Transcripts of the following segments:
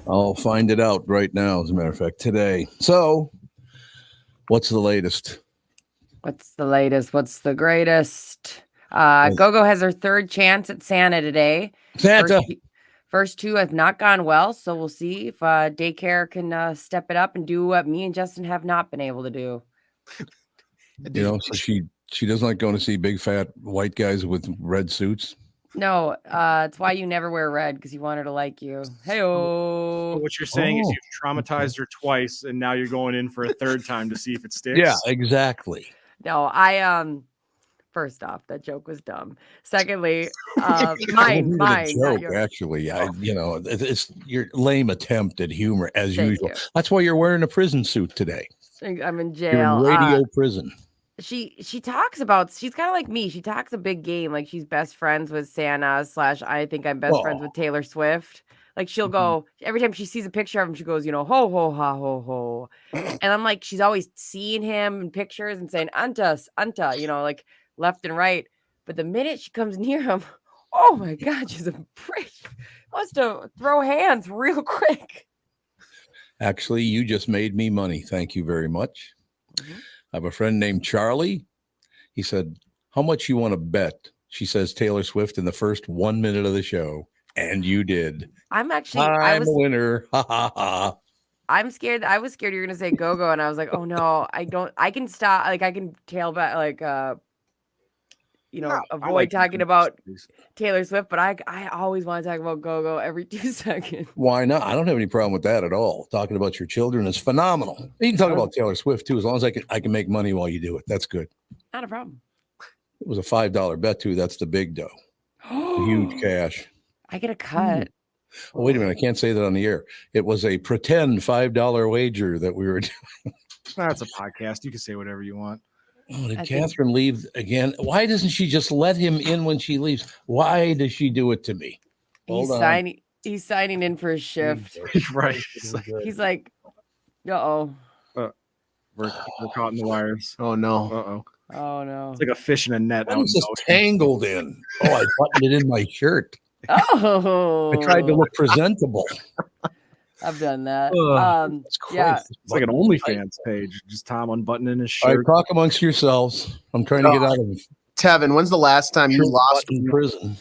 I'll find it out right now, as a matter of fact, today. So, what's the latest? What's the latest? What's the greatest? Yes. Gogo has her third chance at Santa today. Santa. First two have not gone well, so we'll see if daycare can step it up and do what me and Justin have not been able to do. So she doesn't like going to see big fat white guys with red suits. No, it's why you never wear red, because you want her to like you. Hey, So what you're saying is Oh, you've traumatized her twice, and now you're going in for a third time to see if it sticks. yeah, exactly. No, first off, that joke was dumb. Secondly, It mine, wasn't even a not joke, yours. actually. It's your lame attempt at humor as Thank usual. you. That's why you're wearing a prison suit today. I'm in You're in jail. radio prison. She talks about, she's kind of like me. She talks a big game, like she's best friends with Santa / I think I'm best friends with Taylor Swift. Like she'll go every time she sees a picture of him, she goes, ho ho ha ho ho. And I'm like, she's always seeing him in pictures and saying anta, like left and right. But the minute she comes near him, oh my god, she's a prick. Wants to throw hands real quick. Actually, you just made me money. Thank you very much. I have a friend named Charlie. He said, how much you want to bet? She says Taylor Swift in the first 1 minute of the show. And you did. I'm a winner. Ha ha ha. I'm scared. I was scared you were going to say go-go. And I was like, oh no, I can stop. Like I can tail back, avoid talking about Taylor Swift, but I always want to talk about go-go every 2 seconds. Why not? I don't have any problem with that at all. Talking about your children is phenomenal. You can talk about Taylor Swift too, as long as I can make money while you do it. That's good. Not a problem. It was a $5 bet too. That's the big dough. Huge cash. I get a cut. Oh, wait a minute. I can't say that on the air. It was a pretend $5 wager that we were doing. That's a podcast. You can say whatever you want. Oh, did Catherine leave again? Why doesn't she just let him in when she leaves? Why does she do it to me? He's signing in for his shift. Right. He's like, uh-oh. We're caught in the wires. Oh, no. Uh-oh. Oh, no. It's like a fish in a net. I was just tangled in. Oh, I buttoned it in my shirt. Oh. I tried to look presentable. I've done that. Yeah. It's like an OnlyFans page. Just Tom unbuttoning his shirt. All right, talk amongst yourselves. I'm trying to get out of Tevin, when's the last time you lost in prison?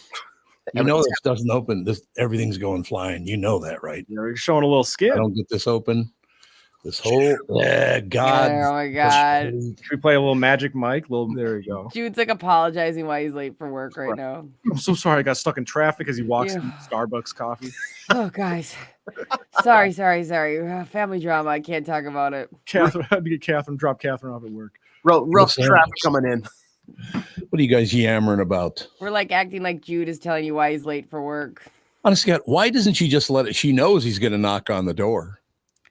You know this doesn't open. Everything's going flying. You know that, right? You're showing a little skin. I don't get this open. This whole God. Oh my God. Should we play a little Magic Mike? There we go. Jude's like apologizing why he's late for work right now. I'm so sorry. I got stuck in traffic as he walks in Starbucks coffee. Oh, guys. Sorry. Family drama. I can't talk about it. Catherine, I had to get drop Catherine off at work. Rough traffic coming in. What are you guys yammering about? We're like acting like Jude is telling you why he's late for work. Honestly, why doesn't she just let it? She knows he's going to knock on the door.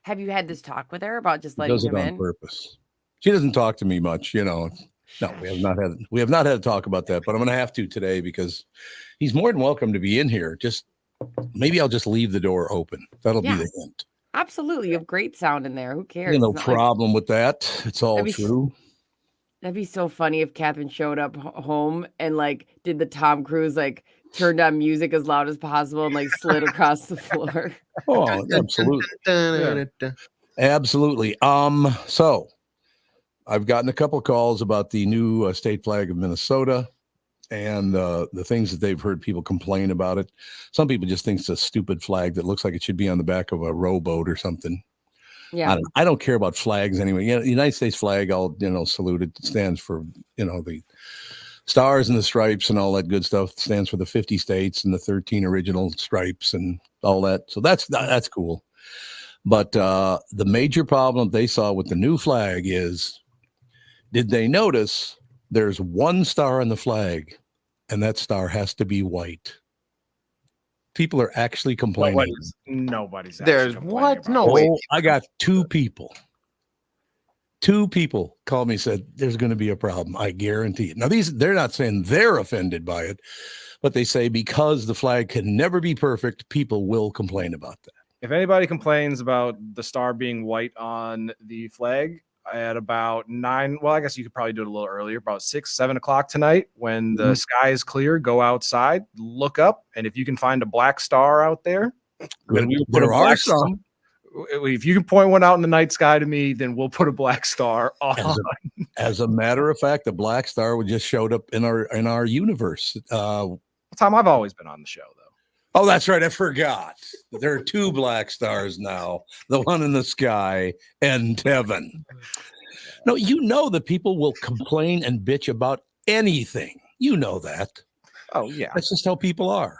Have you had this talk with her about just letting him in? Does it on purpose. She doesn't talk to me much, No, we have not had a talk about that, but I'm going to have to today because he's more than welcome to be in here. Just maybe I'll just leave the door open. That'll be the hint. Absolutely. You have great sound in there. Who cares? No problem with that. It's all true. That'd be so funny if Catherine showed up home and did the Tom Cruise, turned on music as loud as possible and slid across the floor. Oh, absolutely. Absolutely. So I've gotten a couple of calls about the new state flag of Minnesota and the things that they've heard people complain about it. Some people just think it's a stupid flag that looks like it should be on the back of a rowboat or something. Yeah, I don't care about flags anyway. The United States flag, I'll salute it. It stands for the stars and the stripes and all that good stuff. It stands for the 50 states and the 13 original stripes and all that. So that's cool. But the major problem they saw with the new flag is, did they notice there's one star on the flag, and that star has to be white? People are actually complaining. Nobody's there's what? No way. I got two people. Two people called me and said there's going to be a problem. I guarantee it. Now they're not saying they're offended by it, but they say because the flag can never be perfect, people will complain about that. If anybody complains about the star being white on the flag at about 9, well, I guess you could probably do it a little earlier, about 6, 7 o'clock tonight, when the sky is clear, go outside, look up, and if you can find a black star out there, Then we will put There a are black star- some. If you can point one out in the night sky to me, then we'll put a black star on. As a matter of fact, the black star would just showed up in our universe. Tom, I've always been on the show, though. Oh, that's right. I forgot. There are two black stars now. The one in the sky and Tevin. No, you know that people will complain and bitch about anything. You know that. Oh, yeah. That's just how people are.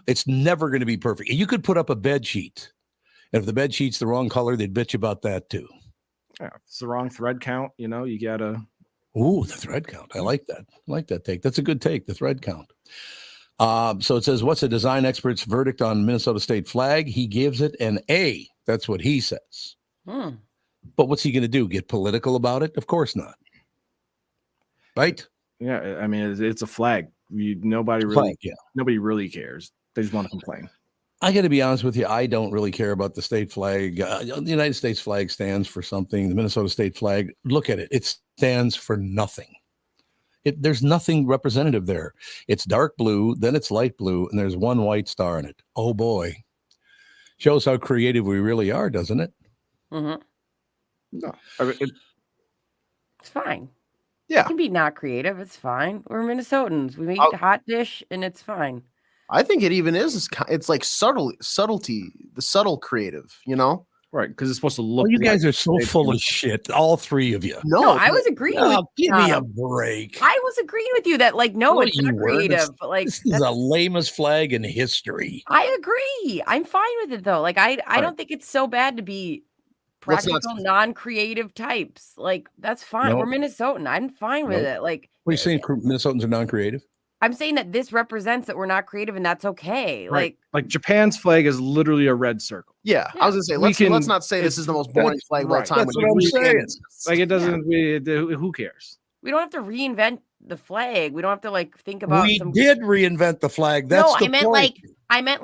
It's never going to be perfect. You could put up a bed sheet. If the bed sheet's the wrong color, they'd bitch about that too. Yeah, if it's the wrong thread count, you gotta. Ooh, the thread count. I like that. I like that take. That's a good take, the thread count. So it says, what's a design expert's verdict on Minnesota state flag? He gives it an A. That's what he says. But what's he going to do? Get political about it? Of course not. Right? Yeah, I mean, it's a flag. Nobody really cares. They just want to complain. I got to be honest with you. I don't really care about the state flag. The United States flag stands for something. The Minnesota state flag, look at it. It stands for nothing. There's nothing representative there. It's dark blue, then it's light blue, and there's one white star in it. Oh, boy. Shows how creative we really are, doesn't it? Mm-hmm. No. I mean, It's fine. Yeah. It can be not creative. It's fine. We're Minnesotans. We eat hot dish, and it's fine. I think it even is. It's like subtlety, the subtle creative, Right, because it's supposed to look. Well, you guys are so full of shit, all three of you. No, I was agreeing with give me a break. I was agreeing with you that, no, What it's you not were. creative, but This is the lamest flag in history. I agree. I'm fine with it though. I don't think it's so bad to be practical, non-creative types. That's fine. No. We're Minnesotan. I'm fine with it. What are you saying? Minnesotans are non-creative? I'm saying that this represents that we're not creative, and that's okay. Right. Like Japan's flag is literally a red circle. Yeah, I was gonna say let's not say this is the most boring flag of all time. That's what I'm saying. Like it doesn't. Who cares? We don't have to reinvent the flag. We don't have to think about. We did reinvent the flag. That's the point. I meant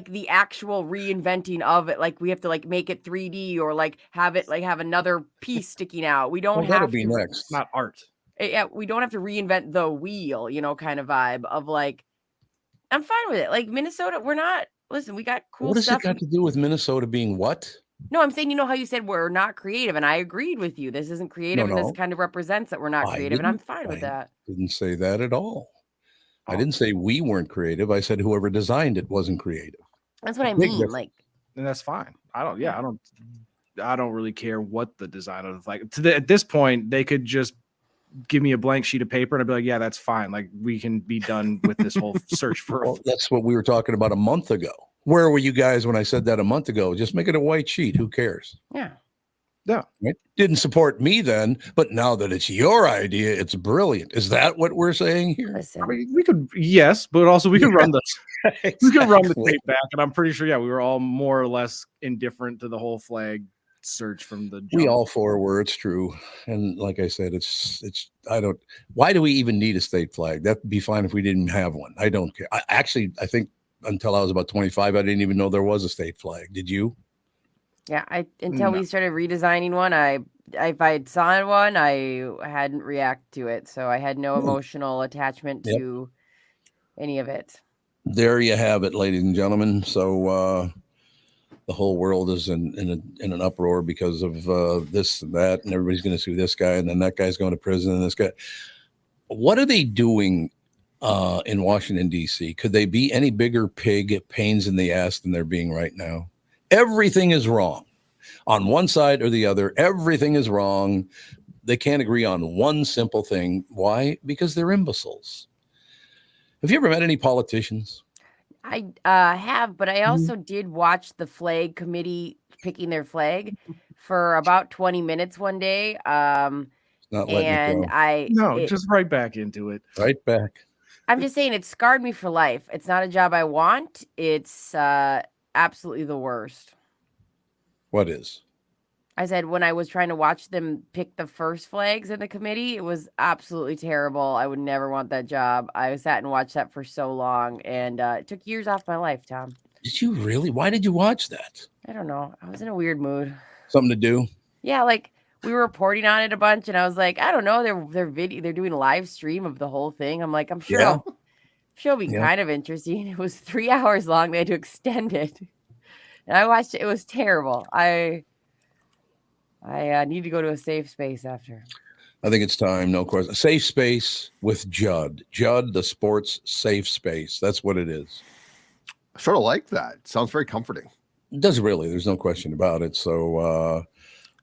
the actual reinventing of it. We have to make it 3D or have it have another piece sticking out. We don't have that'll to be next. It's not art. Yeah, we don't have to reinvent the wheel, kind of vibe of I'm fine with it. Minnesota, we're not. Listen, we got cool What has stuff. it got to do with Minnesota being what? No, I'm saying, how you said we're not creative, and I agreed with you. This isn't creative, and this kind of represents that we're not creative, and I'm fine with that. Didn't say that at all. I didn't say we weren't creative. I said whoever designed it wasn't creative. That's what I mean. And that's fine. I don't really care what the design of the flag. At this point, they could just give me a blank sheet of paper and I'd be like, yeah, that's fine. We can be done with this whole search for. Well, that's what we were talking about a month ago. Where were you guys when I said that a month ago? Just make it a white sheet. Who cares? Yeah. Yeah. Right? Didn't support me then, but now that it's your idea, it's brilliant. Is that what we're saying here? Listen. I mean, we could, yes, but also we could run the exactly. We could run the tape back, and I'm pretty sure, we were all more or less indifferent to the whole flag search from the jump. We all four were. It's true, and like I said, it's. I don't. Why do we even need a state flag? That'd be fine if we didn't have one. I don't care. I think until I was about 25, I didn't even know there was a state flag. Did you? Yeah, until we started redesigning one, if I saw one, I hadn't reacted to it, so I had no emotional attachment to any of it. There you have it, ladies and gentlemen. So the whole world is in an uproar because of this and that, and everybody's going to sue this guy, and then that guy's going to prison, and this guy. What are they doing in Washington, D.C.? Could they be any bigger pains in the ass than they're being right now? Everything is wrong on one side or the other. Everything is wrong. They can't agree on one simple thing. Why? Because they're imbeciles. Have you ever met any politicians? I have, but I also did watch the flag committee picking their flag for about 20 minutes one day. Not letting it go. Just right back into it. Right back. I'm just saying it scarred me for life. It's not a job I want. It's absolutely the worst. What is? I said when I was trying to watch them pick the first flags in the committee, it was absolutely terrible. I would never want that job. I sat and watched that for so long, and it took years off my life, Tom. Did you really? Why did you watch that? I don't know. I was in a weird mood. Something to do? Yeah, we were reporting on it a bunch, and I was like, I don't know. They're doing a live stream of the whole thing. I'm like, I'm sure show be kind of interesting. It was 3 hours long. They had to extend it. And I watched it. It was terrible. I need to go to a safe space after. I think it's time. No question. A safe space with Judd. Judd, the sports safe space. That's what it is. I sort of like that. Sounds very comforting. It does really. There's no question about it. So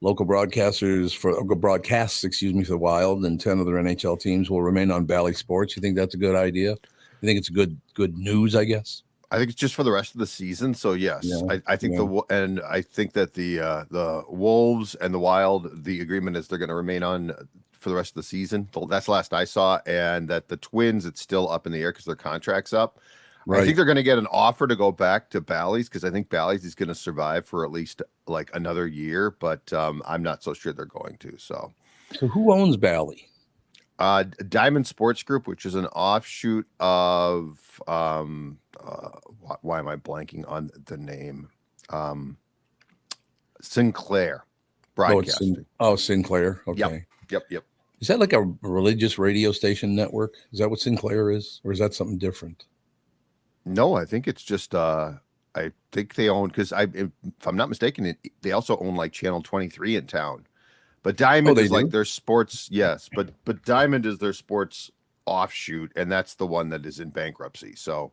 local broadcasts, for the Wild and 10 other NHL teams will remain on Bally Sports. You think that's a good idea? You think it's good news, I guess? I think it's just for the rest of the season. So yes, I think I think that the Wolves and the Wild, the agreement is they're going to remain on for the rest of the season. That's the last I saw, and that the Twins, it's still up in the air because their contract's up. Right. I think they're going to get an offer to go back to Bally's because I think Bally's is going to survive for at least like another year, but I'm not so sure they're going to. So who owns Bally? Diamond Sports Group, which is an offshoot of why am I blanking on the name? Sinclair Broadcasting. Sinclair. Okay. Yep. Is that like a religious radio station network? Is that what Sinclair is, or is that something different? No, I think it's just I think they own, because if I'm not mistaken, they also own like Channel 23 in town. But Diamond is like their sports, yes. But Diamond is their sports offshoot, and that's the one that is in bankruptcy. So,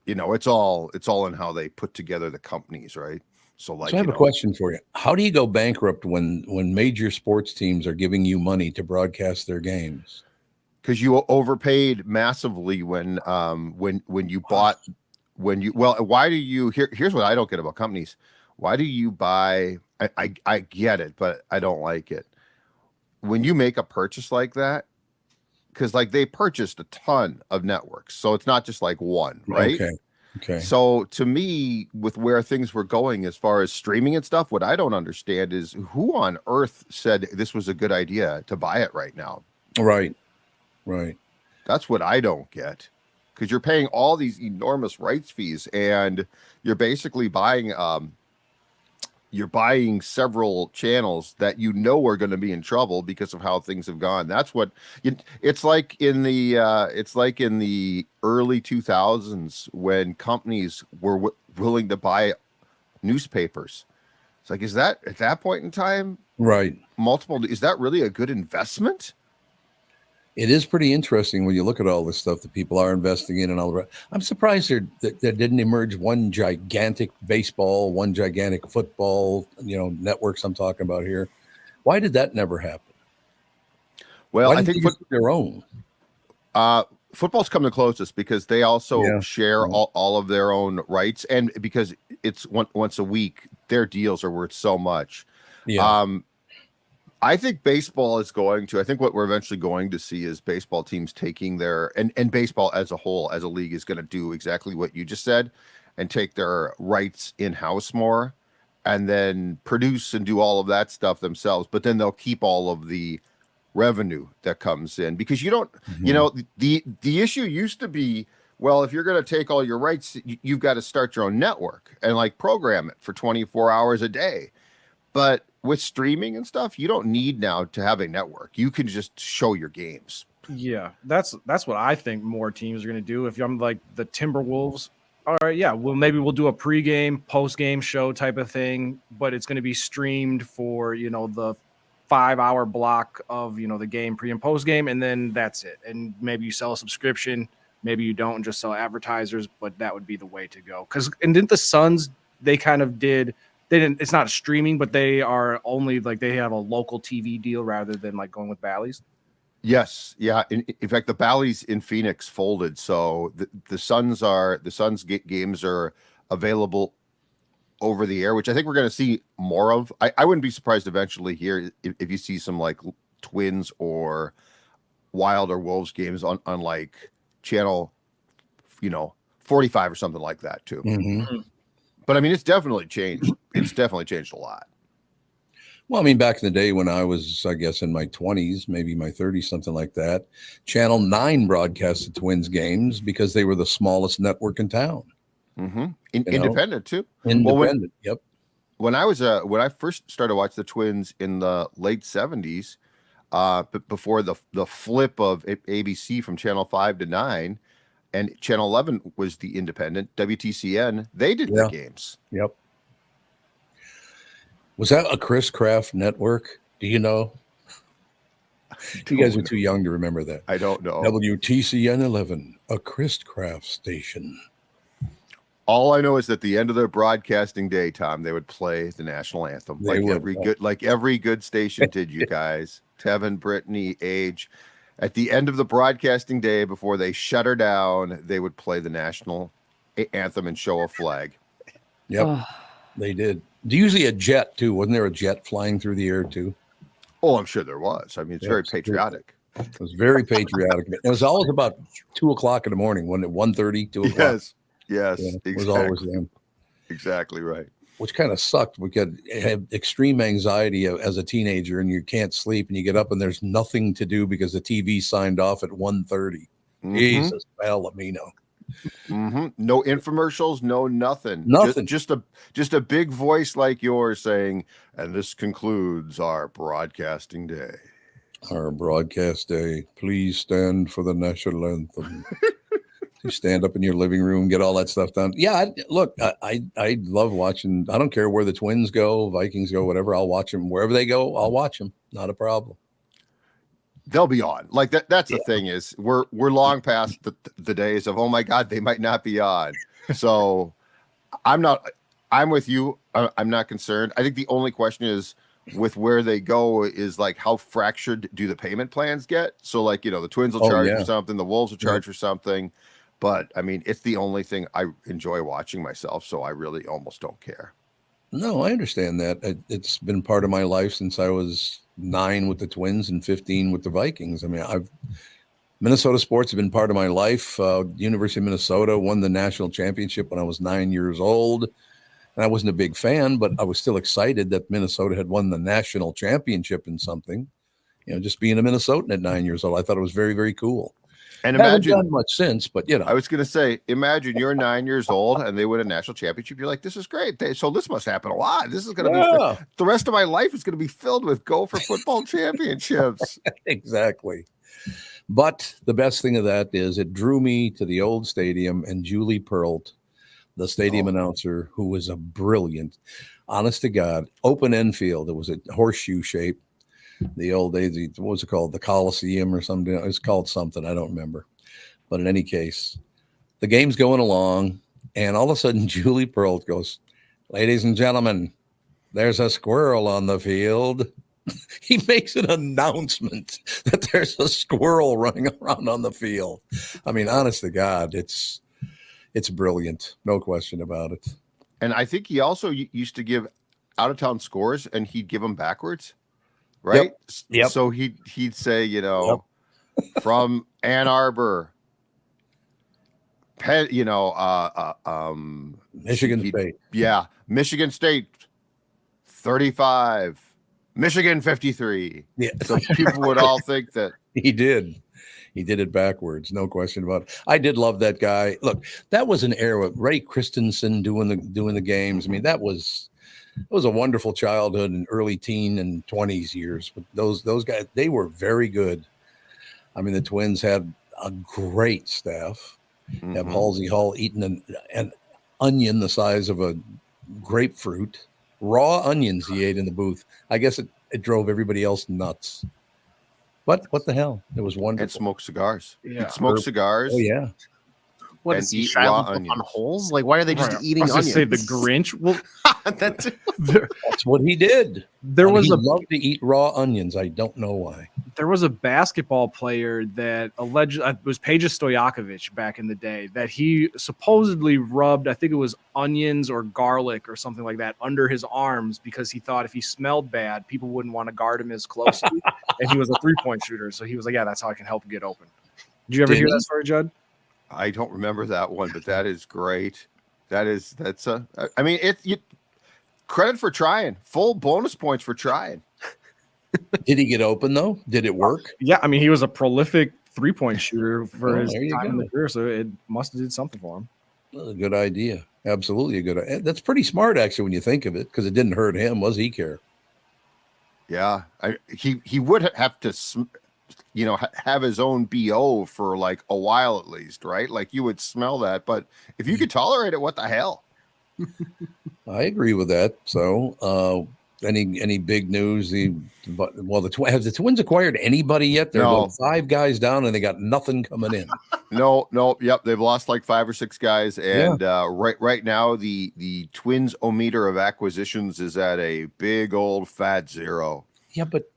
it's all in how they put together the companies, right? So I have a question for you. How do you go bankrupt when major sports teams are giving you money to broadcast their games? Because you overpaid massively when you bought why do you here's what I don't get about companies. Why do you buy? I get it, but I don't like it when you make a purchase like that, because like they purchased a ton of networks, so it's not just like one, right? Okay. So to me, with where things were going as far as streaming and stuff, what I don't understand is who on earth said this was a good idea to buy it right now. Right. That's what I don't get, because you're paying all these enormous rights fees, and you're basically buying several channels that are going to be in trouble because of how things have gone. That's what it's like in the early 2000s when companies were willing to buy newspapers. It's like, is that at that point in time, right? Is that really a good investment? It is pretty interesting when you look at all this stuff that people are investing in and all the rest. I'm surprised there didn't emerge one gigantic baseball, one gigantic football, networks I'm talking about here. Why did that never happen? Well, I think their own. Football's come the closest because they also share all of their own rights, and because it's once a week, their deals are worth so much. Yeah. I think baseball is I think what we're eventually going to see is baseball teams taking and baseball as a whole, as a league, is going to do exactly what you just said and take their rights in-house more and then produce and do all of that stuff themselves. But then they'll keep all of the revenue that comes in, because you don't, the issue used to be, well, if you're going to take all your rights, you've got to start your own network and like program it for 24 hours a day. But with streaming and stuff, you don't need now to have a network. You can just show your games. Yeah, that's what I think more teams are going to do. If I'm like the Timberwolves, all right, yeah, well, maybe we'll do a pregame, postgame show type of thing, but it's going to be streamed for, the 5-hour block of, the game, pre and post game, and then that's it. And maybe you sell a subscription, maybe you don't, and just sell advertisers, but that would be the way to go. And didn't the Suns, they kind of did. It's not streaming, but they are only like they have a local TV deal rather than like going with Bally's. Yes. Yeah. In fact, the Bally's in Phoenix folded. So the Suns games are available over the air, which I think we're going to see more of. I wouldn't be surprised eventually here if you see some like Twins or Wild or Wolves games on like channel, 45 or something like that too. Mm-hmm. But I mean, it's definitely changed. It's definitely changed a lot. Well, I mean, back in the day when I was, I guess, in my 20s, maybe my 30s, something like that, Channel 9 broadcasted Twins games because they were the smallest network in town. Mm-hmm. Independent too. Independent. Yep. When I first started watching the Twins in the late 70s, before the flip of ABC from Channel 5 to 9, and Channel 11 was the independent. WTCN, they did the games. Yep. Was that a Chris Craft network? Do you know? You guys are too young to remember that. I don't know. WTCN 11, a Chris Craft station. All I know is that at the end of their broadcasting day, Tom, they would play the national anthem like every good station did. You guys, Tevin, Brittany, Age. At the end of the broadcasting day, before they shut her down, they would play the national anthem and show a flag. Yep, they did. Usually a jet too. Wasn't there a jet flying through the air too? Oh, I'm sure there was. I mean, it's very patriotic. It was very patriotic. It was always about 2 o'clock in the morning, wasn't it? 1:30, 2 o'clock. Yes, exactly. It was always them. Exactly right. Which kind of sucked. We could have extreme anxiety as a teenager, and you can't sleep, and you get up, and there's nothing to do because the TV signed off at 1:30. Jesus, Palomino. No infomercials, no nothing. Nothing. Just a big voice like yours saying, and this concludes our broadcasting day. Our broadcast day. Please stand for the national anthem. You stand up in your living room, get all that stuff done. Yeah, I love watching. I don't care where the Twins go, Vikings go, whatever. I'll watch them wherever they go. I'll watch them. Not a problem. They'll be on. Like that. That's the thing is we're long past the days of, oh my God, they might not be on. So I'm with you. I'm not concerned. I think the only question is with where they go is like how fractured do the payment plans get? So like, the Twins will charge for something, the Wolves will charge for something. But I mean, it's the only thing I enjoy watching myself. So I really almost don't care. No, I understand that. It's been part of my life since I was 9 with the Twins and 15 with the Vikings. I mean, Minnesota sports have been part of my life. University of Minnesota won the national championship when I was 9 years old. And I wasn't a big fan, but I was still excited that Minnesota had won the national championship in something. Just being a Minnesotan at 9 years old, I thought it was very, very cool. And imagine, haven't done much since, but I was going to say, imagine you're 9 years old and they win a national championship. You're like, this is great. So this must happen a lot. This is going to be the rest of my life is going to be filled with Gopher football championships. Exactly. But the best thing of that is it drew me to the old stadium and Julie Perlt, the stadium announcer, who was a brilliant, honest to God, open end field. It was a horseshoe shape. The old days, what was it called? The Coliseum or something. It was called something. I don't remember. But in any case, the game's going along. And all of a sudden, Julie Perlt goes, ladies and gentlemen, there's a squirrel on the field. He makes an announcement that there's a squirrel running around on the field. I mean, honest to God, it's brilliant. No question about it. And I think he also used to give out-of-town scores, and he'd give them backwards. Right. Yep. So he'd say, from Ann Arbor, Michigan State. Yeah. Michigan State, 35, Michigan 53. Yeah. So people would all think that he did it backwards. No question about it. I did love that guy. Look, that was an era with Ray Christensen doing the games. I mean, it was a wonderful childhood and early teen and 20s years. But those guys, they were very good. I mean, the Twins had a great staff. Have Halsey Hall eating an onion the size of a grapefruit. Raw onions he ate in the booth. I guess it drove everybody else nuts. But what the hell? It was wonderful. And smoke cigars. Yeah. Smoked cigars. Oh, yeah. What is he raw onions on holes? Like, why are they just eating onions? Say the Grinch. Well, that's what he did. He loved to eat raw onions. I don't know why. There was a basketball player that allegedly it was Peja Stojakovic back in the day that he supposedly rubbed, I think it was onions or garlic or something like that under his arms because he thought if he smelled bad, people wouldn't want to guard him as closely. And he was a 3-point shooter, so he was like, "Yeah, that's how I can help get open." Did you ever hear that story, Judd? I don't remember that one, but that is great. Credit for trying. Full bonus points for trying. Did he get open though? Did it work? Yeah, I mean, he was a prolific 3-point shooter for his time in the career, so it must have did something for him. Well, a good idea. Absolutely a good idea. That's pretty smart, actually, when you think of it, because it didn't hurt him. Was he care? Yeah, he would have to have his own BO for like a while at least, right? Like you would smell that. But if you could tolerate it, what the hell? I agree with that. So, any big news? Have the Twins acquired anybody yet? They're No. 5 guys down, and they got nothing coming in. No. Yep, they've lost like 5 or 6 guys, and right now the Twins ometer of acquisitions is at a big old fat 0. Yeah, but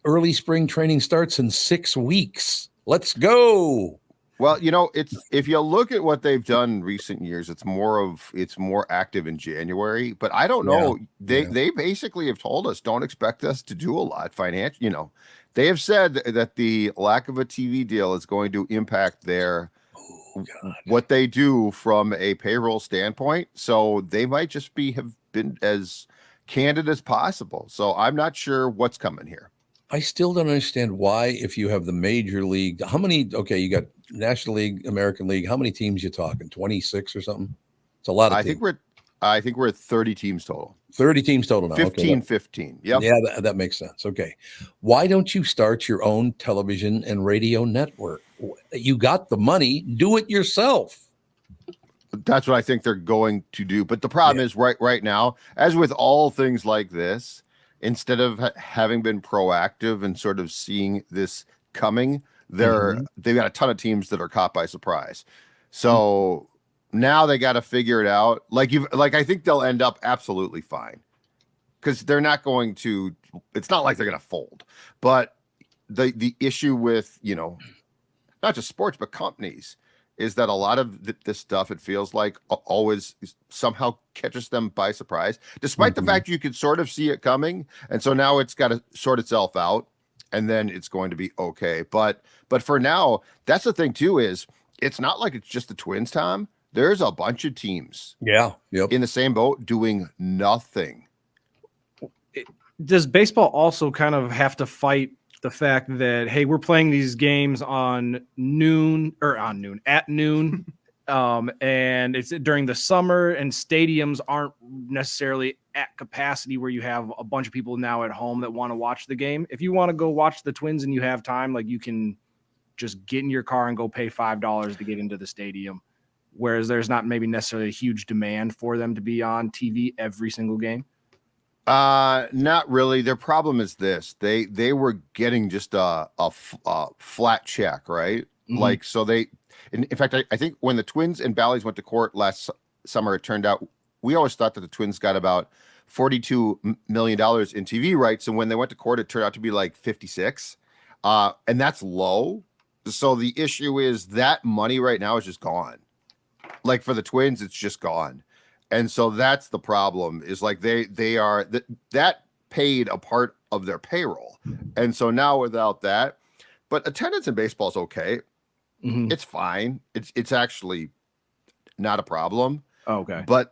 early spring training starts in 6 weeks. Let's go. Well, it's if you look at what they've done in recent years, it's more active in January. But I don't know. They basically have told us don't expect us to do a lot financially. They have said that the lack of a TV deal is going to impact their what they do from a payroll standpoint. So they might just have been as candid as possible. So I'm not sure what's coming here. I still don't understand why, if you have the major league, how many, you got National League, American League, how many teams you talking? 26 or something? It's a lot of teams. I think we're at 30 teams total. 30 teams total now. 15. Yep. Yeah, that makes sense. Okay. Why don't you start your own television and radio network? You got the money, do it yourself. That's what I think they're going to do. But the problem is right now, as with all things like this, instead of having been proactive and sort of seeing this coming, they've got a ton of teams that are caught by surprise. So now they got to figure it out. I think they'll end up absolutely fine because they're not going to. It's not like they're going to fold. But the issue with not just sports but companies is that a lot of this stuff, it feels like, always somehow catches them by surprise, despite the fact you could sort of see it coming. And so now it's got to sort itself out, and then it's going to be okay. But for now, that's the thing too, is it's not like it's just the Twins, Tom. There's a bunch of teams in the same boat doing nothing. Does baseball also kind of have to fight the fact that, hey, we're playing these games at noon, and it's during the summer, and stadiums aren't necessarily at capacity where you have a bunch of people now at home that want to watch the game. If you want to go watch the Twins and you have time, like, you can just get in your car and go pay $5 to get into the stadium, whereas there's not maybe necessarily a huge demand for them to be on TV every single game. Not really. Their problem is this: they were getting just a flat check, right? Like, so in fact, I think when the Twins and Bally's went to court last summer, it turned out we always thought that the Twins got about $42 million in TV rights, and when they went to court, it turned out to be like 56, and that's low. So the issue is that money right now is just gone. Like, for the Twins, it's just gone. And so that's the problem, is like they are that paid a part of their payroll. And so now without that, but attendance in baseball is okay. It's fine. It's actually not a problem. Okay. But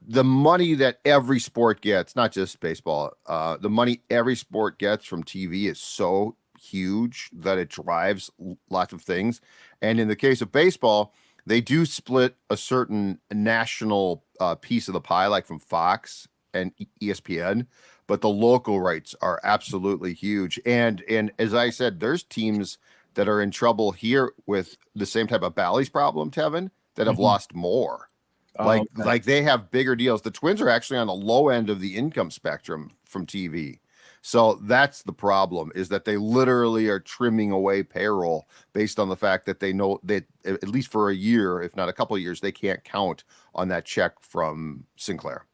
the money that every sport gets, not just baseball, the money every sport gets from TV is so huge that it drives lots of things. And in the case of baseball, they do split a certain national piece of the pie, like from Fox and ESPN, but the local rights are absolutely huge. And as I said, there's teams that are in trouble here with the same type of Bally's problem, Tevin, that have lost more. Like they have bigger deals. The Twins are actually on the low end of the income spectrum from TV. So that's the problem, is that they literally are trimming away payroll based on the fact that they know that at least for a year, if not a couple of years, they can't count on that check from Sinclair.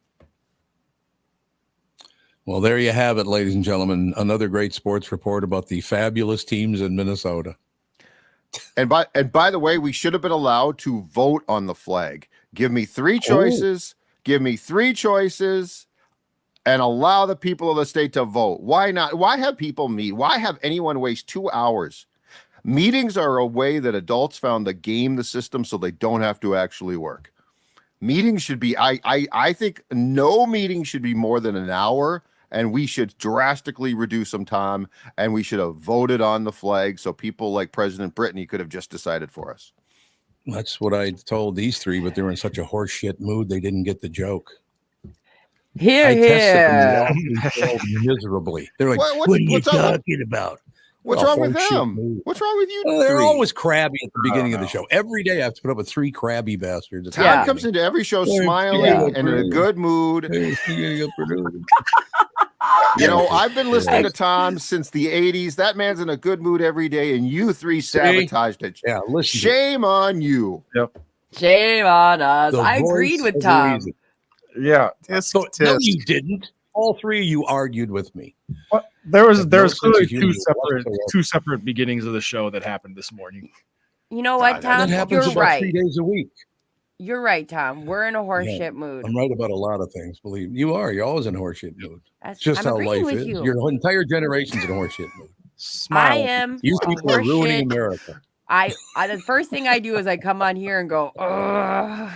Well, there you have it, ladies and gentlemen. Another great sports report about the fabulous teams in Minnesota. And by the way, we should have been allowed to vote on the flag. Give me 3 choices. Give me 3 choices. And allow the people of the state to vote. Why not? Why have people meet? Why have anyone waste 2 hours? Meetings are a way that adults found to game the system so they don't have to actually work. Meetings should be, I think no meeting should be more than an hour, and we should drastically reduce some time, and we should have voted on the flag so people like President Brittany could have just decided for us. That's what I told these 3, but they were in such a horseshit mood they didn't get the joke. Here. Miserably. They're like, what are you talking about? What's Oh, wrong with horseshit them? move. What's wrong with you? Well, they're three? always crabby at the beginning of the know. show. Every day I have to put up with 3 crabby bastards. At the Tom Yeah. comes into every show Yeah. smiling Yeah. and in a good mood. beginning. You know, I've been listening to Tom since the 80s. That man's in a good mood every day, and you 3 sabotaged it. Yeah, listen. Shame on you. Shame on us. The I agreed voice with of Tom. reason. Yeah. Tisk, No, tisk. you didn't. All 3 of you argued with me. There was Have no clearly sense of humor whatsoever. two separate beginnings of the show that happened this morning. You know what, That Tom? That happens You're about right. 3 days a week. You're right, Tom. We're in a horseshit Yeah. mood. I'm right about a lot of things. Believe me. You are. You're always in a horseshit mood. That's Just I'm how agreeing life with is. you. Your entire generation's in a horseshit mood. Smile. I am You a people are ruining horseshit. America. I the first thing I do is I come on here and go, ugh.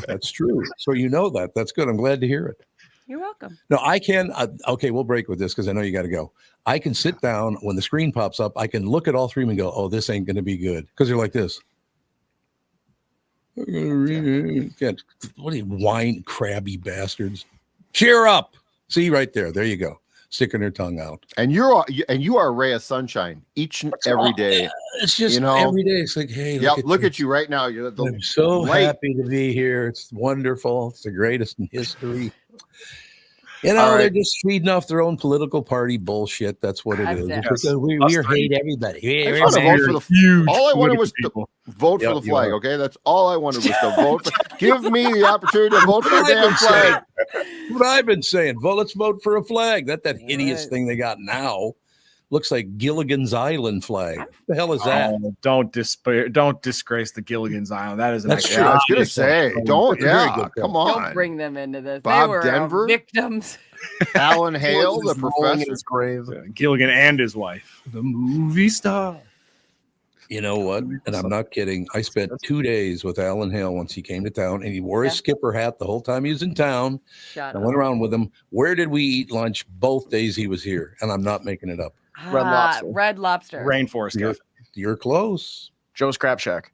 That's true. So you know that. That's good. I'm glad to hear it. You're welcome. No, I can. Okay, we'll break with this because I know you got to go. I can sit down when the screen pops up. I can look at all 3 of them and go, "Oh, this ain't going to be good," because they're like this. What are you whine, crabby bastards? Cheer up! See right there. There you go. Sticking their tongue out. And you are a ray of sunshine each and every day. It's just You know, every day. It's like, hey, Yeah, look at you right now. You're the I'm so light. happy to be here. It's wonderful. It's the greatest in history. You know, All they're right. just feeding off their own political party bullshit. That's what it That's is. it. It's like, we Us hate everybody. I just want to vote for the Huge all I wanted political was to people. vote Yep, for the you flag. are. Okay, that's all I wanted was to vote. Give me the opportunity to vote for the What I've damn been flag. saying. What I've been saying. Well, let's vote for a flag. That hideous Right. thing they got now looks like Gilligan's Island flag. What the hell is that? Oh, don't despair! Don't disgrace the Gilligan's Island. That is an That's iconic- true. Yeah, I was gonna That's say, good. don't. That's a very Yeah, good come point. on. Don't bring them into this. Bob they were Denver? victims. Alan Hale, the Just rolling in professor. his grave. Gilligan and his wife, the movie star. You know what? And I'm not kidding. I spent 2 days with Alan Hale once he came to town, and he wore his Yeah. skipper hat the whole time he was in town. Shut I up. went around with him. Where did we eat lunch both days he was here? And I'm not making it up. Red Lobster. Red Lobster. Rainforest You're, Cafe. you're close. Joe's Crab Shack.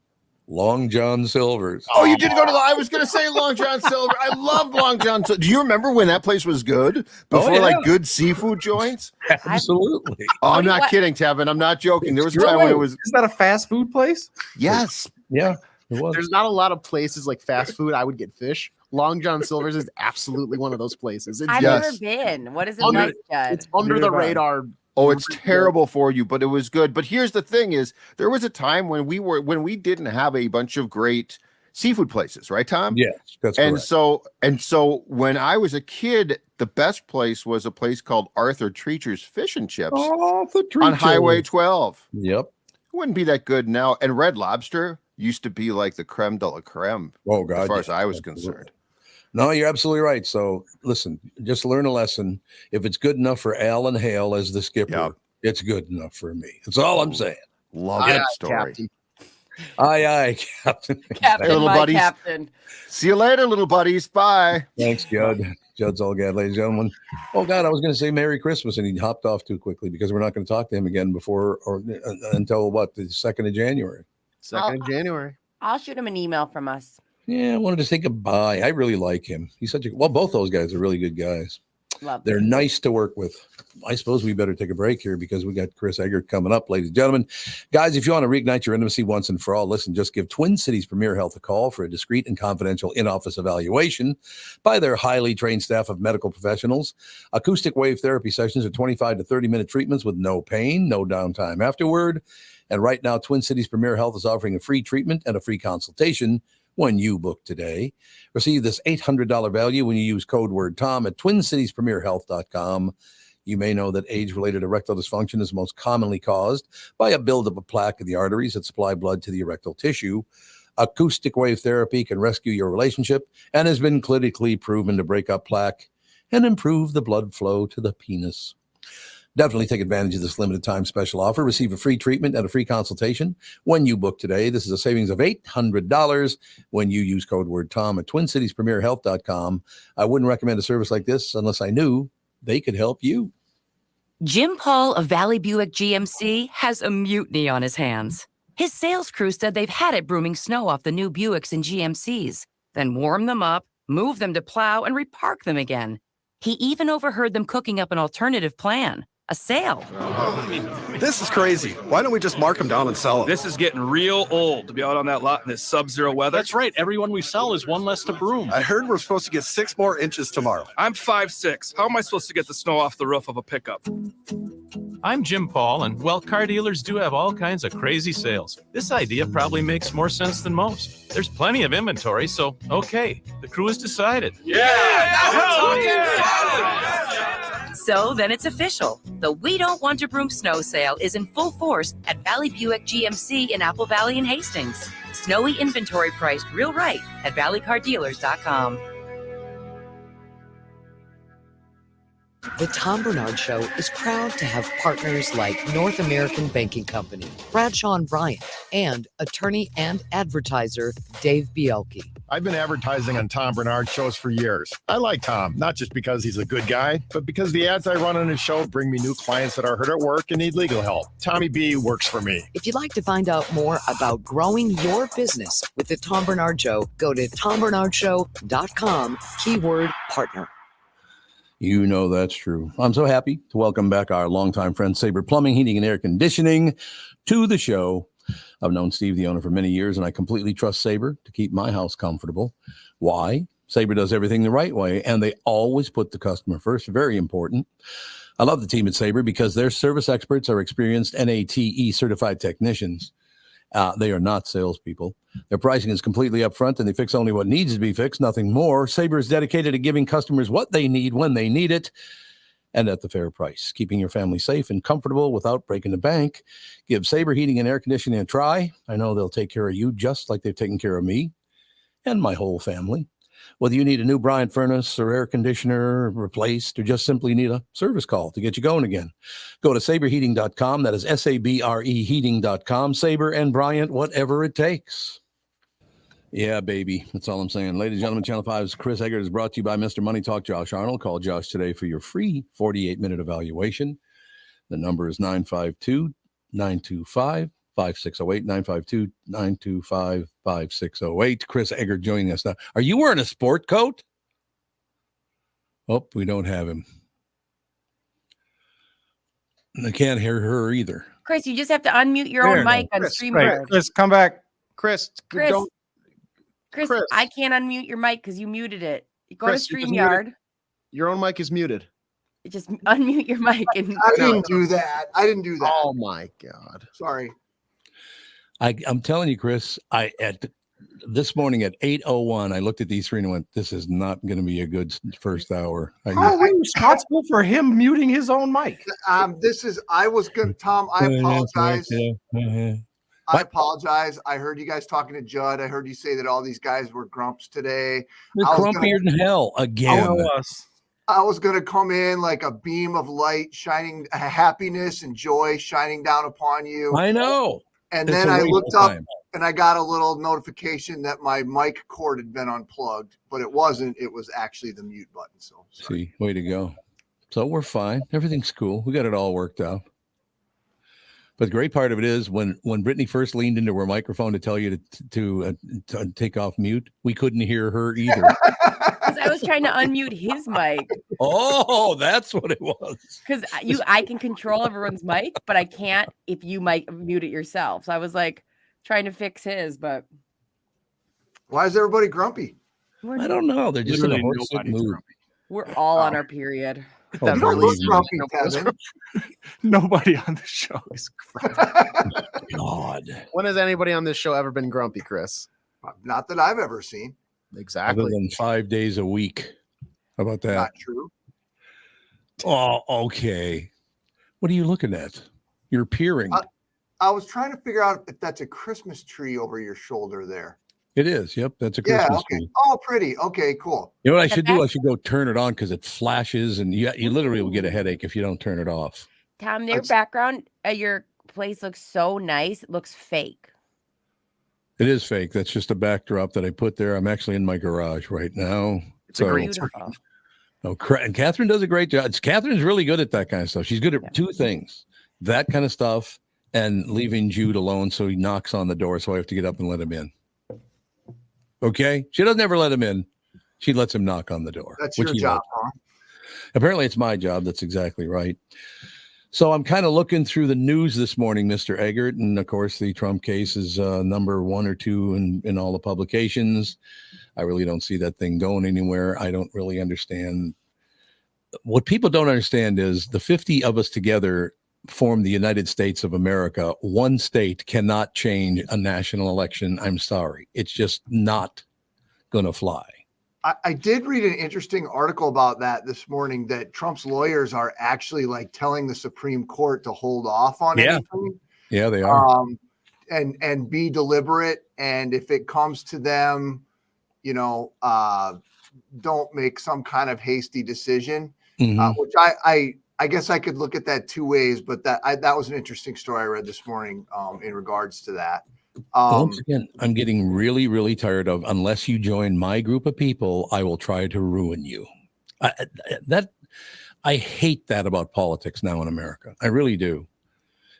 Long John Silver's. Oh, you did go to I was going to say Long John Silver. I love Long John Silver. Do you remember when that place was good? Before yeah. like good seafood joints? Absolutely. Oh, I'm do you not what- kidding, Tevin. I'm not joking. There was a It's time true. when it was Is that a fast food place? yes. Yeah, it was. There's not a lot of places like fast food I would get fish. Long John Silver's is absolutely one of those places. It's, I've Yes. never been. What is it Under- like, Judd? it's under Neither the have I. radar. Oh, it's terrible for you, but it was good. But here's the thing: is there was a time when we didn't have a bunch of great seafood places, right, Tom? Yes, that's And correct. so when I was a kid, the best place was a place called Arthur Treacher's Fish and Chips Oh, the treat on Highway 12. Yep. It wouldn't be that good now. And Red Lobster used to be like the creme de la creme, Oh, God. as far yeah. as I was Absolutely. concerned. No, you're absolutely right. So listen, just learn a lesson. If it's good enough for Alan Hale as the skipper, Yep. it's good enough for me. That's all I'm saying. Love Aye, that aye, story. Captain. Aye, Captain. Captain, Hey, little my buddies. captain. See you later, little buddies. Bye. Thanks, Judd. Judd's all good, ladies and gentlemen. Oh, God, I was going to say Merry Christmas, and he hopped off too quickly because we're not going to talk to him again before or until what, the 2nd of January. 2nd of January. I'll shoot him an email from us. Yeah, I wanted to say goodbye. I really like him. He's such a both those guys are really good guys. Love They're them. nice to work with. I suppose we better take a break here because we got Chris Eggert coming up, ladies and gentlemen. Guys, if you want to reignite your intimacy once and for all, listen, just give Twin Cities Premier Health a call for a discreet and confidential in-office evaluation by their highly trained staff of medical professionals. Acoustic wave therapy sessions are 25 to 30-minute treatments with no pain, no downtime afterward. And right now, Twin Cities Premier Health is offering a free treatment and a free consultation when you book today. Receive this $800 value when you use code word Tom at TwinCitiesPremierHealth.com. You may know that age-related erectile dysfunction is most commonly caused by a buildup of plaque in the arteries that supply blood to the erectile tissue. Acoustic wave therapy can rescue your relationship and has been clinically proven to break up plaque and improve the blood flow to the penis. Definitely take advantage of this limited time special offer. Receive a free treatment and a free consultation when you book today. This is a savings of $800 when you use code word Tom at TwinCitiesPremierHealth.com. I wouldn't recommend a service like this unless I knew they could help you. Jim Paul of Valley Buick GMC has a mutiny on his hands. His sales crew said they've had it brooming snow off the new Buicks and GMCs, then warm them up, move them to plow, and repark them again. He even overheard them cooking up an alternative plan, a sale. This is crazy. Why don't we just mark them down and sell them? This is getting real old to be out on that lot in this sub-zero weather. That's right. Everyone we sell is one less to broom. I heard we're supposed to get 6 more inches tomorrow. I'm 5'6". How am I supposed to get the snow off the roof of a pickup? I'm Jim Paul, and well, car dealers do have all kinds of crazy sales. This idea probably makes more sense than most. There's plenty of inventory, so okay, the crew has decided. So then it's official. The We Don't Want to Broom snow sale is in full force at Valley Buick GMC in Apple Valley and Hastings. Snowy inventory priced real right at valleycardealers.com. The Tom Barnard Show is proud to have partners like North American Banking Company, Bradshaw and Bryant, and attorney and advertiser Dave Bielke. I've been advertising on Tom Barnard shows for years. I like Tom, not just because he's a good guy, but because the ads I run on his show bring me new clients that are hurt at work and need legal help. Tommy B works for me. If you'd like to find out more about growing your business with the Tom Barnard Show, go to tombarnardshow.com, keyword partner. You know that's true. I'm so happy to welcome back our longtime friend Sabre Plumbing, Heating, and Air Conditioning to the show. I've known Steve, the owner, for many years, and I completely trust Sabre to keep my house comfortable. Why? Sabre does everything the right way, and they always put the customer first. Very important. I love the team at Sabre because their service experts are experienced NATE certified technicians. They are not salespeople. Their pricing is completely upfront, and they fix only what needs to be fixed, nothing more. Sabre is dedicated to giving customers what they need when they need it, and at the fair price, keeping your family safe and comfortable without breaking the bank. Give Sabre Heating and Air Conditioning a try. I know they'll take care of you just like they've taken care of me and my whole family. Whether you need a new Bryant furnace or air conditioner replaced, or just simply need a service call to get you going again, go to saberheating.com. That is SABRE heating.com. Sabre and Bryant, whatever it takes. Yeah, baby. That's all I'm saying. Ladies and gentlemen, Channel 5's Chris Eggert is brought to you by Mr. Money Talk, Josh Arnold. Call Josh today for your free 48-minute evaluation. The number is 952-925-5608, 952-925-5608. Chris Eggert joining us now. Are you wearing a sport coat? Oh, we don't have him. And I can't hear her either. Chris, you just have to unmute your own mic on StreamYard. Chris, come back. Chris, Chris, don't. Chris, Chris. I can't unmute your mic because you muted it. Go Chris, to you just muted- StreamYard. Your own mic is muted. Just unmute your mic. And I didn't do that. Oh my God. Sorry. I'm telling you, Chris, this morning at 8:01, I looked at these three and went, this is not going to be a good first hour. How are you responsible for him muting his own mic? I was good, Tom. I apologize. I apologize. I heard you guys talking to Judd. I heard you say that all these guys were grumps today. They're grumpier than hell again. I was going to come in like a beam of light, shining happiness and joy shining down upon you. I know. And then I looked up and I got a little notification that my mic cord had been unplugged, but it wasn't. It was actually the mute button. So see, way to go. So we're fine. Everything's cool. We got it all worked out. But the great part of it is when Brittany first leaned into her microphone to tell you to take off mute, we couldn't hear her either. Because I was trying to unmute his mic. Oh, that's what it was. Because I can control everyone's mic, but I can't if you might mute it yourself. So I was like trying to fix his, but why is everybody grumpy? I don't know. They're just in a horse mood. We're all on our period. You don't look grumpy, Kevin. Nobody on the show is grumpy. God. When has anybody on this show ever been grumpy, Chris? Not that I've ever seen. Exactly. Other than 5 days a week. How about that? Not true. Oh, okay. What are you looking at? You're peering. I was trying to figure out if that's a Christmas tree over your shoulder there. It is. Yep. That's a Christmas tree. Oh, pretty. Okay, cool. You know what I should do? I should go turn it on because it flashes and you literally will get a headache if you don't turn it off. Tom, their background at your place looks so nice. It looks fake. It is fake. That's just a backdrop that I put there. I'm actually in my garage right now. It's a great beautiful. Oh, and Catherine does a great job. Catherine's really good at that kind of stuff. She's good at two things, that kind of stuff and leaving Jude alone so he knocks on the door so I have to get up and let him in. Okay? She doesn't ever let him in. She lets him knock on the door. That's your job, huh? Apparently it's my job. That's exactly right. So I'm kind of looking through the news this morning, Mr. Eggert, and of course the Trump case is number 1 or 2 in all the publications. I really don't see that thing going anywhere. I don't really understand. What people don't understand is the 50 of us together form the United States of America. One state cannot change a national election. I'm sorry. It's just not going to fly. I did read an interesting article about that this morning, that Trump's lawyers are actually like telling the Supreme Court to hold off on anything. Yeah, they are. And be deliberate. And if it comes to them, don't make some kind of hasty decision, which I guess I could look at that 2 ways, but that was an interesting story I read this morning in regards to that. Once again, I'm getting really, really tired of, unless you join my group of people, I will try to ruin you. I hate that about politics now in America. I really do.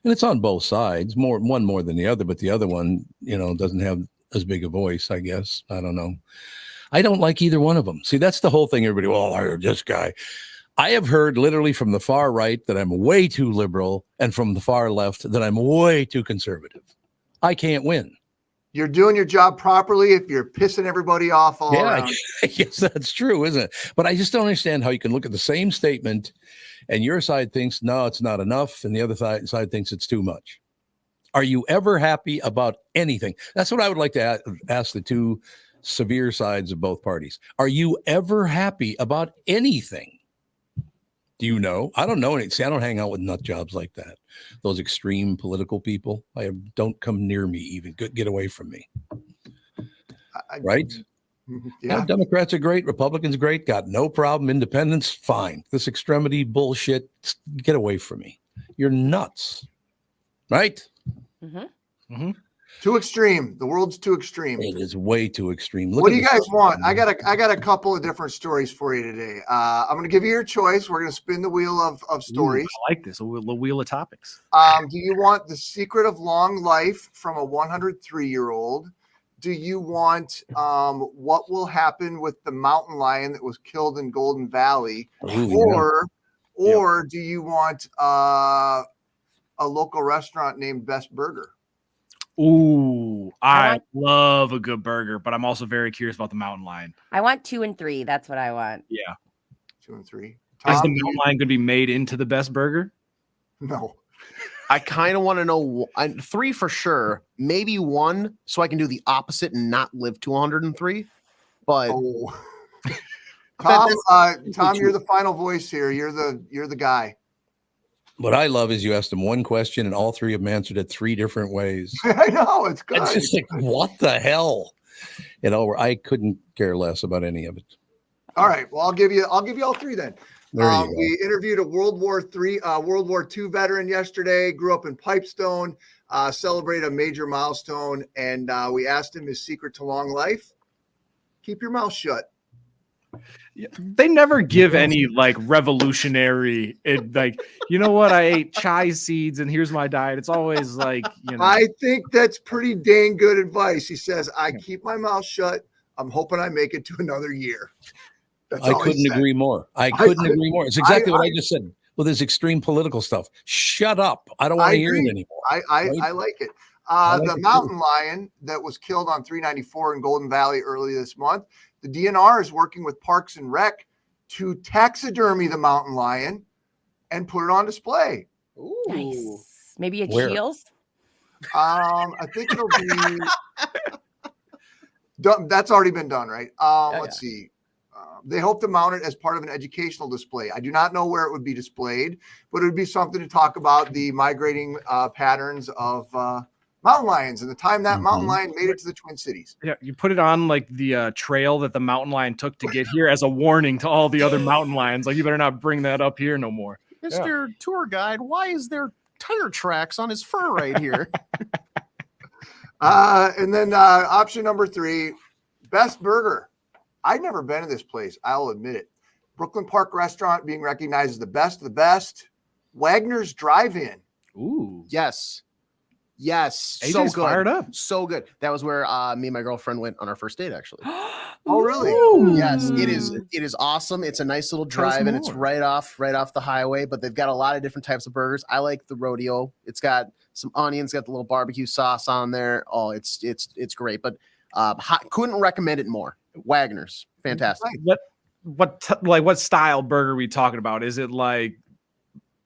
And it's on both sides, one more than the other, but the other one, doesn't have as big a voice, I guess. I don't know. I don't like either one of them. See, that's the whole thing. Everybody, I heard this guy. I have heard literally from the far right that I'm way too liberal, and from the far left that I'm way too conservative. I can't win. You're doing your job properly if you're pissing everybody off all around. Yes, that's true, isn't it? But I just don't understand how you can look at the same statement and your side thinks, no, it's not enough, and the other side thinks it's too much. Are you ever happy about anything? That's what I would like to ask the two severe sides of both parties. Are you ever happy about anything? Do you know? I don't know any. See, I don't hang out with nut jobs like that. Those extreme political people. Don't come near me even. Get away from me. Right? Yeah. Democrats are great. Republicans great. Got no problem. Independents, fine. This extremity bullshit, get away from me. You're nuts. Right? Too extreme. The world's too extreme. It is way too extreme. What do you guys want? I got a couple of different stories for you today. I'm going to give you your choice. We're going to spin the wheel of stories. Ooh, I like this. The wheel of topics. Do you want the secret of long life from a 103-year-old? Do you want what will happen with the mountain lion that was killed in Golden Valley? Ooh, or do you want a local restaurant named Best Burger? Ooh, I love a good burger, but I'm also very curious about the mountain lion. I want 2 and 3. That's what I want. Yeah. 2 and 3. Is the mountain lion going to be made into the Best Burger? No. I kind of want to know 3 for sure, maybe 1 so I can do the opposite and not live to 103. But Tom, you're the final voice here. You're the guy. What I love is you asked them one question and all 3 of them answered it 3 different ways. I know, it's good. It's just like, what the hell? I couldn't care less about any of it. All right. Well, I'll give you all 3 then. There you go. We interviewed a World War II veteran yesterday, grew up in Pipestone, celebrated a major milestone, and we asked him his secret to long life. Keep your mouth shut. They never give any revolutionary, you know what? I ate chai seeds and here's my diet. It's always I think that's pretty dang good advice. He says, I keep my mouth shut. I'm hoping I make it to another year. I couldn't agree more. I couldn't agree more. It's exactly what I just said with this extreme political stuff. Shut up. I don't want to hear it anymore. I like it. The mountain lion that was killed on 394 in Golden Valley early this month. The DNR is working with Parks and Rec to taxidermy the mountain lion and put it on display. Ooh. Nice. Maybe a Shields? I think it'll be done. That's already been done, right? Let's see. They hope to mount it as part of an educational display. I do not know where it would be displayed, but it would be something to talk about the migrating patterns of mountain lions and the time that mountain lion made it to the Twin Cities. Yeah, you put it on the trail that the mountain lion took to get here as a warning to all the other mountain lions. You better not bring that up here no more. Mr. Tour Guide, why is there tire tracks on his fur right here? And then option number 3, Best Burger. I've never been to this place. I'll admit it. Brooklyn Park Restaurant being recognized as the best of the best. Wagner's Drive-In. Ooh. Yes. Yes, AJ's so good. fired up. So good. That was where me and my girlfriend went on our first date, actually. Oh, really? Yes, it is. It is awesome. It's a nice little drive, and it's right off the highway. But they've got a lot of different types of burgers. I like the rodeo. It's got some onions, got the little barbecue sauce on there. Oh, it's great. But couldn't recommend it more. Wagner's, fantastic. What style burger are we talking about? Is it like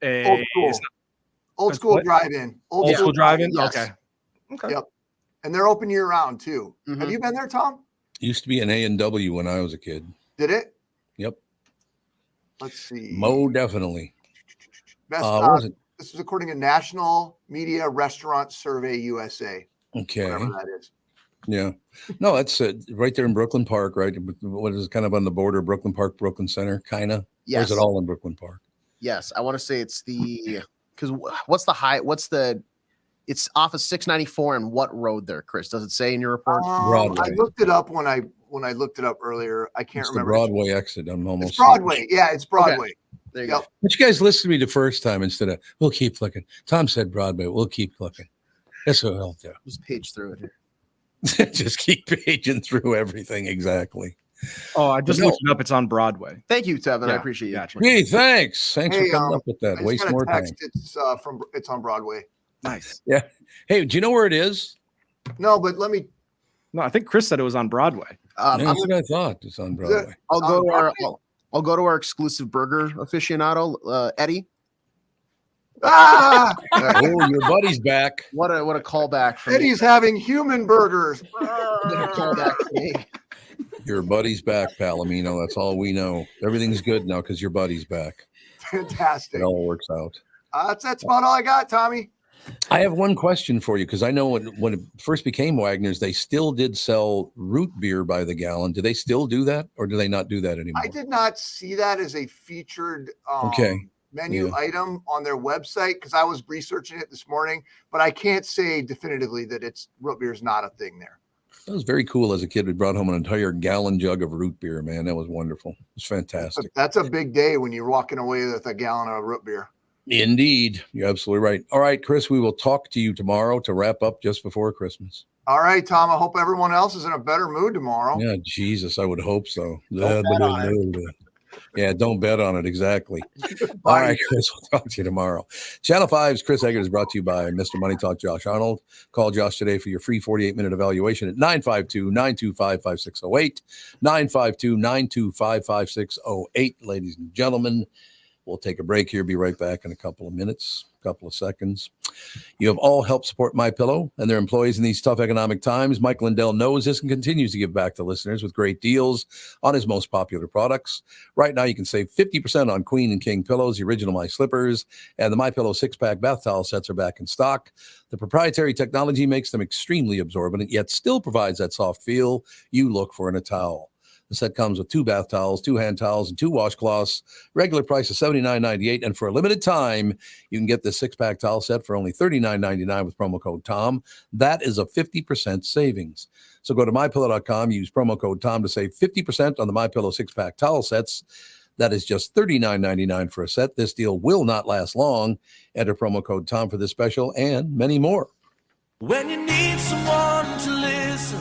a old school drive-in? Old school drive-in. Yes. Okay. Yep. And they're open year round too. Have you been there, Tom? Used to be an A&W when I was a kid. Did it? Yep. Let's see. Definitely. Best, this is according to National Media Restaurant Survey USA. Okay. Whatever that is. Yeah. No, that's right there in Brooklyn Park, right? What is it, kind of on the border of Brooklyn Park, Brooklyn Center, kind of? Yes. Or is it all in Brooklyn Park? Yes. I want to say it's because it's off of 694 and what road there, Chris? Does it say in your report? Broadway. I looked it up when I looked it up earlier. I can't remember. The Broadway exit. I'm almost. It's Broadway. Yeah, it's Broadway. Okay. There you go. But you guys listened to me the first time instead of we'll keep looking. Tom said Broadway. We'll keep looking. That's what I'll do. Just page through it here. Just keep paging through everything. Exactly. Oh, I just looked it up. It's on Broadway. Thank you, Tevin. Yeah. I appreciate you. Gotcha. Hey, thanks. Thanks for coming up with that. I just Waste got a more time. text. It's on Broadway. Nice. Yeah. Hey, do you know where it is? No, but let me. No, I think Chris said it was on Broadway. That's what I thought. It's on Broadway. I'll go to our exclusive burger aficionado, Eddie. Ah! Oh, your buddy's back. What a callback. Eddie's having human burgers. Callback to me. Your buddy's back, Palomino. That's all we know. Everything's good now because your buddy's back. Fantastic. It all works out. That's about all I got, Tommy. I have one question for you because I know when it first became Wagner's, they still did sell root beer by the gallon. Do they still do that, or do they not do that anymore? I did not see that as a featured menu item on their website because I was researching it this morning, but I can't say definitively that root beer is not a thing there. That was very cool as a kid. We brought home an entire gallon jug of root beer, man. That was wonderful. It was fantastic. That's a big day when you're walking away with a gallon of root beer. Indeed. You're absolutely right. All right, Chris, we will talk to you tomorrow to wrap up just before Christmas. All right, Tom. I hope everyone else is in a better mood tomorrow. Yeah, Jesus, I would hope so. Don't bet on it. Yeah, don't bet on it. Exactly. All right, Chris, we'll talk to you tomorrow. Channel 5's Chris Eggert is brought to you by Mr. Money Talk Josh Arnold. Call Josh today for your free 48-minute evaluation at 952-925-5608. 952-925-5608. Ladies and gentlemen, we'll take a break here. Be right back in a couple of minutes, couple of seconds. You have all helped support MyPillow and their employees in these tough economic times. Mike Lindell knows this and continues to give back to listeners with great deals on his most popular products. Right now, you can save 50% on Queen and King pillows, the original My Slippers, and the MyPillow 6-pack bath towel sets are back in stock. The proprietary technology makes them extremely absorbent, yet still provides that soft feel you look for in a towel. The set comes with 2 bath towels, 2 hand towels, and 2 washcloths. Regular price is $79.98, and for a limited time, you can get this 6-pack towel set for only $39.99 with promo code TOM. That is a 50% savings. So go to MyPillow.com, use promo code TOM to save 50% on the MyPillow 6-pack towel sets. That is just $39.99 for a set. This deal will not last long. Enter promo code TOM for this special and many more. When you need someone to listen,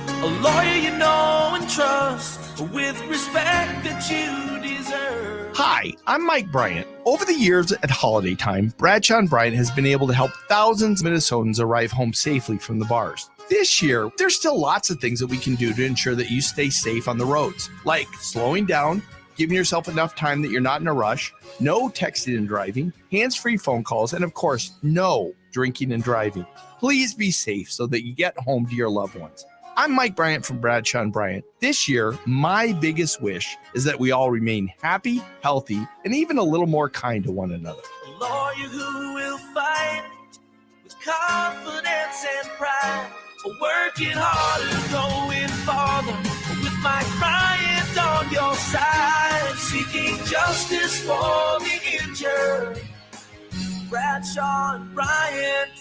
a lawyer you know and trust, with respect that you deserve. Hi, I'm Mike Bryant. Over the years at holiday time, Bradshaw & Bryant has been able to help thousands of Minnesotans arrive home safely from the bars. This year, there's still lots of things that we can do to ensure that you stay safe on the roads, like slowing down, giving yourself enough time that you're not in a rush, no texting and driving, hands-free phone calls, and of course, no drinking and driving. Please be safe so that you get home to your loved ones. I'm Mike Bryant from Bradshaw & Bryant. This year, my biggest wish is that we all remain happy, healthy, and even a little more kind to one another. A lawyer who will fight with confidence and pride, working harder, going farther, with Mike Bryant on your side, seeking justice for the injured. Bradshaw & Bryant.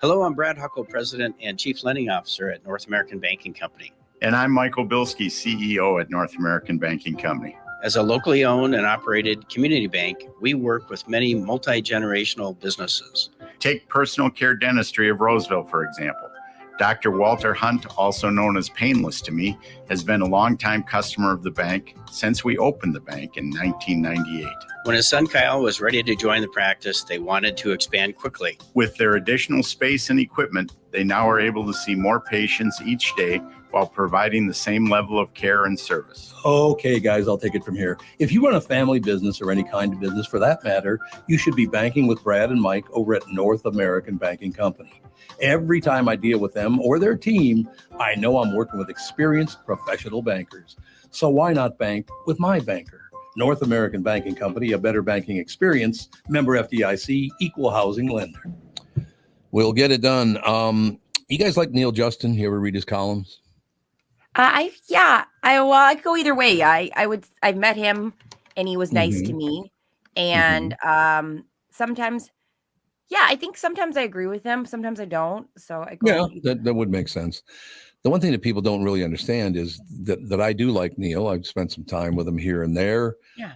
Hello, I'm Brad Huckle, President and Chief Lending Officer at North American Banking Company. And I'm Michael Bilski, CEO at North American Banking Company. As a locally owned and operated community bank, we work with many multi-generational businesses. Take Personal Care Dentistry of Roseville, for example. Dr. Walter Hunt, also known as Painless to me, has been a longtime customer of the bank since we opened the bank in 1998. When his son Kyle was ready to join the practice, they wanted to expand quickly. With their additional space and equipment, they now are able to see more patients each day while providing the same level of care and service. Okay, guys, I'll take it from here. If you run a family business or any kind of business for that matter, you should be banking with Brad and Mike over at North American Banking Company. Every time I deal with them or their team, I know I'm working with experienced professional bankers. So why not bank with my banker? North American Banking Company, a better banking experience, member FDIC, equal housing lender. We'll get it done. You guys like Neil Justin? You ever read his columns? I could go either way. I've met him and he was nice to me. And sometimes, I think sometimes I agree with him. Sometimes I don't. So I go. Yeah, that would make sense. The one thing that people don't really understand is that I do like Neil. I've spent some time with him here and there. Yeah.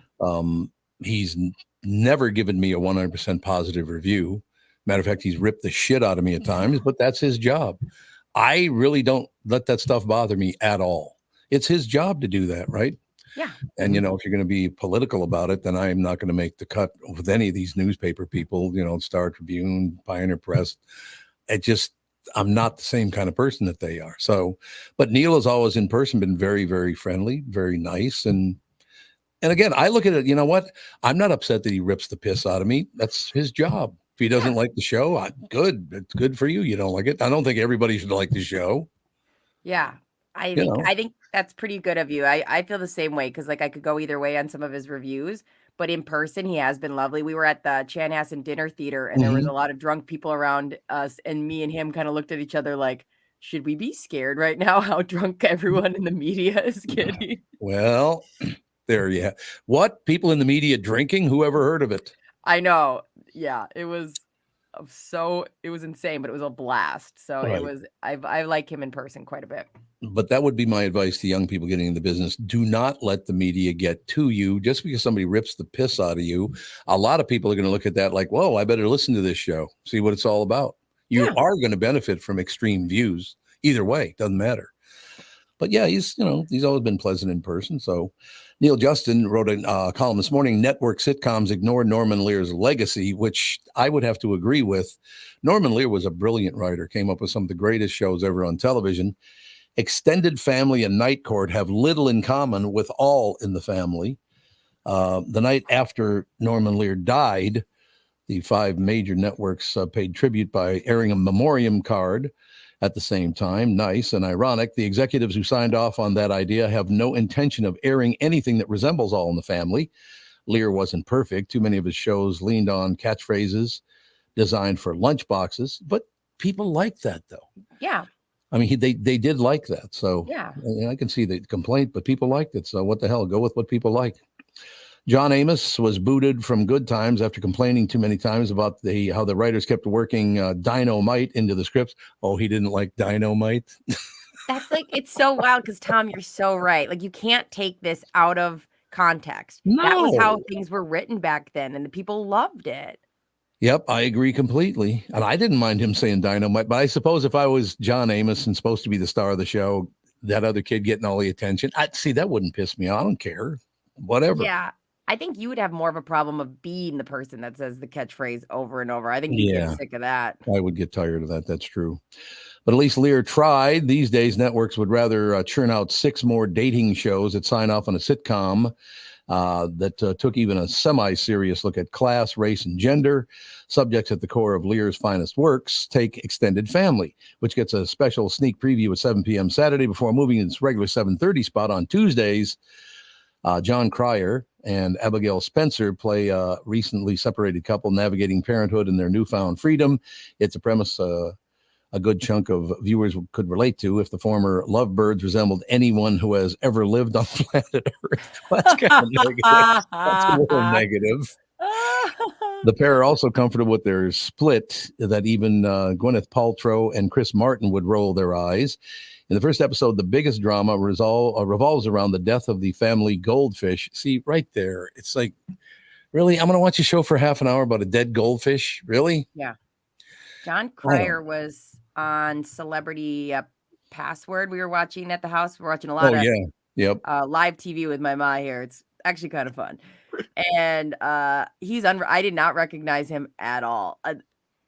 He's never given me a 100% positive review. Matter of fact, he's ripped the shit out of me at times, but that's his job. I really don't let that stuff bother me at all. It's his job to do that, right? Yeah. And, if you're going to be political about it, then I'm not going to make the cut with any of these newspaper people, Star Tribune, Pioneer Press. I'm not the same kind of person that they are. So, but Neil has always in person been very, very friendly, very nice. And again, I look at it, you know what? I'm not upset that he rips the piss out of me. That's his job. If he doesn't like the show, good. It's good for you. You don't like it. I don't think everybody should like the show. Yeah. I think that's pretty good of you. I feel the same way because I could go either way on some of his reviews, but in person he has been lovely. We were at the Chanhassen Dinner Theater and there was a lot of drunk people around us, and me and him kind of looked at each other like, should we be scared right now how drunk everyone in the media is getting? Well, there you have. What? People in the media drinking? Who ever heard of it? I know. Yeah, it was insane, but it was a blast. So Right. I like him in person quite a bit. But that would be my advice to young people getting into business. Do not let the media get to you. Just because somebody rips the piss out of you, a lot of people are going to look at that like, whoa, I better listen to this show, see what it's all about. You are going to benefit from extreme views. Either way, doesn't matter. But yeah, he's always been pleasant in person. So Neil Justin wrote a column this morning, Network Sitcoms Ignore Norman Lear's Legacy, which I would have to agree with. Norman Lear was a brilliant writer, came up with some of the greatest shows ever on television. Extended Family and Night Court have little in common with All in the Family. The night after Norman Lear died, the 5 major networks paid tribute by airing a memoriam card at the same time. Nice and ironic. The executives who signed off on that idea have no intention of airing anything that resembles All in the Family. Lear wasn't perfect. Too many of his shows leaned on catchphrases designed for lunchboxes, but people liked that though. Yeah. I mean, they did like that. So yeah, I can see the complaint, but people liked it. So what the hell? Go with what people like. John Amos was booted from Good Times after complaining too many times about how the writers kept working dynamite into the scripts. Oh, he didn't like dynamite. That's it's so wild because Tom, you're so right. You can't take this out of context. No. That was how things were written back then, and the people loved it. Yep, I agree completely. And I didn't mind him saying dynamite, but I suppose if I was John Amos and supposed to be the star of the show, that other kid getting all the attention, I'd see that wouldn't piss me off. I don't care. Whatever. Yeah. I think you would have more of a problem of being the person that says the catchphrase over and over. I think you'd get sick of that. I would get tired of that. That's true. But at least Lear tried. These days, networks would rather churn out 6 more dating shows that sign off on a sitcom that took even a semi-serious look at class, race, and gender. Subjects at the core of Lear's finest works. Take Extended Family, which gets a special sneak preview at 7 p.m. Saturday before moving its regular 7:30 spot on Tuesdays. John Cryer and Abigail Spencer play a recently separated couple navigating parenthood and their newfound freedom. It's a premise a good chunk of viewers could relate to if the former lovebirds resembled anyone who has ever lived on planet Earth. That's kind of negative. That's a little negative. The pair are also comfortable with their split that even Gwyneth Paltrow and Chris Martin would roll their eyes. In the first episode, the biggest drama revolves around the death of the family goldfish. See, right there, it's like, really? I'm going to watch a show for half an hour about a dead goldfish? Really? Yeah. John Cryer was on Celebrity Password. We were watching at the house. We're watching a lot of live TV with my ma here. It's actually kind of fun. And he's I did not recognize him at all.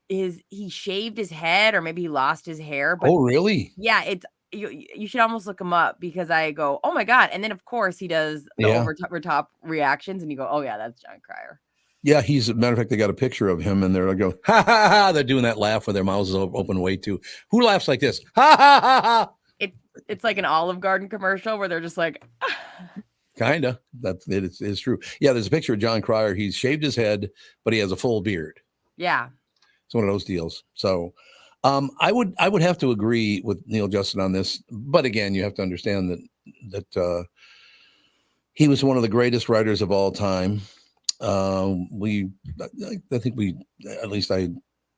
He shaved his head, or maybe he lost his hair. But really? Yeah, it's you should almost look him up, because I go, oh my God. And then of course he does the over top reactions, and you go, oh yeah, that's John Cryer. Yeah, he's a matter of fact, they got a picture of him and they're going, ha ha ha. They're doing that laugh with their mouths open way too. Who laughs like this? Ha ha ha ha. It's like an Olive Garden commercial where they're just like, kind of. It's true. Yeah, there's a picture of John Cryer. He's shaved his head, but he has a full beard. Yeah. It's one of those deals. So I would have to agree with Neil Justin on this. But again, you have to understand that he was one of the greatest writers of all time. I think at least I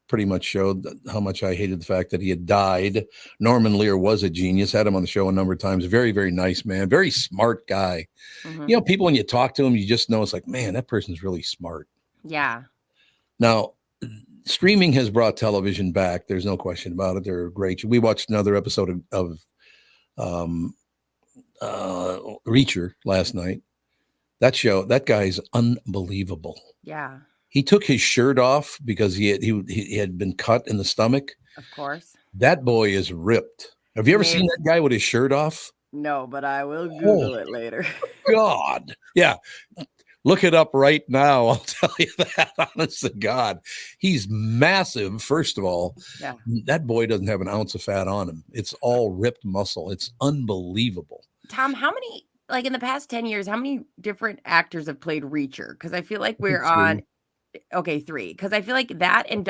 pretty much showed how much I hated the fact that he had died. Norman Lear was a genius. Had him on the show a number of times. Very, very nice man. Very smart guy. Mm-hmm. You know, people, when you talk to him, you just know it's like, man, that person's really smart. Yeah. Now, streaming has brought television back. There's no question about it. They're great. We watched another episode of Reacher last night. That show, that guy's unbelievable. Yeah. He took his shirt off because he had been cut in the stomach. Of course. That boy is ripped. Have you ever seen that guy with his shirt off? No, but I will Google it later. God. Yeah. Look it up right now. I'll tell you that. Honest to God. He's massive, first of all. Yeah. That boy doesn't have an ounce of fat on him. It's all ripped muscle. It's unbelievable. Tom, how many, like in the past 10 years, how many different actors have played Reacher? Because I feel like we're on, 3. Because I feel like that and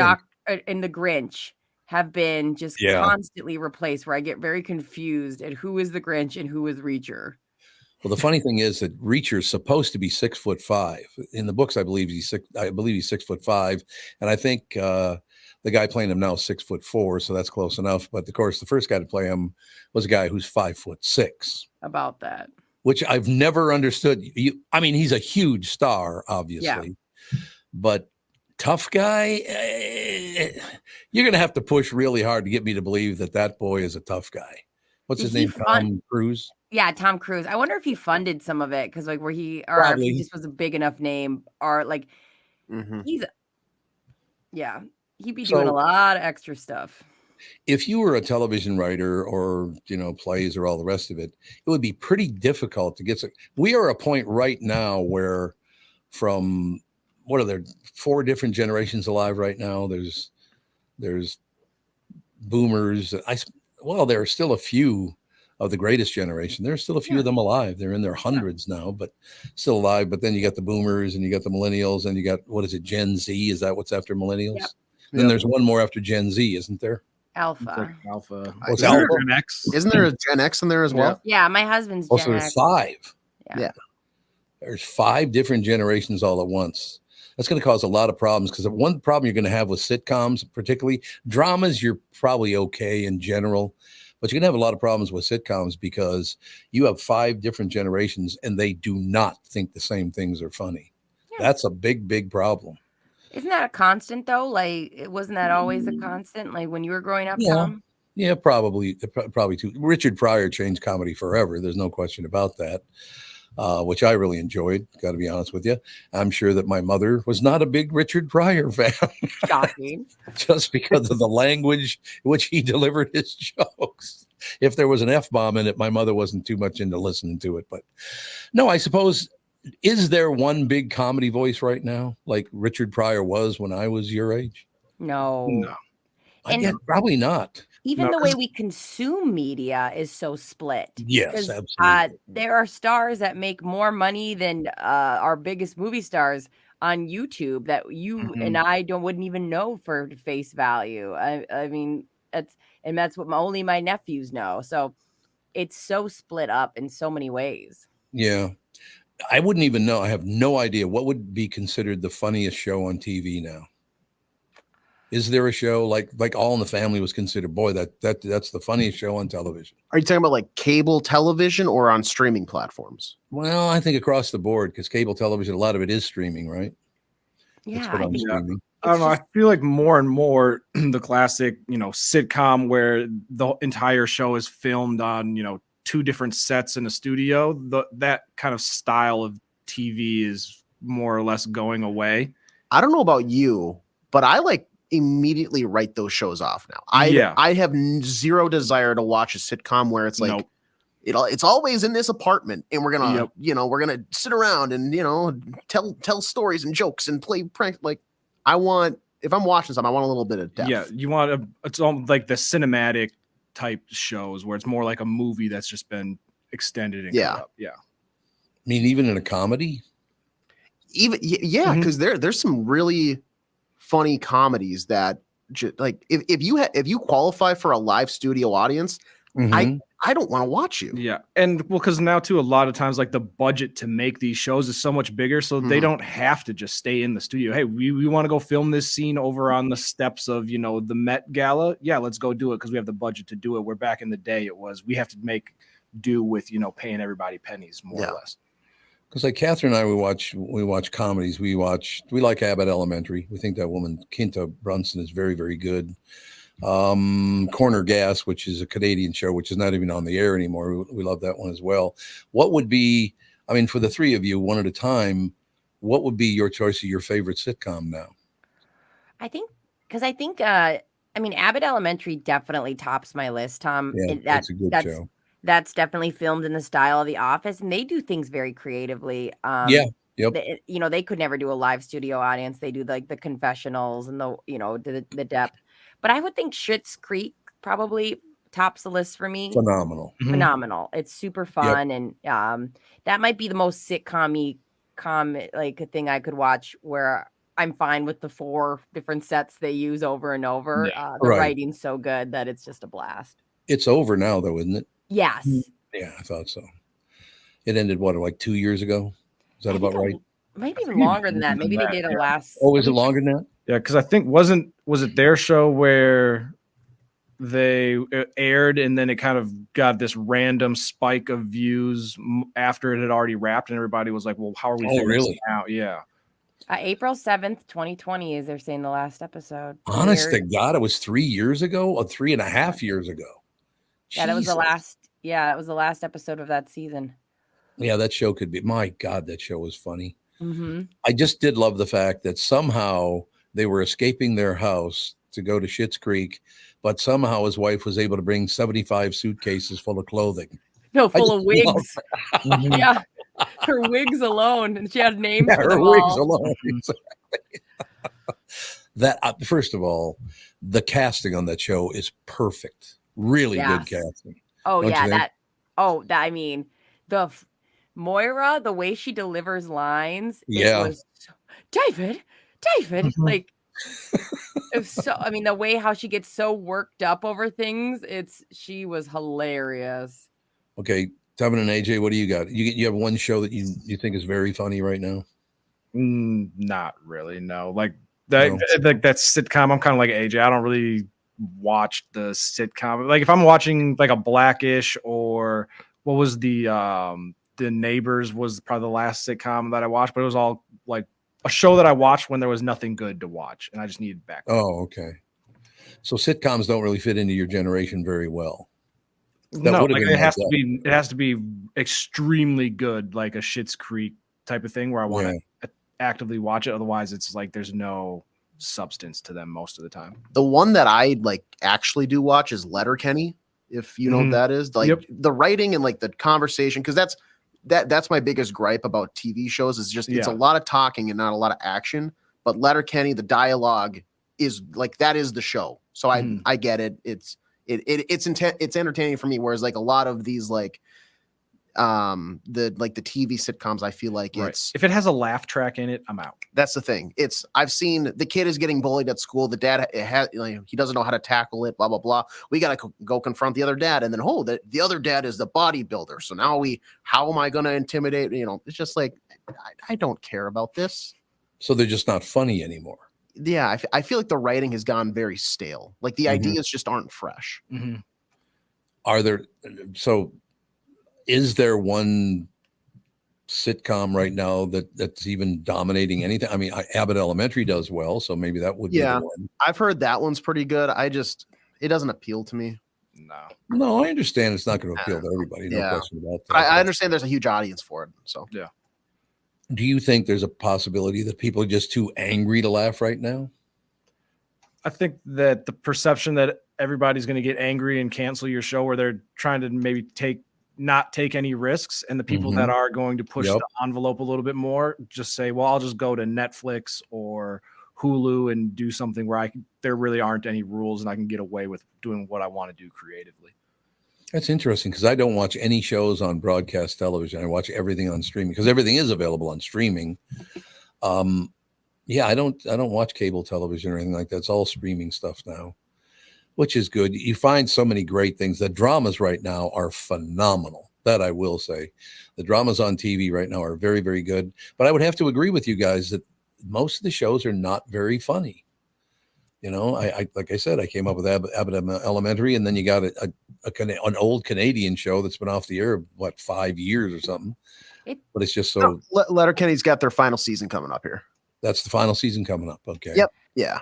and the Grinch have been just constantly replaced, where I get very confused at who is the Grinch and who is Reacher. Well, the funny thing is that Reacher's supposed to be 6'5". In the books, I believe he's 6'5", and I think the guy playing him now is 6'4", so that's close enough. But of course, the first guy to play him was a guy who's 5'6". About that, which I've never understood. I mean, he's a huge star, obviously, but tough guy. You're gonna have to push really hard to get me to believe that boy is a tough guy. What's his name? Tom Cruise. Yeah, Tom Cruise. I wonder if he funded some of it, because like where he, or probably. if he just was a big enough name, or like he'd be doing a lot of extra stuff. If you were a television writer or, plays or all the rest of it, it would be pretty difficult to get. We are at a point right now where from, what are there, 4 different generations alive right now? There's boomers. There are still a few of the greatest generation. There's still a few of them alive. They're in their hundreds now, but still alive. But then you got the boomers and you got the millennials and you got, what is it, Gen Z? Is that what's after millennials? Yep. Then there's one more after Gen Z, isn't there? Alpha. What's Alpha? Gen X? Isn't there a Gen X in there as well? Yeah, my husband's Gen X. So there's 5. Yeah. There's 5 different generations all at once. That's going to cause a lot of problems, because one problem you're going to have with sitcoms, particularly dramas, you're probably okay in general, but you're going to have a lot of problems with sitcoms because you have 5 different generations and they do not think the same things are funny. Yeah. That's a big, big problem. Isn't that a constant though? Like, wasn't that always a constant? Like when you were growing up, Tom? Yeah, probably too. Richard Pryor changed comedy forever. There's no question about that. Which I really enjoyed, got to be honest with you. I'm sure that my mother was not a big Richard Pryor fan. Shocking. Just because of the language in which he delivered his jokes. If there was an F-bomb in it, my mother wasn't too much into listening to it. But no, I suppose, is there one big comedy voice right now like Richard Pryor was when I was your age? No. Probably not. Even the way we consume media is so split. Yes, absolutely. There are stars that make more money than our biggest movie stars on YouTube that you and I wouldn't even know for face value. I mean, that's what only my nephews know. So it's so split up in so many ways. Yeah. I wouldn't even know. I have no idea what would be considered the funniest show on TV now. Is there a show like All in the Family was considered, boy, that's the funniest show on television? Are you talking about like cable television or on streaming platforms? Well, I think across the board, because cable television, a lot of it is streaming, right? Yeah, I don't know. I feel like more and more the classic, sitcom where the entire show is filmed on, 2 different sets in a studio. That kind of style of TV is more or less going away. I don't know about you, but I immediately write those shows off now. I have zero desire to watch a sitcom where it's like, it's always in this apartment and we're gonna, we're gonna sit around and tell stories and jokes and play pranks. Like, if I'm watching something, I want a little bit of depth. Yeah, you want it's almost like the cinematic type shows where it's more like a movie that's just been extended and cut up. Yeah. I mean, even in a comedy? Because there's some really funny comedies that if you qualify for a live studio audience, I don't want to watch you. Yeah. And because now too, a lot of times the budget to make these shows is so much bigger. So they don't have to just stay in the studio. Hey, we want to go film this scene over on the steps of, the Met Gala. Yeah, let's go do it because we have the budget to do it. Where back in the day it was, we have to make do with, paying everybody pennies more or less. Because like Catherine and I, we watch comedies. We like Abbott Elementary. We think that woman, Quinta Brunson, is very, very good. Corner Gas, which is a Canadian show, which is not even on the air anymore. We love that one as well. What would be, for the three of you, one at a time, what would be your choice of your favorite sitcom now? I think Abbott Elementary definitely tops my list, Tom. Yeah, that's a good show. That's definitely filmed in the style of The Office, and they do things very creatively. They could never do a live studio audience. They do the confessionals and the depth. But I would think Schitt's Creek probably tops the list for me. Phenomenal. It's super fun, and that might be the most sitcom-y thing I could watch, where I'm fine with the 4 different sets they use over and over. The writing's so good that it's just a blast. It's over now, though, isn't it? Yes. Yeah, I thought so. It ended, 2 years ago? Is that about right? Maybe even longer than that. Maybe they did a last. Oh, is it longer than that? Yeah, because I think was it their show where they aired and then it kind of got this random spike of views after it had already wrapped and everybody was like, well, how are we figuring this out? Yeah. April 7th, 2020 is they're saying the last episode. Honest to God, it was 3 years ago or 3.5 years ago. Yeah, that was the last. Yeah, that was the last episode of that season. Yeah, that show could be. My God, that show was funny. Mm-hmm. I just did love the fact that somehow they were escaping their house to go to Schitt's Creek, but somehow his wife was able to bring 75 suitcases full of clothing. No, full of wigs. Yeah, her wigs alone, and she had names for them wigs all. alone. That first of all, the casting on that show is perfect. Really good casting. Oh, yeah, Moira, the way she delivers lines, it was David, like it was so. The way how she gets so worked up over things, she was hilarious. Okay, Tevin and AJ, what do you got? You have one show that you think is very funny right now? Not really, no. Like that sitcom. I'm kind of like AJ. I don't really watch the sitcom. Like if I'm watching like a Blackish or what was the Neighbors was probably the last sitcom that I watched, but it was all like a show that I watched when there was nothing good to watch and I just needed background. Oh, okay. So sitcoms don't really fit into your generation very well. It has to be extremely good, like a Schitt's Creek type of thing where I want to actively watch it. Otherwise it's like there's no substance to them most of the time. The one that I actually do watch is Letterkenny, if you know what that is. The writing and the conversation, because that's my biggest gripe about TV shows is just it's a lot of talking and not a lot of action. But Letterkenny, the dialogue is that is the show. So I get it. It's entertaining for me. Whereas a lot of these the TV sitcoms, I feel like it's if it has a laugh track in it, I'm out. That's the thing. I've seen the kid is getting bullied at school. The dad he doesn't know how to tackle it. Blah blah blah. We gotta go confront the other dad, and then the other dad is the bodybuilder. So now how am I gonna intimidate? It's just I don't care about this. So they're just not funny anymore. Yeah, I feel like the writing has gone very stale. The ideas just aren't fresh. Mm-hmm. Is there one sitcom right now that's even dominating anything. I mean, Abbott Elementary does well, so maybe that would be the one. I've heard that one's pretty good. It doesn't appeal to me. No, I understand it's not going to appeal to everybody. No question about that. I understand there's a huge audience for it. So yeah. Do you think there's a possibility that people are just too angry to laugh right now? I think that the perception that everybody's going to get angry and cancel your show, where they're trying to maybe not take any risks, and the people that are going to push the envelope a little bit more just say, well, I'll just go to Netflix or Hulu and do something where there really aren't any rules and I can get away with doing what I want to do creatively. That's interesting, because I don't watch any shows on broadcast television. I watch everything on streaming, because everything is available on streaming. I don't watch cable television or anything like that. It's all streaming stuff now, which is good. You find so many great things. The dramas right now are phenomenal. That I will say. The dramas on TV right now are very, very good. But I would have to agree with you guys that most of the shows are not very funny. You know, I like I said, I came up with Abbott Elementary, and then you got an old Canadian show that's been off the air, 5 years or something. But it's just so. Letterkenny's got their final season coming up here. That's the final season coming up. Okay. Yep. Yeah.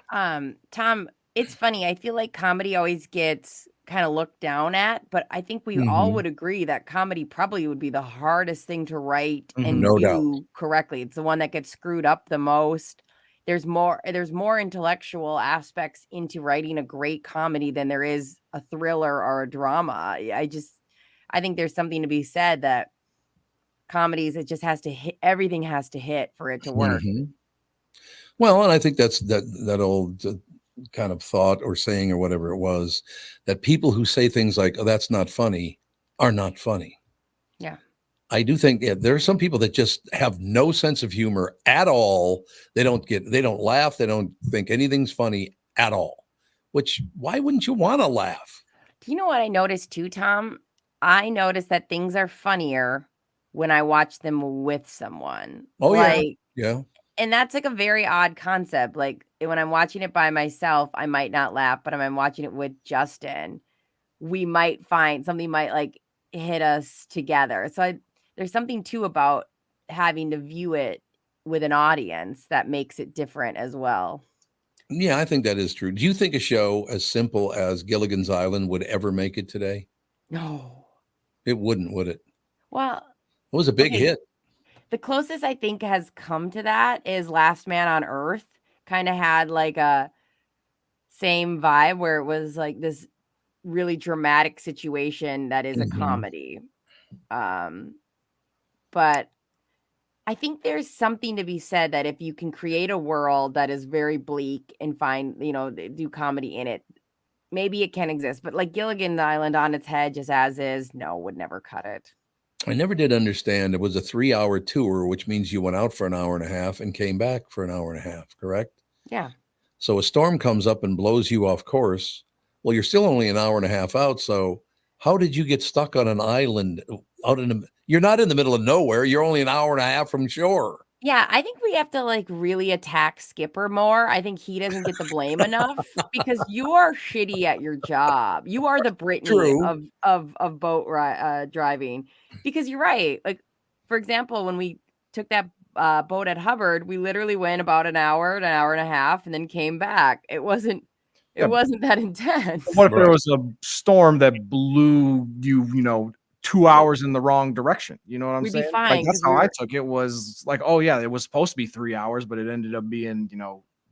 Tom, it's funny. I feel like comedy always gets kind of looked down at, but I think we all would agree that comedy probably would be the hardest thing to write and do correctly. It's the one that gets screwed up the most. There's more intellectual aspects into writing a great comedy than there is a thriller or a drama. I think there's something to be said that comedies, it just has to hit, everything has to hit for it to work. Well, and I think that's that old kind of thought or saying or whatever it was, that people who say things like, "Oh, that's not funny," are not funny. Yeah. I do think there are some people that just have no sense of humor at all. They don't laugh. They don't think anything's funny at all, why wouldn't you want to laugh? Do you know what I noticed too, Tom? I noticed that things are funnier when I watch them with someone. Oh, yeah. And that's like a very odd concept. Like when I'm watching it by myself, I might not laugh, but when I'm watching it with Justin, we might find something might like hit us together. So there's something too about having to view it with an audience that makes it different as well. Yeah, I think that is true. Do you think a show as simple as Gilligan's Island would ever make it today? No. It wouldn't, would it? Well, it was a big hit. The closest I think has come to that is Last Man on Earth. Kind of had like a same vibe where it was like this really dramatic situation that is a comedy. But I think there's something to be said that if you can create a world that is very bleak and do comedy in it, maybe it can exist. But like Gilligan's Island on its head, just as is, no, would never cut it. I never did understand. It was a 3-hour tour, which means you went out for an hour and a half and came back for an hour and a half, correct? Yeah. So a storm comes up and blows you off course. Well, you're still only an hour and a half out. So how did you get stuck on an island you're not in the middle of nowhere. You're only an hour and a half from shore. Yeah, I think we have to like really attack Skipper more. I think he doesn't get the blame enough because you are shitty at your job. You are the Britney of boat driving. Because you're right. Like, for example, when we took that boat at Hubbard, we literally went about an hour and a half, and then came back. It wasn't that intense. What if there was a storm that blew you 2 hours in the wrong direction? You know what I'm saying? We'd be fine, like, that's how I took it. Was like, oh yeah, it was supposed to be 3 hours, but it ended up being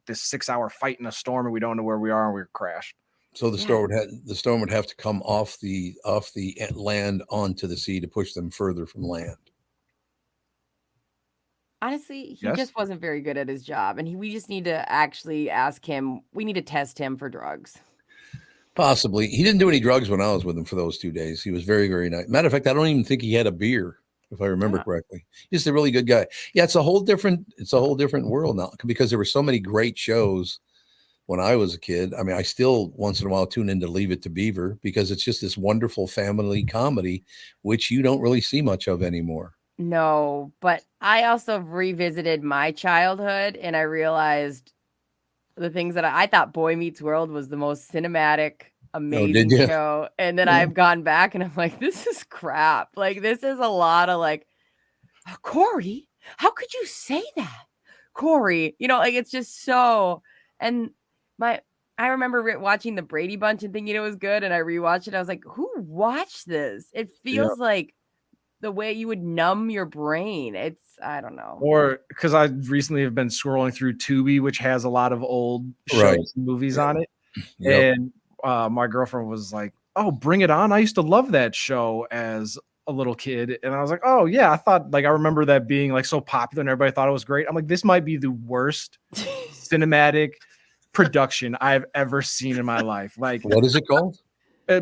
this 6-hour fight in a storm, and we don't know where we are, and we're crashed. So the storm would have to come off the land onto the sea to push them further from land. Honestly, he just wasn't very good at his job, and we just need to actually ask him. We need to test him for drugs. Possibly. He didn't do any drugs when I was with him for those 2 days. He was very, very nice. Matter of fact, I don't even think he had a beer, if I remember correctly. He's a really good guy. Yeah, it's a whole different world now, because there were so many great shows when I was a kid. I mean, I still once in a while tune in to Leave It to Beaver, because it's just this wonderful family comedy, which you don't really see much of anymore. No, but I also revisited my childhood, and I realized the things that I thought Boy Meets World was the most cinematic, amazing show. And then I've gone back and I'm like, this is crap. Like, this is a lot of like, Corey, how could you say that? Corey, like it's just so. And I remember watching the Brady Bunch and thinking it was good, and I rewatched it. I was like, who watched this? It feels like the way you would numb your brain. I don't know. Or because I recently have been scrolling through Tubi, which has a lot of old shows and movies on it. Yep. And my girlfriend was like, oh, Bring It On. I used to love that show as a little kid. And I was like, oh yeah, I remember that being like so popular and everybody thought it was great. I'm like, this might be the worst cinematic production I've ever seen in my life. Like, what is it called?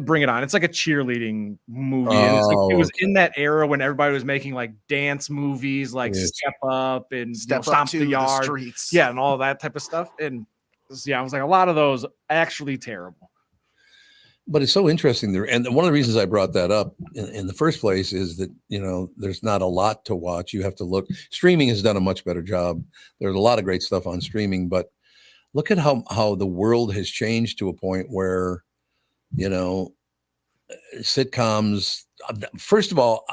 Bring It On. It's like a cheerleading movie. And it's like, it was in that era when everybody was making like dance movies, like Step Up and Stomp the Yard. Streets. Yeah, and all that type of stuff. And I was like, a lot of those actually terrible. But it's so interesting there. And one of the reasons I brought that up in the first place is that, there's not a lot to watch. You have to look. Streaming has done a much better job. There's a lot of great stuff on streaming, but look at how the world has changed to a point where, sitcoms, first of all,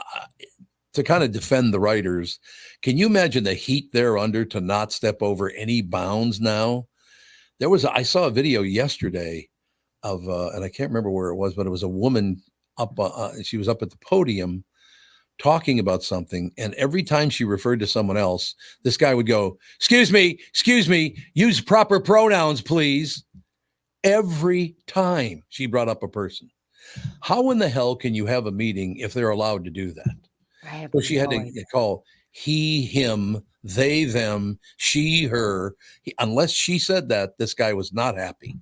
to kind of defend the writers, can you imagine the heat they're under to not step over any bounds now? I saw a video yesterday of, and I can't remember where it was, but it was a woman up, she was up at the podium talking about something. And every time she referred to someone else, this guy would go, excuse me, use proper pronouns, please. Every time she brought up a person. How in the hell can you have a meeting if they're allowed to do that? So she had to call he, him, they, them, she, her. Unless she said that, this guy was not happy.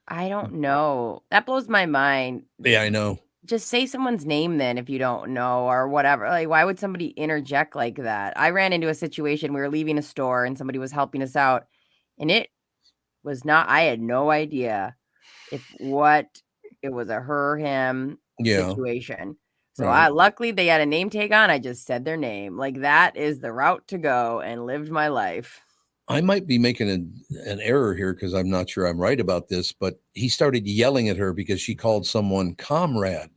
I don't know. That blows my mind. Yeah, I know. Just say someone's name then if you don't know or whatever. Like, why would somebody interject like that? I ran into a situation. We were leaving a store and somebody was helping us out. And it was not, I had no idea it was a her, him situation. So luckily they had a name tag on. I just said their name. Like, that is the route to go and lived my life. I might be making an error here because I'm not sure I'm right about this, but he started yelling at her because she called someone comrade.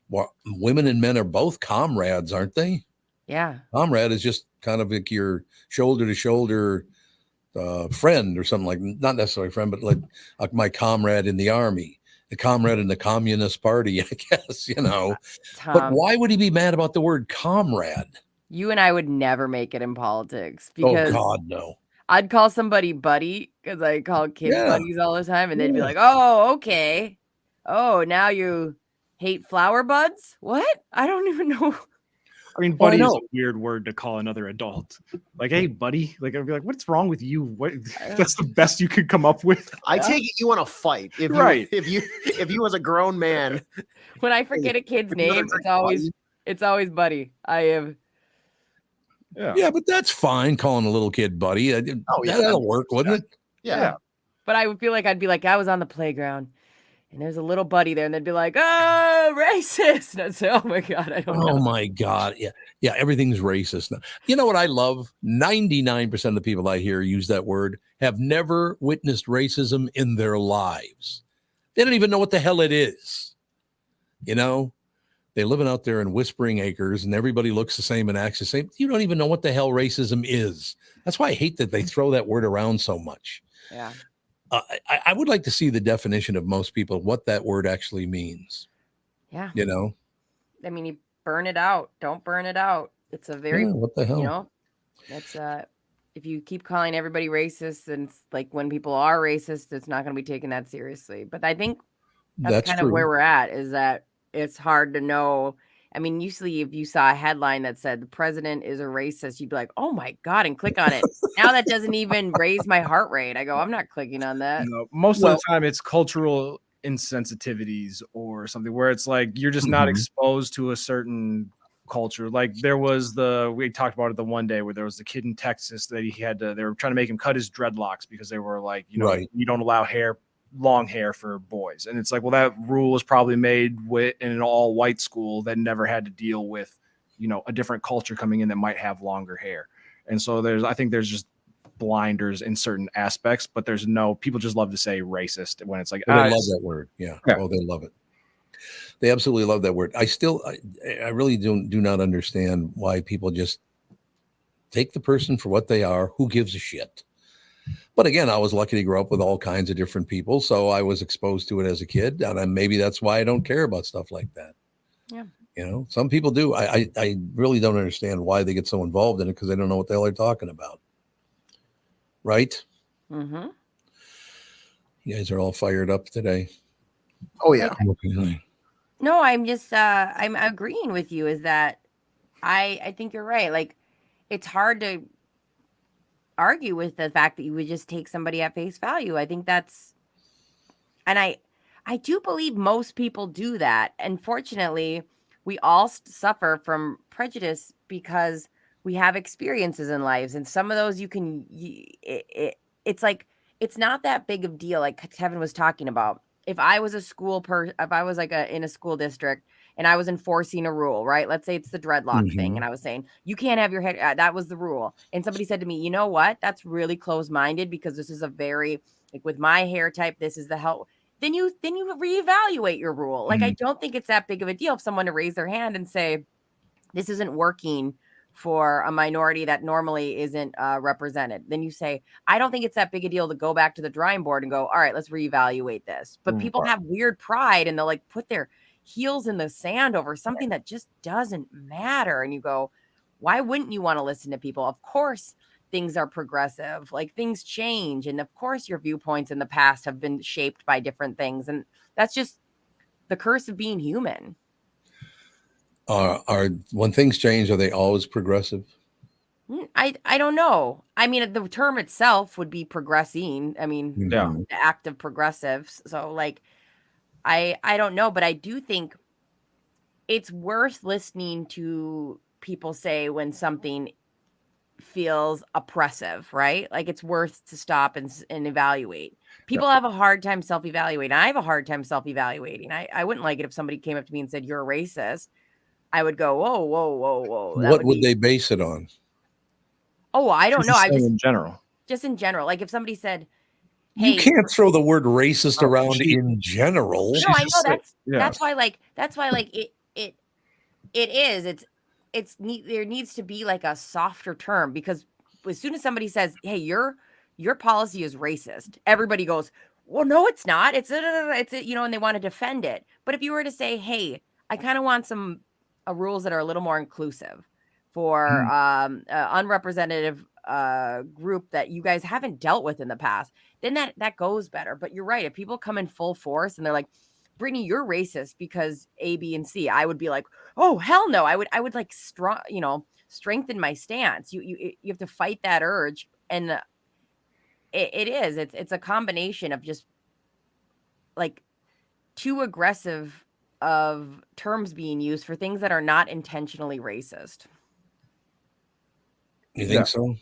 Well, women and men are both comrades, aren't they? Yeah. Comrade is just kind of like your shoulder to shoulder friend or something, like not necessarily friend, but like my comrade in the army, the comrade in the Communist Party, I guess, Tom, but why would he be mad about the word comrade? You and I would never make it in politics because God, no. I'd call somebody buddy because I call kids buddies all the time, and they'd be like, "Oh, okay. Oh, now you hate flower buds? What? I don't even know." I mean, buddy is a weird word to call another adult. Like, hey, buddy. Like, I'd be like, what's wrong with you? What? That's the best you could come up with. I take it you want to fight. If you as a grown man. When I forget a kid's name, it's always buddy. Yeah, but that's fine calling a little kid buddy. That'll work, wouldn't it? Yeah. But I would feel like I'd be like, I was on the playground and there's a little buddy there, and they'd be like, oh, racist. And I'd say, oh my God, I don't know. Oh my God. Yeah, everything's racist now. You know what I love? 99% of the people I hear use that word have never witnessed racism in their lives. They don't even know what the hell it is. They're living out there in Whispering Acres and everybody looks the same and acts the same. You don't even know what the hell racism is. That's why I hate that they throw that word around so much. Yeah. I would like to see the definition of most people, what that word actually means. Yeah. I mean, you burn it out. Don't burn it out. It's a very, what the hell? That's if you keep calling everybody racist, and it's like when people are racist, it's not going to be taken that seriously. But I think that's kind of where we're at, is that it's hard to know. I mean, usually if you saw a headline that said the president is a racist, you'd be like, oh my God, and click on it. Now that doesn't even raise my heart rate. I go, I'm not clicking on that. Most of the time it's cultural insensitivities or something where it's like you're just not exposed to a certain culture. Like we talked about it the one day where there was the kid in Texas that they were trying to make him cut his dreadlocks because they were like, you don't allow long hair for boys. And it's like, well, that rule was probably made in an all white school that never had to deal with, a different culture coming in that might have longer hair. And so I think there's just blinders in certain aspects, but people just love to say racist when it's like, they love that word. Yeah. Oh, they love it. They absolutely love that word. I really do not understand why people just take the person for what they are. Who gives a shit? But again, I was lucky to grow up with all kinds of different people, so I was exposed to it as a kid, and maybe that's why I don't care about stuff like that. Yeah. You know, some people do. I really don't understand why they get so involved in it, because they don't know what the hell they're talking about. Right? Mm-hmm. You guys are all fired up today. Oh yeah. No, I'm just I'm agreeing with you. Is that I think you're right. Like, it's hard to argue with the fact that you would just take somebody at face value. I think that's, and I do believe most people do that. Unfortunately, we all suffer from prejudice because we have experiences in lives, and some of those it's like, it's not that big of a deal. Like Kevin was talking about, if I was if I was like in a school district and I was enforcing a rule, right? Let's say it's the dreadlock thing, and I was saying you can't have your head. That was the rule, and somebody said to me, "You know what? That's really closed-minded, because this is a very, like, with my hair type, this is the help." Then you reevaluate your rule. Like, I don't think it's that big of a deal if someone to raise their hand and say, "This isn't working for a minority that normally isn't represented." Then you say, I don't think it's that big a deal to go back to the drawing board and go, all right, let's reevaluate this. But people have weird pride, and they'll like put their heels in the sand over something that just doesn't matter. And you go, why wouldn't you want to listen to people? Of course, things are progressive, like things change. And of course, your viewpoints in the past have been shaped by different things. And that's just the curse of being human. Are when things change, are they always progressive? I don't know. I mean, the term itself would be progressing. I mean, the act of progressives. So like, I don't know, but I do think it's worth listening to people say when something feels oppressive, right? Like, it's worth to stop and evaluate. People have a hard time self-evaluating. I have a hard time self-evaluating. I wouldn't like it if somebody came up to me and said, "You're a racist." I would go, whoa, whoa, whoa, whoa. What would they base it on? Oh, I don't know. I just in general. Just in general. Like if somebody said, "Hey," you can't throw the word racist around in general. No, I know that's why it is. It's neat. There needs to be like a softer term, because as soon as somebody says, "Hey, your policy is racist," everybody goes, "Well, no, it's not. It's and they want to defend it. But if you were to say, "Hey, I kind of want some rules that are a little more inclusive for unrepresentative group that you guys haven't dealt with in the past," then that goes better. But you're right. If people come in full force and they're like, "Brittany, you're racist because A, B, and C," I would be like, "Oh, hell no." I would like strengthen my stance. You have to fight that urge. And it's a combination of just like too aggressive of terms being used for things that are not intentionally racist. You think so?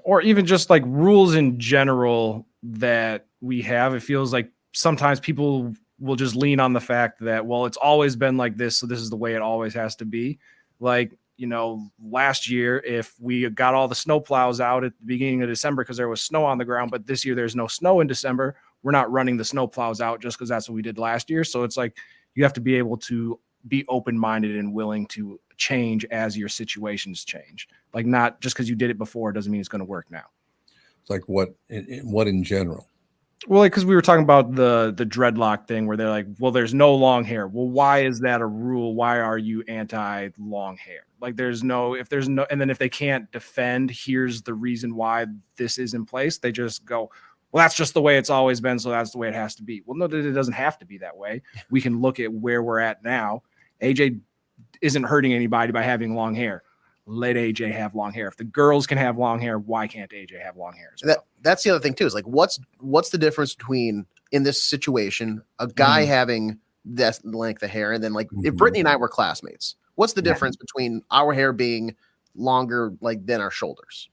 Or even just like rules in general that we have. It feels like sometimes people will just lean on the fact that, well, it's always been like this, so this is the way it always has to be. Like, last year, if we got all the snow plows out at the beginning of December because there was snow on the ground, but this year there's no snow in December, we're not running the snow plows out just because that's what we did last year. So it's like you have to be able to be open-minded and willing to change as your situations change. Like, not just because you did it before doesn't mean it's going to work now. It's like what in general? Well, like, because we were talking about the dreadlock thing where they're like, well, there's no long hair. Well, why is that a rule? Why are you anti long hair? Like, and then if they can't defend, here's the reason why this is in place, they just go, well, that's just the way it's always been, so that's the way it has to be. Well, no, it doesn't have to be that way. We can look at where we're at now. AJ isn't hurting anybody by having long hair. Let AJ have long hair. If the girls can have long hair, why can't AJ have long hair as well? That's the other thing too, is like, what's the difference between, in this situation, a guy having that length of hair, and then like if Brittany and I were classmates, what's the difference between our hair being longer like than our shoulders?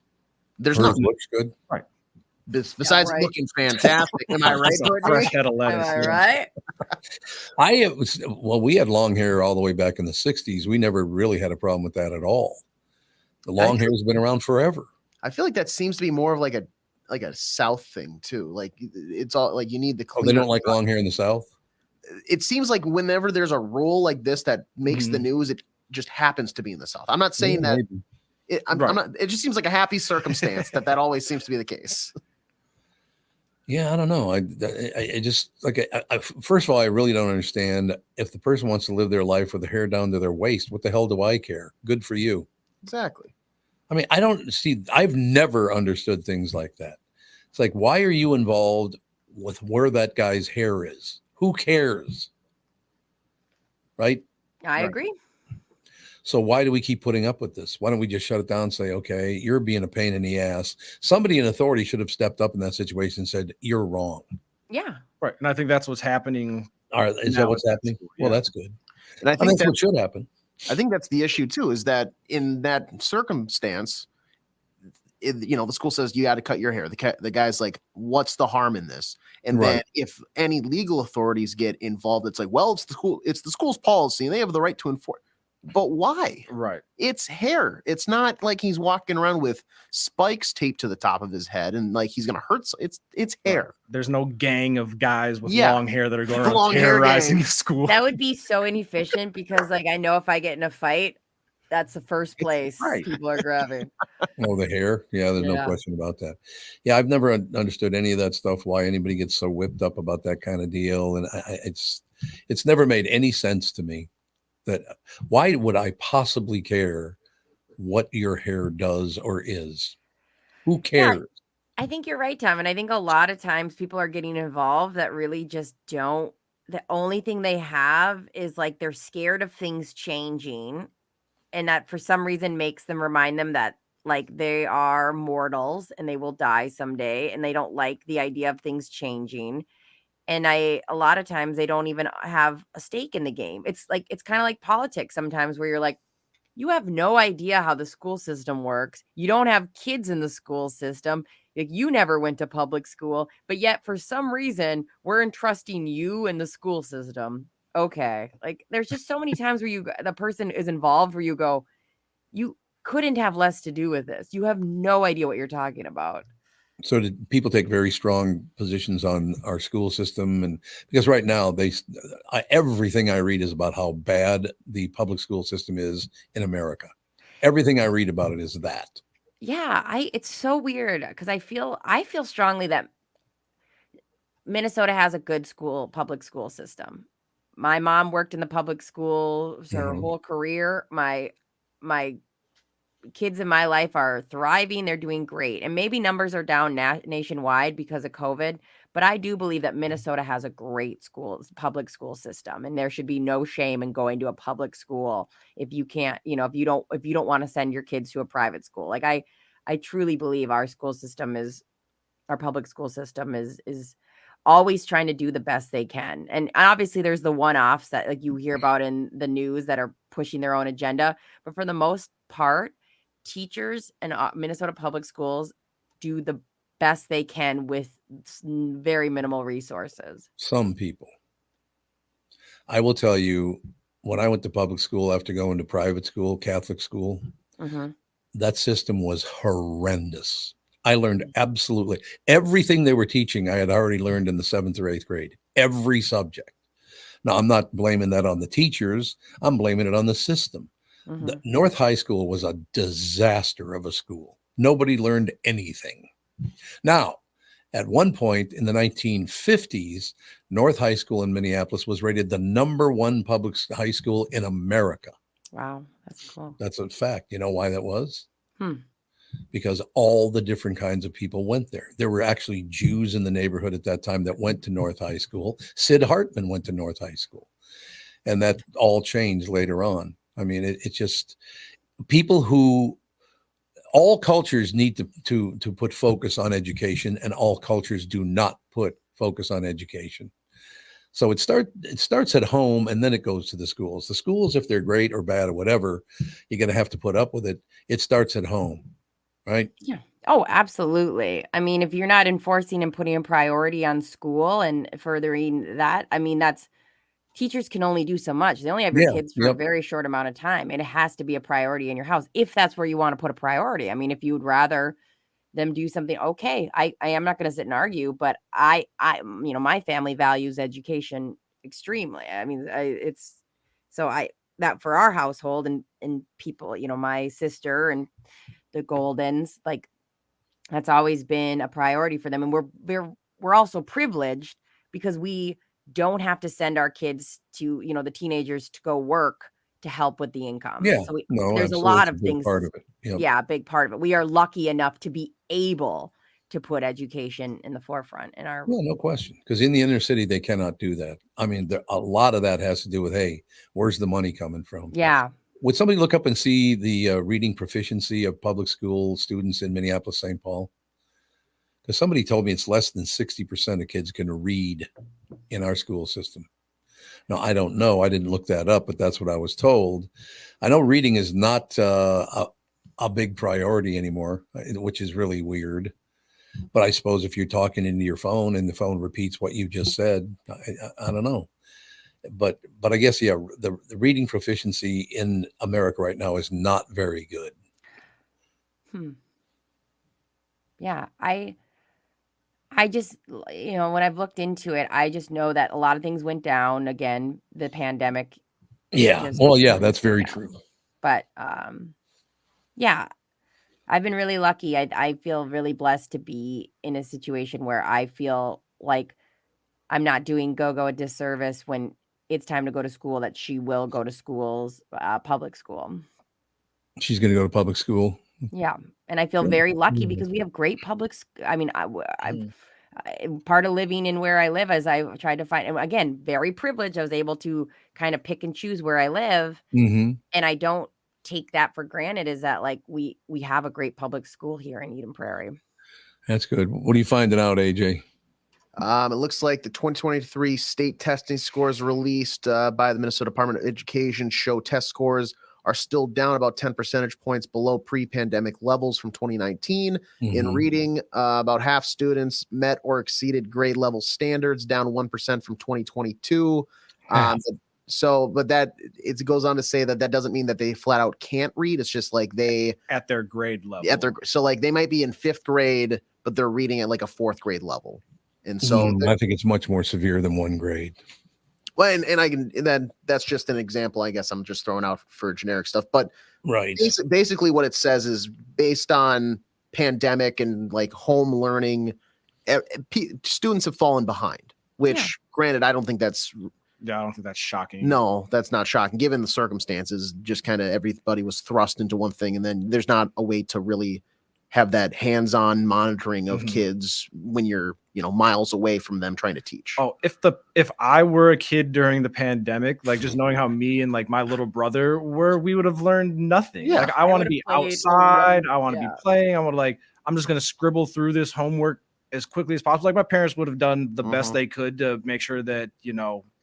There's nothing. Looks good, right? Besides looking fantastic, am I right? Fresh head of lettuce. Am I right? We had long hair all the way back in the 60s. We never really had a problem with that at all. The long hair has been around forever. I feel like that seems to be more of like a South thing too. Like, it's all like you need the. They don't like long hair in the South. it seems like whenever there's a rule like this that makes the news, it just happens to be in the South. I'm not saying that. I'm not. It just seems like a happy circumstance that always seems to be the case. Yeah, I don't know. I just like first of all, I really don't understand if the person wants to live their life with the hair down to their waist. What the hell do I care? Good for you. Exactly. I mean, I don't see. I've never understood things like that. It's like, why are you involved with where that guy's hair is? Who cares? Right? I agree. So why do we keep putting up with this? Why don't we just shut it down and say, okay, you're being a pain in the ass. Somebody in authority should have stepped up in that situation and said, you're wrong. Yeah. Right. And I think that's what's happening. All right. Is that what's happening? Well, that's good. And I think that's what should happen. I think that's the issue too, is that in that circumstance, the school says you got to cut your hair. The guy's like, what's the harm in this? And then if any legal authorities get involved, it's like, well, it's the school's policy and they have the right to enforce. But why? Right. It's hair. It's not like he's walking around with spikes taped to the top of his head and like he's gonna hurt. It's hair. Right. There's no gang of guys with long hair that are going around hair terrorizing the school. That would be so inefficient because, like, I know if I get in a fight, that's the first place people are grabbing. Oh, the hair. Yeah, there's no question about that. Yeah, I've never understood any of that stuff. Why anybody gets so whipped up about that kind of deal, and it's never made any sense to me. That why would I possibly care what your hair does or is? Who cares? Yeah, I think you're right, Tom. And I think a lot of times people are getting involved that really just don't. The only thing they have is like they're scared of things changing. And that for some reason makes them remind them that like they are mortals and they will die someday. And they don't like the idea of things changing. And a lot of times they don't even have a stake in the game. It's kind of like politics sometimes where you're like, you have no idea how the school system works. You don't have kids in the school system. Like you never went to public school, but yet for some reason we're entrusting you in the school system. Okay. Like there's just so many times where the person is involved where you go, you couldn't have less to do with this. You have no idea what you're talking about. So did people take very strong positions on our school system? And because right now everything I read is about how bad the public school system is in America. Everything I read about it is that. Yeah, it's so weird because I feel strongly that Minnesota has a good public school system. My mom worked in the public school her whole career. My kids in my life are thriving. They're doing great. And maybe numbers are down nationwide because of COVID, but I do believe that Minnesota has a great public school system, and there should be no shame in going to a public school if you can't, if you don't want to send your kids to a private school. Like I truly believe our public school system is always trying to do the best they can. And obviously there's the one-offs that like you hear about in the news that are pushing their own agenda, but for the most part, teachers and Minnesota public schools do the best they can with very minimal resources. Some people. I will tell you, when I went to public school after going to private school, Catholic school, that system was horrendous. I learned absolutely everything they were teaching. I had already learned in the 7th or 8th grade, every subject. Now, I'm not blaming that on the teachers. I'm blaming it on the system. The North High School was a disaster of a school. Nobody learned anything. Now, at one point in the 1950s, North High School in Minneapolis was rated the #1 public high school in America. Wow, that's cool. That's a fact. You know why that was? Because all the different kinds of people went there. There were actually Jews in the neighborhood at that time that went to North High School. Sid Hartman went to North High School. And that all changed later on. I mean, it's just people all cultures need to put focus on education, and all cultures do not put focus on education. So it starts at home, and then it goes to the schools. The schools, if they're great or bad or whatever, you're going to have to put up with it. It starts at home, right? Yeah. Oh, absolutely. I mean, if you're not enforcing and putting a priority on school and furthering that, I mean, teachers can only do so much. They only have your kids for a very short amount of time, and it has to be a priority in your house if that's where you want to put a priority. I mean, if you would rather them do something, okay, I am not going to sit and argue, but I my family values education extremely. I mean, that for our household and people, my sister and the Goldens, like that's always been a priority for them. And we're also privileged because we don't have to send our kids to, the teenagers to go work to help with the income. Yeah. So absolutely. there's a lot It's of a big things. part of it. Yep. Yeah, a big part of it. We are lucky enough to be able to put education in the forefront in our. Yeah, no question. Because in the inner city, they cannot do that. I mean, a lot of that has to do with, hey, where's the money coming from? Yeah. Would somebody look up and see the reading proficiency of public school students in Minneapolis, St. Paul? Because somebody told me it's less than 60% of kids can read in our school system. Now, I don't know. I didn't look that up, but that's what I was told. I know reading is not a big priority anymore, which is really weird. But I suppose if you're talking into your phone and the phone repeats what you just said, I don't know. But I guess, yeah, the reading proficiency in America right now is not very good. Yeah, I just, when I've looked into it, I just know that a lot of things went down. Again, the pandemic. Yeah. Well, yeah, that's very true. But yeah, I've been really lucky. I feel really blessed to be in a situation where I feel like I'm not doing Go a disservice when it's time to go to school, that she will go to public school. She's going to go to public school. Yeah. And I feel very lucky because we have great public. I mean, part of living in where I live, as I tried to find, and again, very privileged. I was able to kind of pick and choose where I live. Mm-hmm. And I don't take that for granted, is that like we have a great public school here in Eden Prairie. That's good. What are you finding out, AJ? It looks like the 2023 state testing scores released by the Minnesota Department of Education show test scores are still down about 10 percentage points below pre-pandemic levels from 2019. Mm-hmm. In reading, about half students met or exceeded grade level standards, down 1% from 2022. But that it goes on to say that doesn't mean that they flat out can't read. It's just like they at their grade level. So like they might be in 5th grade, but they're reading at like a 4th grade level. And so I think it's much more severe than 1 grade. Well, and that's just an example. I guess I'm just throwing out for generic stuff, but right. Basically what it says is based on pandemic and like home learning, students have fallen behind, which granted, I don't think that's shocking. No, that's not shocking given the circumstances. Just kind of everybody was thrust into one thing, and then there's not a way to really have that hands-on monitoring of kids when you're, miles away from them trying to teach. Oh, if I were a kid during the pandemic, like just knowing how me and like my little brother were, we would have learned nothing. Yeah. Like I want to be outside. I want to be playing. I'm just going to scribble through this homework as quickly as possible. Like my parents would have done the best they could to make sure that,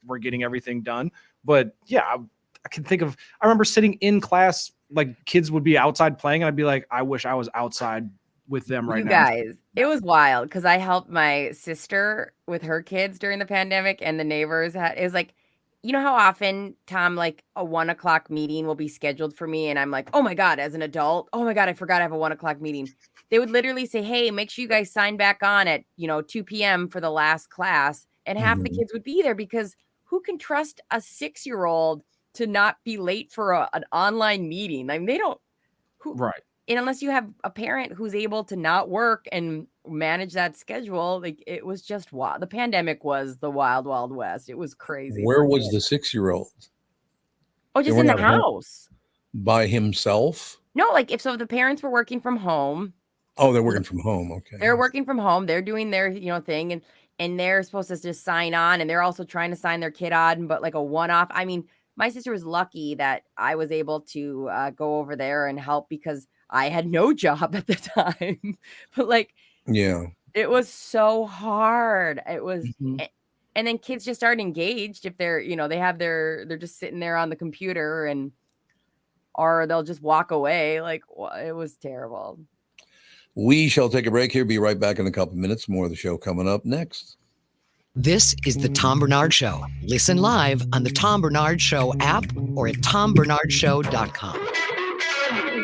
we're getting everything done. But yeah, I can think of, I remember sitting in class, like kids would be outside playing, and I'd be like, I wish I was outside with them right now. Guys, it was wild because I helped my sister with her kids during the pandemic, and the neighbors it was like, you know how often, Tom, like a 1 o'clock meeting will be scheduled for me, and I'm like, oh my God, as an adult, oh my God, I forgot I have a 1 o'clock meeting. They would literally say, hey, make sure you guys sign back on at 2 p.m. for the last class, and half the kids would be there because who can trust a 6-year-old to not be late for an online meeting? I mean, they don't. Right. And unless you have a parent who's able to not work and manage that schedule, like it was just wild. The pandemic was the wild, wild west. It was crazy. Where was the 6-year-old? Oh, just in the house. By himself? No, like if the parents were working from home. Oh, they're working from home. Okay. They're working from home. They're doing their, thing. And they're supposed to just sign on. And they're also trying to sign their kid on, but like a one-off. I mean, my sister was lucky that I was able to go over there and help because I had no job at the time. But like, yeah, it was so hard. It was, and then kids just aren't engaged if they're, they're just sitting there on the computer or they'll just walk away. Like, it was terrible. We shall take a break here. Be right back in a couple of minutes. More of the show coming up next. This is the Tom Barnard Show. Listen live on the Tom Barnard Show app or at tombernardshow.com.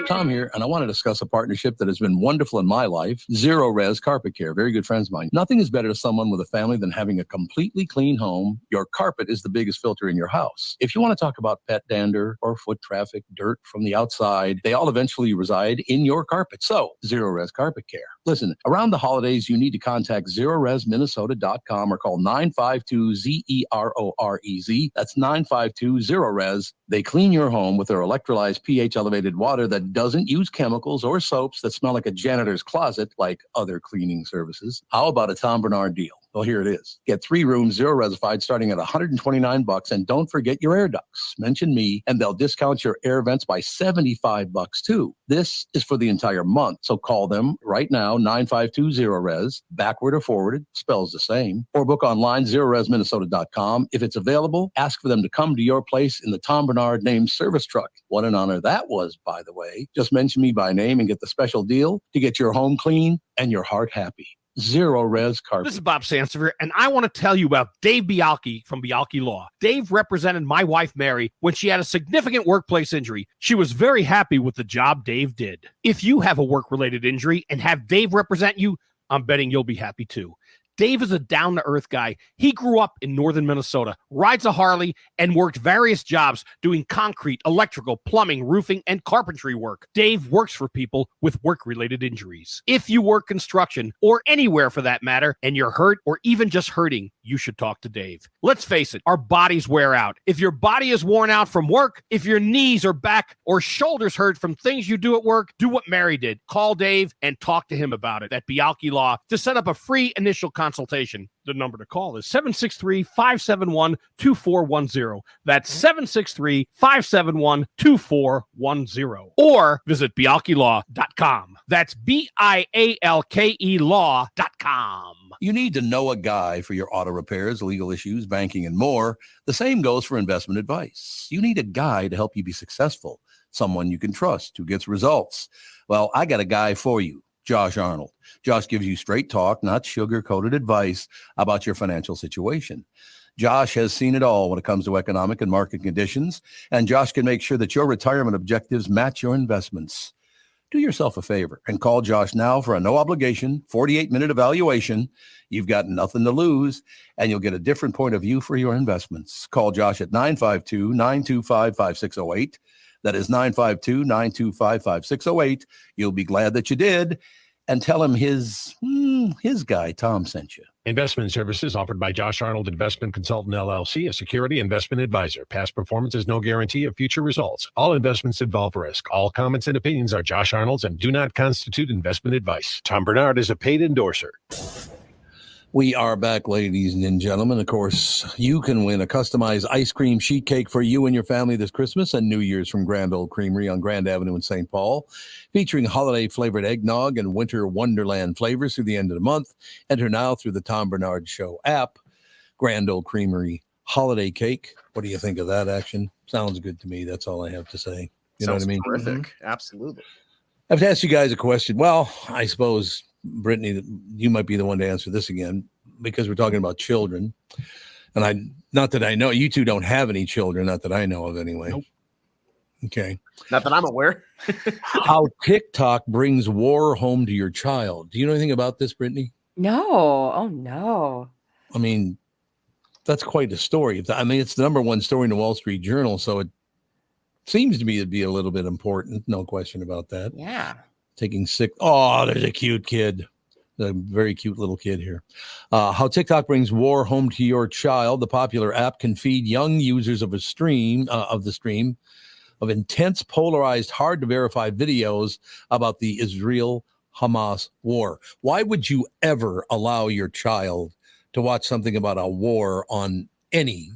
Tom here, and I want to discuss a partnership that has been wonderful in my life, Zero Res Carpet Care. Very good friends of mine. Nothing is better to someone with a family than having a completely clean home. Your carpet is the biggest filter in your house. If you want to talk about pet dander or foot traffic, dirt from the outside, they all eventually reside in your carpet. So, Zero Res Carpet Care. Listen, around the holidays, you need to contact ZeroResMinnesota.com or call 952-ZEROREZ. That's 952-ZERO-RES. They clean your home with their electrolyzed pH-elevated water that doesn't use chemicals or soaps that smell like a janitor's closet like other cleaning services. How about a Tom Barnard deal? Well, here it is. Get 3 rooms, 0 resified, starting at $129, and don't forget your air ducts. Mention me, and they'll discount your air vents by $75 too. This is for the entire month, so call them right now, 952-0-RES, backward or forwarded, spells the same, or book online, ZeroResMinnesota.com. If it's available, ask for them to come to your place in the Tom Barnard named service truck. What an honor that was, by the way. Just mention me by name and get the special deal to get your home clean and your heart happy. Zero Res Carpet. This is Bob Sansevier, and I want to tell you about Dave Bialke from Bialke Law. Dave represented my wife, Mary, when she had a significant workplace injury. She was very happy with the job Dave did. If you have a work-related injury and have Dave represent you, I'm betting you'll be happy too. Dave is a down-to-earth guy. He grew up in northern Minnesota, rides a Harley, and worked various jobs doing concrete, electrical, plumbing, roofing, and carpentry work. Dave works for people with work-related injuries. If you work construction, or anywhere for that matter, and you're hurt or even just hurting, you should talk to Dave. Let's face it, our bodies wear out. If your body is worn out from work, if your knees or back or shoulders hurt from things you do at work, do what Mary did. Call Dave and talk to him about it at Bialke Law to set up a free initial consultation. The number to call is 763-571-2410. That's 763-571-2410. Or visit bialkelaw.com. That's BIALKE law.com. You need to know a guy for your auto repairs, legal issues, banking, and more. The same goes for investment advice. You need a guy to help you be successful, someone you can trust who gets results. Well, I got a guy for you. Josh Arnold. Josh gives you straight talk, not sugar-coated advice about your financial situation. Josh has seen it all when it comes to economic and market conditions, and Josh can make sure that your retirement objectives match your investments. Do yourself a favor and call Josh now for a no-obligation, 48-minute evaluation. You've got nothing to lose, and you'll get a different point of view for your investments. Call Josh at 952-925-5608. That is 952-925-5608. You'll be glad that you did. And tell him his guy, Tom, sent you. Investment services offered by Josh Arnold Investment Consultant, LLC, a security investment advisor. Past performance is no guarantee of future results. All investments involve risk. All comments and opinions are Josh Arnold's and do not constitute investment advice. Tom Barnard is a paid endorser. We are back, ladies and gentlemen. Of course, you can win a customized ice cream sheet cake for you and your family this Christmas and New Year's from Grand Old Creamery on Grand Avenue in St. Paul, featuring holiday-flavored eggnog and winter wonderland flavors through the end of the month. Enter now through the Tom Barnard Show app. Grand Old Creamery holiday cake. What do you think of that action? Sounds good to me. That's all I have to say. You know what I mean? Terrific. Mm-hmm. Absolutely. I have to ask you guys a question. Well, I suppose, Brittany, you might be the one to answer this again, because we're talking about children. And not that I know, you two don't have any children, not that I know of anyway. Nope. Okay. Not that I'm aware. How TikTok brings war home to your child. Do you know anything about this, Brittany? No. Oh, no. I mean, that's quite a story. I mean, it's the number one story in the Wall Street Journal, so it seems to me to be a little bit important. No question about that. Yeah. Taking sick. Oh, there's a cute kid. A very cute little kid here. How TikTok brings war home to your child. The popular app can feed young users of the stream of intense, polarized, hard to verify videos about the Israel-Hamas war. Why would you ever allow your child to watch something about a war on any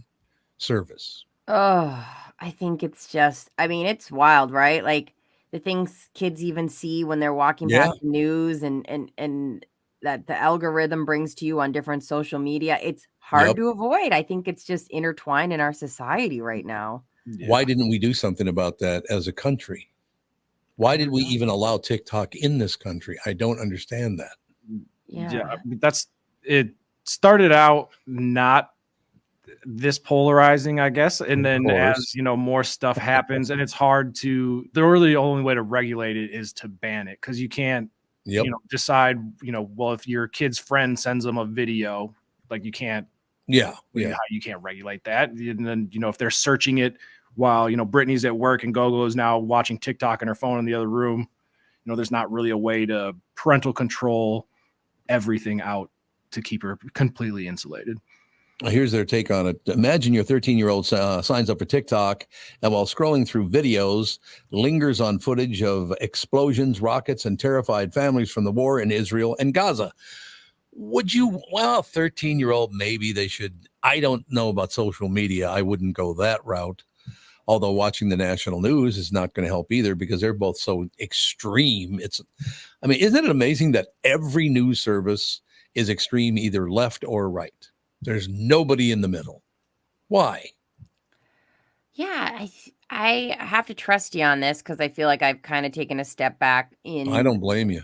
service? Oh, I think it's just, I mean, it's wild, right? Like the things kids even see when they're walking past the news and that the algorithm brings to you on different social media. It's hard to avoid. I think it's just intertwined in our society right now. Yeah. Why didn't we do something about that as a country? Why did we even allow TikTok in this country? I don't understand that. Yeah, it started out not this polarizing, I guess. And then as more stuff happens, and it's hard to, the really only way to regulate it is to ban it, because you can't decide, well, if your kid's friend sends them a video, like you can't you can't regulate that. And then if they're searching it while Brittany's at work and Gogo is now watching TikTok on her phone in the other room, there's not really a way to parental control everything out to keep her completely insulated. Here's their take on it. Imagine your 13-year-old signs up for TikTok and while scrolling through videos, lingers on footage of explosions, rockets, and terrified families from the war in Israel and Gaza. Would you, 13-year-old, maybe they should. I don't know about social media. I wouldn't go that route. Although watching the national news is not going to help either because they're both so extreme. Isn't it amazing that every news service is extreme, either left or right? There's nobody in the middle. Why? Yeah, I have to trust you on this because I feel like I've kind of taken a step back in. I don't blame you.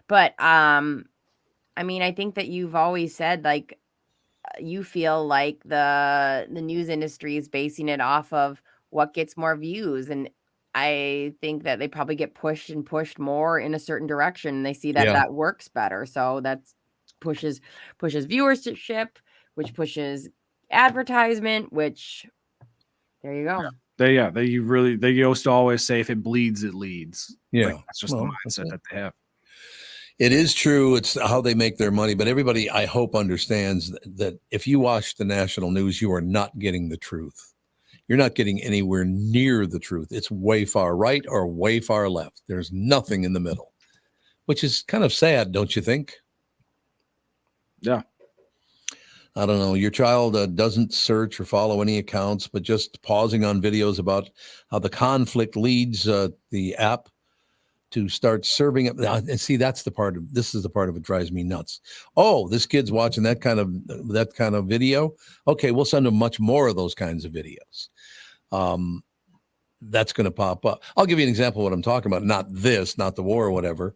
But I think that you've always said like you feel like the news industry is basing it off of what gets more views, and I think that they probably get pushed more in a certain direction. And they see that that works better, so that's pushes viewership, which pushes advertisement, which there you go. They used to always say if it bleeds, it leads. Yeah. Like, that's just the mindset that they have. It is true. It's how they make their money. But everybody, I hope, understands that if you watch the national news, you are not getting the truth. You're not getting anywhere near the truth. It's way far right or way far left. There's nothing in the middle, which is kind of sad, don't you think? Yeah. I don't know. Your child doesn't search or follow any accounts, but just pausing on videos about how the conflict leads the app to start serving it. And see, this is the part of it that drives me nuts. Oh, this kid's watching that kind of video. Okay, we'll send them much more of those kinds of videos. That's going to pop up. I'll give you an example of what I'm talking about. Not the war or whatever,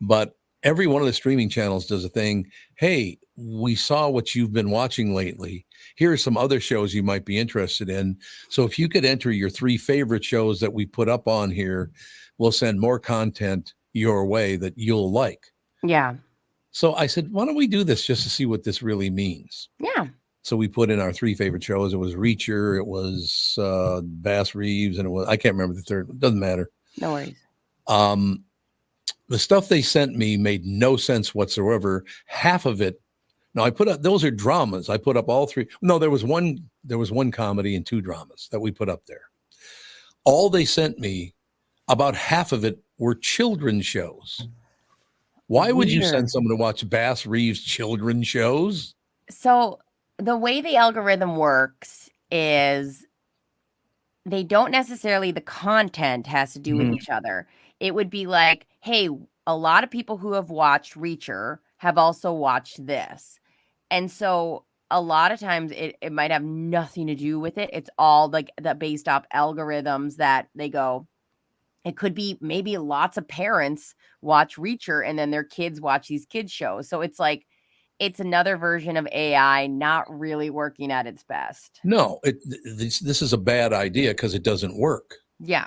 but every one of the streaming channels does a thing. Hey, we saw what you've been watching lately. Here are some other shows you might be interested in. So if you could enter your 3 favorite shows that we put up on here, we'll send more content your way that you'll like. Yeah. So I said, why don't we do this just to see what this really means? Yeah. So we put in our 3 favorite shows. It was Reacher, it was Bass Reeves, and I can't remember the third. It doesn't matter. No worries. The stuff they sent me made no sense whatsoever. Half of it. Now I put up, those are dramas. I put up all 3. No, there was one comedy and 2 dramas that we put up there. All they sent me, about half of it were children's shows. Why would you send someone to watch Bass Reeves children's shows? So the way the algorithm works is they don't necessarily, the content has to do with each other. It would be like, hey, a lot of people who have watched Reacher have also watched this. And so a lot of times it might have nothing to do with it. It's all like that based off algorithms that they go. It could be maybe lots of parents watch Reacher and then their kids watch these kids shows. So it's like, it's another version of AI not really working at its best. No, this is a bad idea because it doesn't work. Yeah.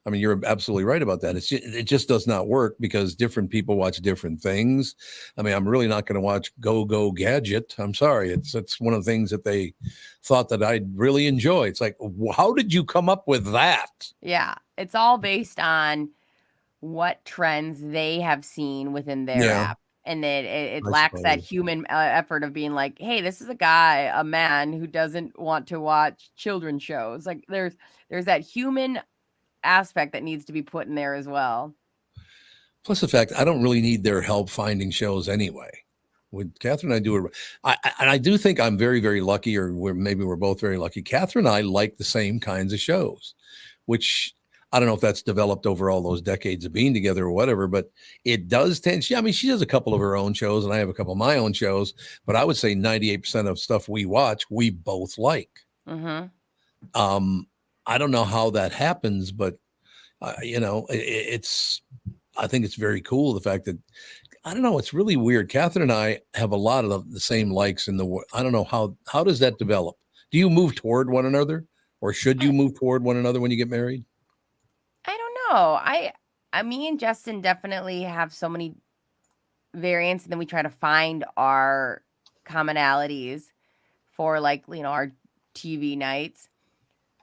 I mean, you're absolutely right about that. It just does not work because different people watch different things. I mean, I'm really not going to watch Go Gadget. I'm sorry. It's one of the things that they thought that I'd really enjoy. It's like, how did you come up with that? Yeah. It's all based on what trends they have seen within their app. And then it lacks that human effort of being like, hey, this is a man who doesn't want to watch children's shows. Like there's that human aspect that needs to be put in there as well. Plus the fact I don't really need their help finding shows anyway. Would Catherine and I do it? And I do think I'm very, very lucky, or maybe we're both very lucky. Catherine and I like the same kinds of shows, which I don't know if that's developed over all those decades of being together or whatever, but it does tend. I mean, she has a couple of her own shows and I have a couple of my own shows, but I would say 98% of stuff we watch, we both like. Mm-hmm. I don't know how that happens, but it's. I think it's very cool the fact that I don't know. It's really weird. Catherine and I have a lot of the same likes in the world. I don't know how does that develop? Do you move toward one another, or should you move toward one another when you get married? I don't know. Me and Justin definitely have so many variants, and then we try to find our commonalities for our TV nights.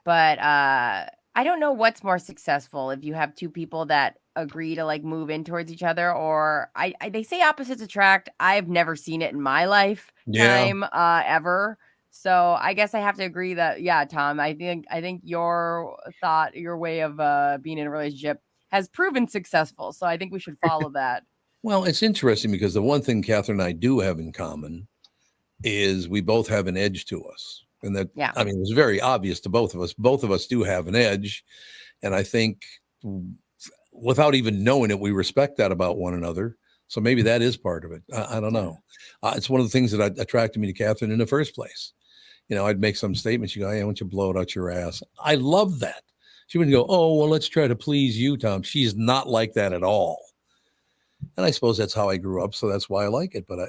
But I don't know what's more successful, if you have two people that agree to move in towards each other, or they say opposites attract. I've never seen it in my lifetime ever. So I guess I have to agree that, yeah, Tom, I think your way of being in a relationship has proven successful. So I think we should follow that. Well, it's interesting because the one thing Catherine and I do have in common is we both have an edge to us. And that, I mean, it was very obvious to both of us. Both of us do have an edge. And I think without even knowing it, we respect that about one another. So maybe that is part of it. I don't know. It's one of the things that attracted me to Catherine in the first place. I'd make some statement. She'd go, hey, why don't you blow it out your ass? I love that. She wouldn't go, oh, well, let's try to please you, Tom. She's not like that at all. And I suppose that's how I grew up. So that's why I like it. But,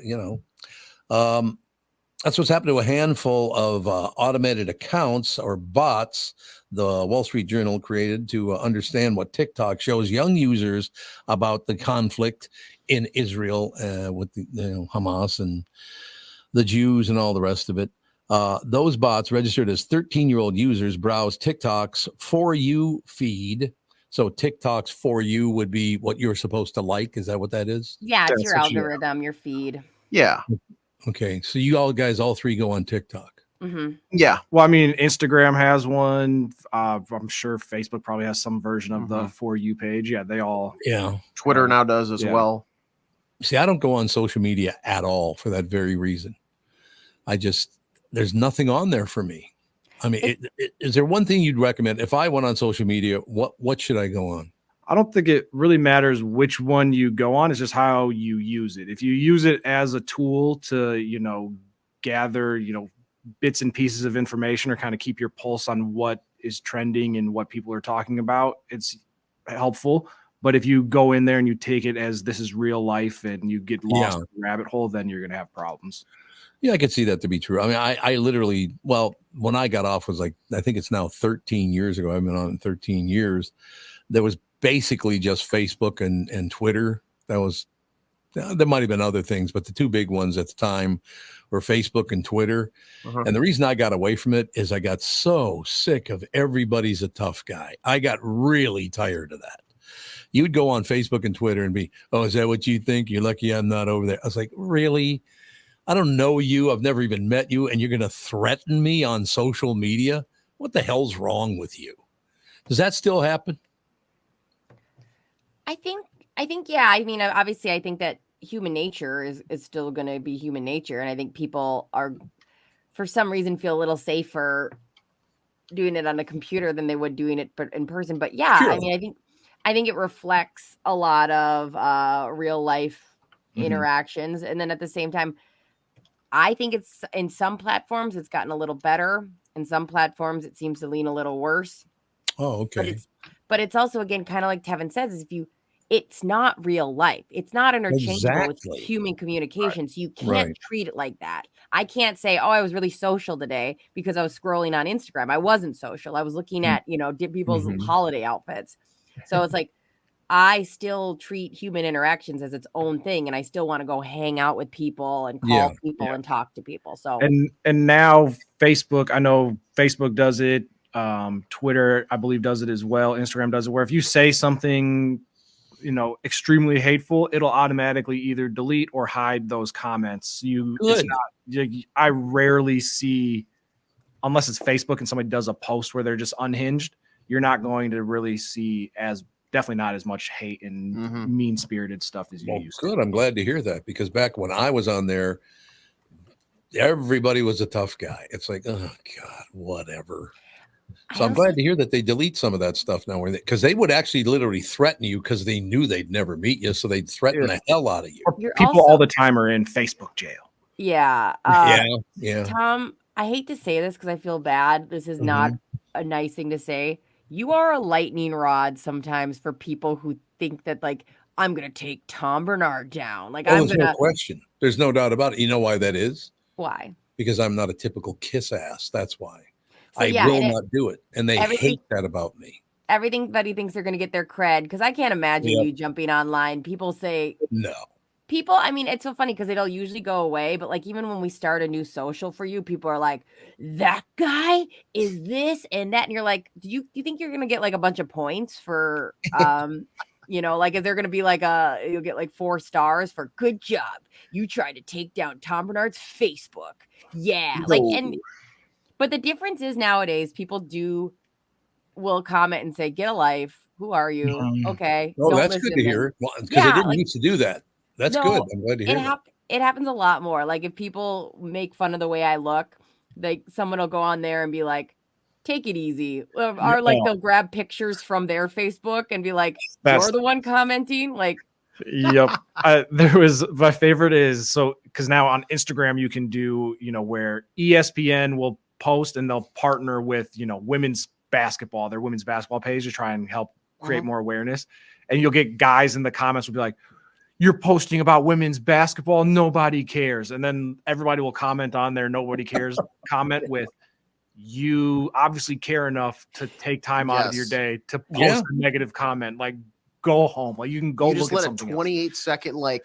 that's what's happened to a handful of automated accounts or bots the Wall Street Journal created to understand what TikTok shows young users about the conflict in Israel with the Hamas and the Jews and all the rest of it. Those bots registered as 13-year-old users browse TikTok's For You feed. So TikTok's For You would be what you're supposed to like. Is that what that is? Yeah, it's your algorithm, your feed. Yeah. Okay, so you all three go on TikTok. Mm-hmm. Yeah. Well, I mean, Instagram has one. I'm sure Facebook probably has some version of the For You page. Yeah, they all. Yeah. Twitter now does as well. See, I don't go on social media at all for that very reason. There's nothing on there for me. I mean, is there one thing you'd recommend? If I went on social media, what should I go on? I don't think it really matters which one you go on. It's just how you use it. If you use it as a tool to, gather, bits and pieces of information or kind of keep your pulse on what is trending and what people are talking about, it's helpful. But if you go in there and you take it as this is real life and you get lost in the rabbit hole, then you're going to have problems. Yeah, I could see that to be true. I mean, I literally, when I got off was I think it's now 13 years ago. I've been on 13 years. There was basically just Facebook and Twitter. There might have been other things, but the two big ones at the time were Facebook and Twitter. And the reason I got away from it is I got so sick of everybody's a tough guy. I got really tired of that. You would go on Facebook and Twitter and be, oh, is that what you think? You're lucky I'm not over there. I was like, really? I don't know you. I've never even met you. And you're going to threaten me on social media? What the hell's wrong with you? Does that still happen? I think, yeah. I mean, obviously, I think that human nature is still going to be human nature. And I think people are, for some reason, feel a little safer doing it on a computer than they would doing it in person. But yeah, sure. I mean, I think it reflects a lot of real life interactions. And then at the same time, I think it's in some platforms, it's gotten a little better. In some platforms, it seems to lean a little worse. Oh, okay. But it's also, again, kind of like Tevin says, it's not real life. It's not interchangeable with human communication. Right. So you can't treat it like that. I can't say, oh, I was really social today because I was scrolling on Instagram. I wasn't social. I was looking at, people's holiday outfits. So it's like, I still treat human interactions as its own thing. And I still want to go hang out with people and call people and talk to people. So, and now Facebook, I know Facebook does it. Twitter, I believe, does it as well. Instagram does it, where if you say something, extremely hateful, it'll automatically either delete or hide those comments. I rarely see, unless it's Facebook and somebody does a post where they're just unhinged, you're not going to really see definitely not as much hate and mean-spirited stuff as you used to. Good. I'm glad to hear that, because back when I was on there, everybody was a tough guy. It's like, oh God, whatever. So I'm glad to hear that they delete some of that stuff now, because they would actually literally threaten you because they knew they'd never meet you. So they'd threaten the hell out of you. People all the time are in Facebook jail. Yeah. Yeah. Tom, I hate to say this because I feel bad. This is not a nice thing to say. You are a lightning rod sometimes for people who think that, I'm going to take Tom Barnard down. There's no question. There's no doubt about it. You know why that is? Why? because I'm not a typical kiss ass. That's why. So, I will not do it. And they hate that about me. Everybody thinks they're going to get their cred because I can't imagine you jumping online. People say no. People, I mean, it's so funny because it'll usually go away, but like even when we start a new social for you, people are like, "That guy is this and that," and you're like, "Do you think you're gonna get like a bunch of points for, like is there gonna be like you'll get like 4 stars for good job? You tried to take down Tom Bernard's Facebook, yeah." No. But the difference is nowadays people will comment and say, "Get a life. Who are you?" Okay, Oh, don't that's good to listen hear. then. Because they didn't used to do that. That's good. I'm glad to hear that. It happens a lot more. Like if people make fun of the way I look, like someone will go on there and be like, "Take it easy," or like they'll grab pictures from their Facebook and be like, "You're the one commenting." Like, yep. There was my favorite is because now on Instagram you can do where ESPN will post and they'll partner with women's basketball, their women's basketball page to try and help create more awareness, and you'll get guys in the comments will be like, "You're posting about women's basketball. Nobody cares." And then everybody will comment on their nobody cares comment with, "You obviously care enough to take time out of your day to post a negative comment. Like, go home. Like, you can go just look let at something a 28-second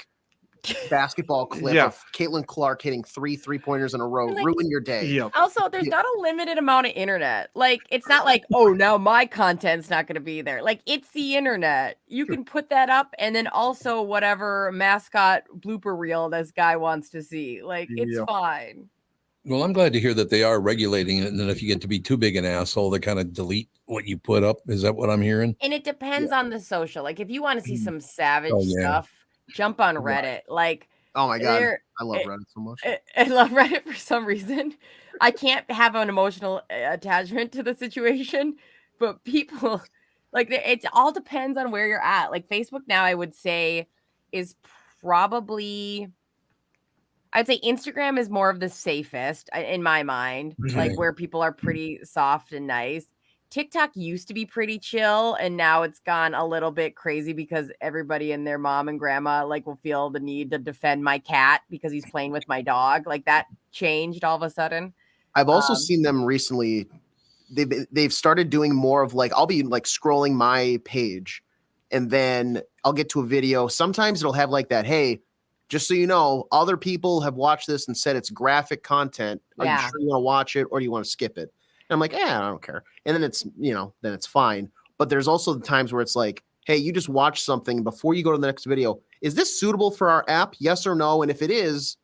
basketball clip of Caitlin Clark hitting 3 3-pointers in a row ruin your day. Also, there's not a limited amount of internet. Like, it's not like, oh, now my content's not going to be there. Like, it's the internet. You can put that up, and then also whatever mascot blooper reel this guy wants to see. Like, it's fine. Well, I'm glad to hear that they are regulating it. And then if you get to be too big an asshole, they kind of delete what you put up. Is that what I'm hearing? And it depends on the social. Like, if you want to see some savage stuff, jump on Reddit. Like, oh my God, I love Reddit so much. I love Reddit for some reason. I can't have an emotional attachment to the situation, but people like it all depends on where you're at. Like Facebook now, I would say is probably, I'd say Instagram is more of the safest in my mind, like where people are pretty soft and nice. TikTok used to be pretty chill, and now it's gone a little bit crazy because everybody and their mom and grandma like will feel the need to defend my cat because he's playing with my dog. Like that changed all of a sudden. I've also seen them recently. They've started doing more of like, I'll be like scrolling my page and then I'll get to a video. Sometimes it'll have like that, "Hey, just so you know, other people have watched this and said it's graphic content. Are you sure you want to watch it or do you want to skip it?" And I'm like, I don't care. And then it's, then it's fine. But there's also the times where it's like, "Hey, you just watched something before you go to the next video. Is this suitable for our app? Yes or no? And if it is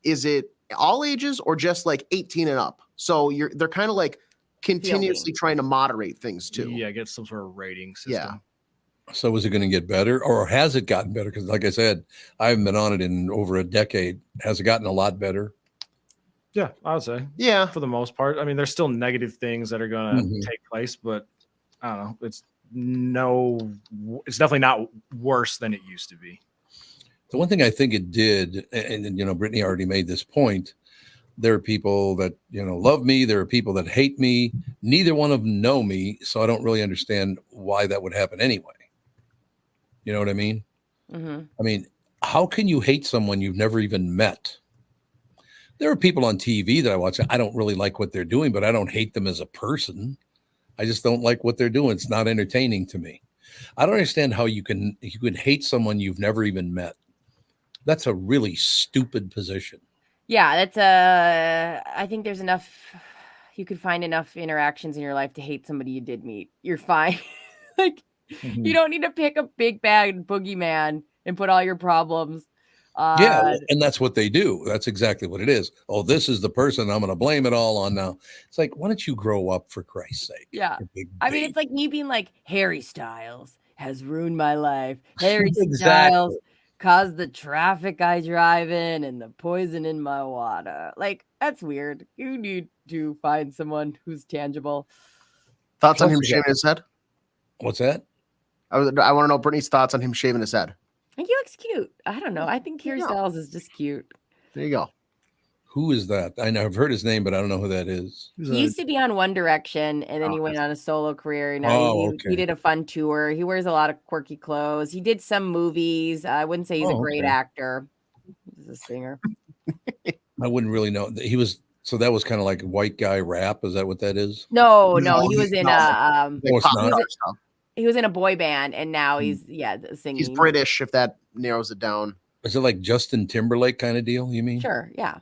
it all ages or just like 18 and up?" So they're kind of like continuously trying to moderate things too. Yeah, get some sort of rating system. Yeah. So is it going to get better or has it gotten better? Because like I said, I haven't been on it in over a decade. Has it gotten a lot better? Yeah, I would say. Yeah. For the most part. I mean, there's still negative things that are going to take place, but I don't know. It's definitely not worse than it used to be. The one thing I think it did, and Brittany already made this point, there are people that, love me. There are people that hate me. Neither one of them know me. So I don't really understand why that would happen anyway. You know what I mean? Mm-hmm. I mean, how can you hate someone you've never even met? There are people on TV that I watch. I don't really like what they're doing, but I don't hate them as a person. I just don't like what they're doing. It's not entertaining to me. I don't understand how you can hate someone you've never even met. That's a really stupid position. Yeah, I think there's enough, you could find enough interactions in your life to hate somebody you did meet. You're fine. Like, you don't need to pick a big bad boogeyman and put all your problems. And that's what they do. That's exactly what it is. Oh, this is the person I'm going to blame it all on now. It's like, why don't you grow up for Christ's sake? Yeah. I mean, it's like me being like, Harry Styles has ruined my life. Harry Styles caused the traffic I drive in and the poison in my water. Like, that's weird. You need to find someone who's tangible. Thoughts on him shaving his head? What's that? I want to know Brittany's thoughts on him shaving his head. I think he looks cute. I don't know. I think Harry Styles is just cute. There you go. Who is that? I know I've heard his name, but I don't know who that is. He used to be on One Direction, and then he went on a solo career. And now he did a fun tour. He wears a lot of quirky clothes. He did some movies. I wouldn't say he's a great actor. He's a singer. I wouldn't really know. He was So that was kind of like white guy rap. Is that what that is? No, he was in he was in a boy band, and now he's singing. He's British, if that narrows it down. Is it like Justin Timberlake kind of deal? You mean? Sure, yeah.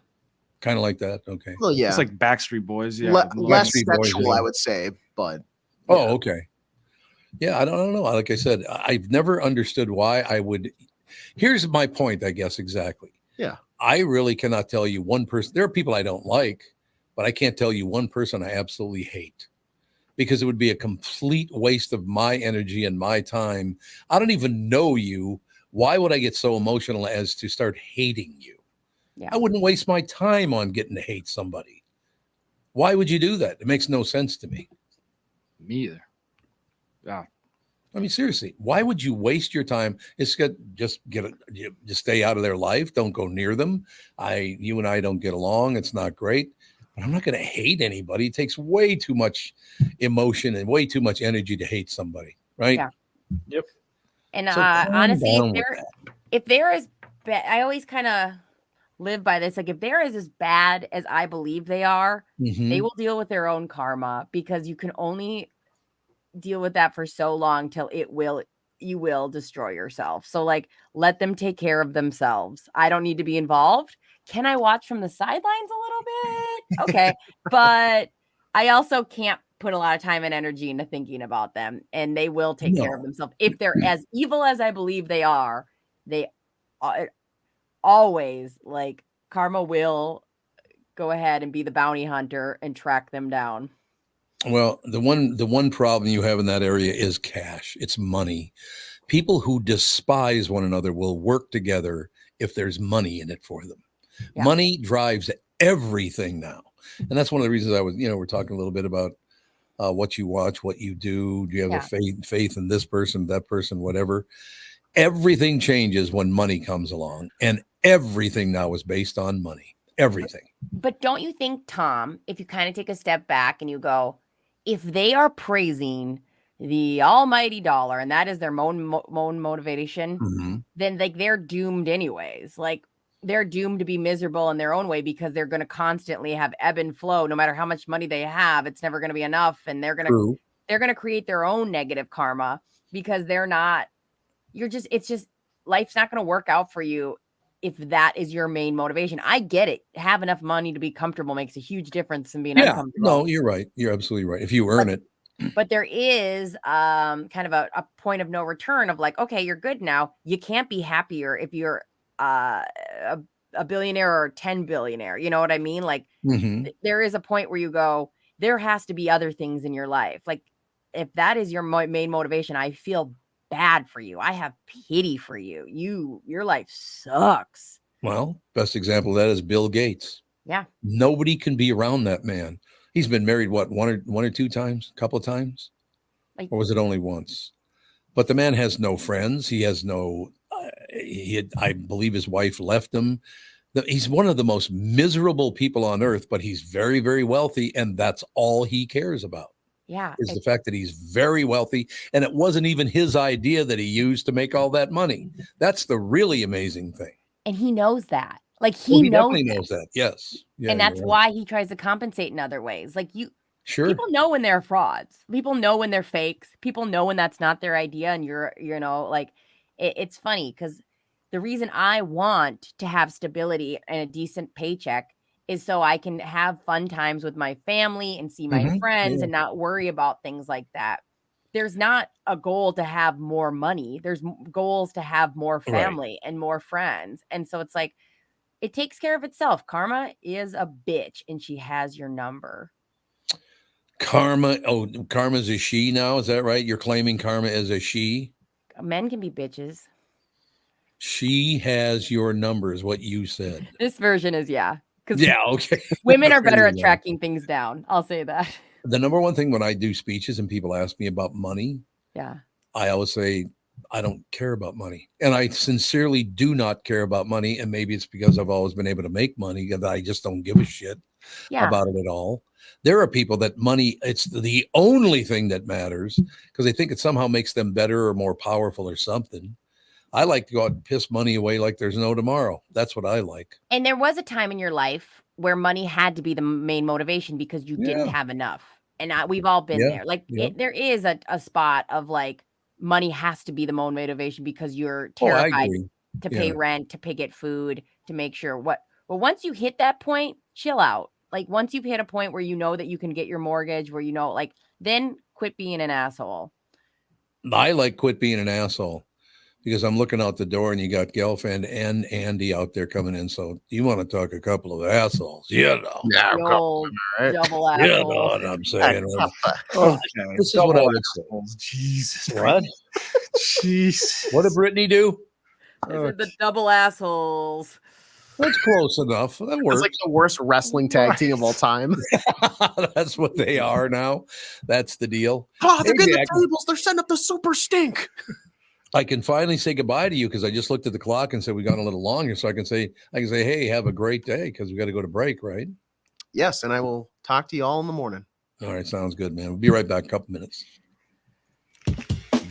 Kind of like that. Okay. Well, yeah, it's like Backstreet Boys. Yeah, less Backstreet Boys, sexual, yeah. I would say, but. Oh, okay. Yeah, I don't know. Like I said, I've never understood why I would. Here's my point, I guess, exactly. Yeah. I really cannot tell you one person. There are people I don't like, but I can't tell you one person I absolutely hate, because it would be a complete waste of my energy and my time. I don't even know you. Why would I get so emotional as to start hating you? Yeah. I wouldn't waste my time on getting to hate somebody. Why would you do that? It makes no sense to me. Me either. Yeah. I mean, seriously, why would you waste your time? Just stay out of their life. Don't go near them. You and I don't get along. It's not great, but I'm not going to hate anybody. It takes way too much emotion and way too much energy to hate somebody. Right. Yeah. Yep. And So honestly, calm down if they're as bad, I always kind of live by this. Like, if they're as bad as I believe they are, they will deal with their own karma, because you can only deal with that for so long till you will destroy yourself. So, like, let them take care of themselves. I don't need to be involved. Can I watch from the sidelines a little bit? Okay. But I also can't put a lot of time and energy into thinking about them, and they will take care of themselves. If they're as evil as I believe they are, they always, like, karma will go ahead and be the bounty hunter and track them down. Well, the one problem you have in that area is cash. It's money. People who despise one another will work together if there's money in it for them. Yeah. Money drives everything now. And that's one of the reasons we're talking a little bit about what you watch, what you do. Do you have a faith in this person, that person, whatever? Everything changes when money comes along, and everything now is based on money. Everything. But don't you think, Tom, if you kind of take a step back and you go, if they are praising the almighty dollar and that is their main motivation, then, like, they're doomed anyways. Like, they're doomed to be miserable in their own way, because they're going to constantly have ebb and flow. No matter how much money they have, it's never going to be enough, and they're going to create their own negative karma, because it's just life's not going to work out for you if that is your main motivation. I get it. Have enough money to be comfortable makes a huge difference in being uncomfortable. No, you're right. You're absolutely right. If you earn it. But there is kind of a point of no return of, like, okay, you're good now. You can't be happier if you're a billionaire or 10 billionaire. You know what I mean? Like, there is a point where you go, there has to be other things in your life. Like, if that is your main motivation, I feel bad for you. I have pity for you. Your life sucks. Well, best example of that is Bill Gates. Yeah. Nobody can be around that man. He's been married, what, one or two times, a couple of times? Or was it only once? But the man has no friends. He has no, I believe his wife left him. He's one of the most miserable people on earth, but he's very, very wealthy. And that's all he cares about. Yeah. Is the fact that he's very wealthy. And it wasn't even his idea that he used to make all that money. That's the really amazing thing. And he knows that. Like, he definitely knows that. Yes. Yeah, and that's why he tries to compensate in other ways. Like, people know when they're frauds. People know when they're fakes. People know when that's not their idea. And it's funny, because the reason I want to have stability and a decent paycheck is so I can have fun times with my family and see my friends and not worry about things like that. There's not a goal to have more money. There's goals to have more family and more friends. And so it's like, it takes care of itself. Karma is a bitch, and she has your number. Karma's a she now. Is that right? You're claiming karma as a she? Men can be bitches. She has your number is what you said. This version is, yeah. Okay. Women are better at tracking things down. I'll say that. The number one thing when I do speeches and people ask me about money, I always say, I don't care about money. And I sincerely do not care about money. And maybe it's because I've always been able to make money that I just don't give a shit about it at all. There are people that money, it's the only thing that matters because they think it somehow makes them better or more powerful or something. I like to go out and piss money away like there's no tomorrow. That's what I like. And there was a time in your life where money had to be the main motivation because you didn't have enough. And we've all been there. Like there is a spot of like money has to be the main motivation because you're terrified to pay rent, to get food, to make sure But once you hit that point, chill out. Like once you've hit a point where you know that you can get your mortgage, where you know, like then quit being an asshole. I like quit being an asshole. Because I'm looking out the door and you got Gelfand and Andy out there coming in. So you want to talk a couple of assholes. Yeah, Double asshole. You know what I'm saying. This is what I would say. Jesus. What? Jeez. What did Brittany do? The double assholes. That's close enough. That works. It's like the worst wrestling tag team of all time. That's what they are now. That's the deal. Oh, they're getting the tables. They're setting up the super stink. I can finally say goodbye to you because I just looked at the clock and said we got a little longer. So I can say, hey, have a great day because we got to go to break, right? Yes, and I will talk to you all in the morning. All right, sounds good, man. We'll be right back in a couple minutes.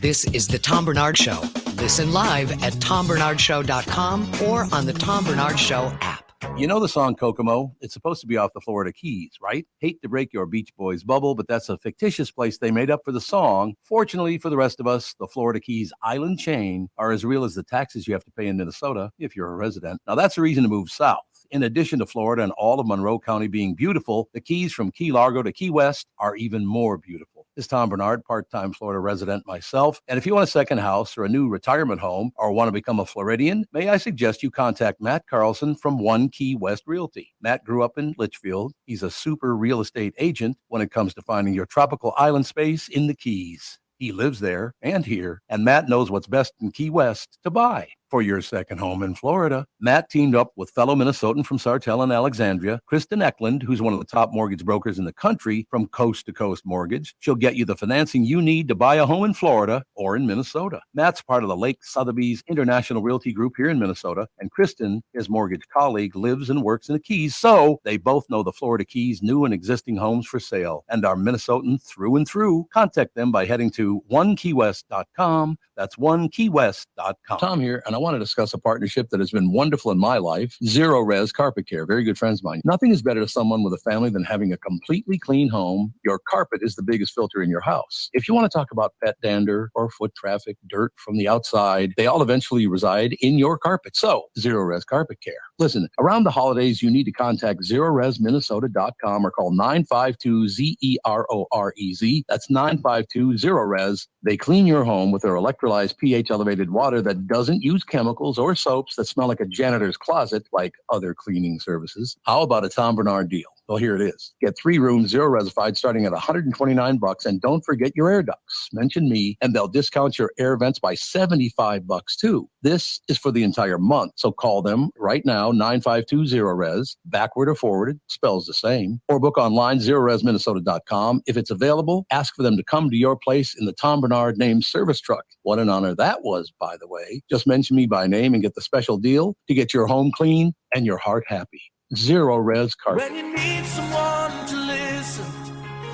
This is the Tom Barnard Show. Listen live at tombernardshow.com or on the Tom Barnard Show app. You know the song Kokomo? It's supposed to be off the Florida Keys, right? Hate to break your Beach Boys bubble, but that's a fictitious place they made up for the song. Fortunately for the rest of us, the Florida Keys island chain are as real as the taxes you have to pay in Minnesota if you're a resident. Now that's a reason to move south. In addition to Florida and all of Monroe County being beautiful, the Keys from Key Largo to Key West are even more beautiful. This is Tom Barnard, part-time Florida resident myself. And if you want a second house or a new retirement home or want to become a Floridian, may I suggest you contact Matt Carlson from One Key West Realty. Matt grew up in Litchfield. He's a super real estate agent when it comes to finding your tropical island space in the Keys. He lives there and here, and Matt knows what's best in Key West to buy. For your second home in Florida, Matt teamed up with fellow Minnesotan from Sartell and Alexandria, Kristen Eklund, who's one of the top mortgage brokers in the country from Coast to Coast Mortgage. She'll get you the financing you need to buy a home in Florida or in Minnesota. Matt's part of the Lake Sotheby's International Realty Group here in Minnesota, and Kristen, his mortgage colleague, lives and works in the Keys, so they both know the Florida Keys' new and existing homes for sale and are Minnesotan through and through. Contact them by heading to onekeywest.com. That's onekeywest.com. Tom here, and I want to discuss a partnership that has been wonderful in my life. Zero Res Carpet Care, very good friends of mine. Nothing is better to someone with a family than having a completely clean home. Your carpet is the biggest filter in your house. If you want to talk about pet dander or foot traffic, dirt from the outside, they all eventually reside in your carpet. So, Zero Res Carpet Care. Listen, around the holidays, you need to contact ZeroResMinnesota.com or call 952-ZEROREZ. That's 952-ZERO-RES. They clean your home with their electrolyzed pH elevated water that doesn't use chemicals or soaps that smell like a janitor's closet like other cleaning services. How about a Tom Barnard deal? Well, here it is. Get 3 rooms, zero resified, starting at $129, and don't forget your air ducts. Mention me, and they'll discount your air vents by $75 too. This is for the entire month, so call them right now, 952-0-RES, backward or forwarded, spells the same, or book online, ZeroResMinnesota.com. If it's available, ask for them to come to your place in the Tom Barnard named service truck. What an honor that was, by the way. Just mention me by name and get the special deal to get your home clean and your heart happy. Zero Res Carpet. When you need someone to listen,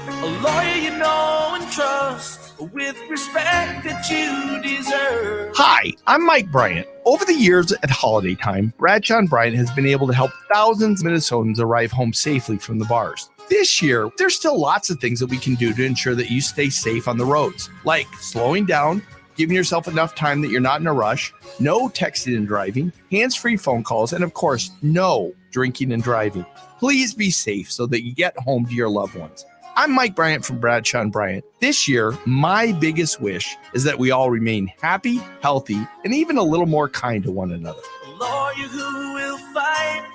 a lawyer you know and trust, with respect that you deserve. Hi, I'm Mike Bryant. Over the years at holiday time, Bradshaw & Bryant has been able to help thousands of Minnesotans arrive home safely from the bars. This year, there's still lots of things that we can do to ensure that you stay safe on the roads, like slowing down, giving yourself enough time that you're not in a rush, no texting and driving, hands-free phone calls, and of course, no drinking and driving. Please be safe so that you get home to your loved ones. I'm Mike Bryant from Bradshaw & Bryant. This year, my biggest wish is that we all remain happy, healthy, and even a little more kind to one another. A lawyer who will fight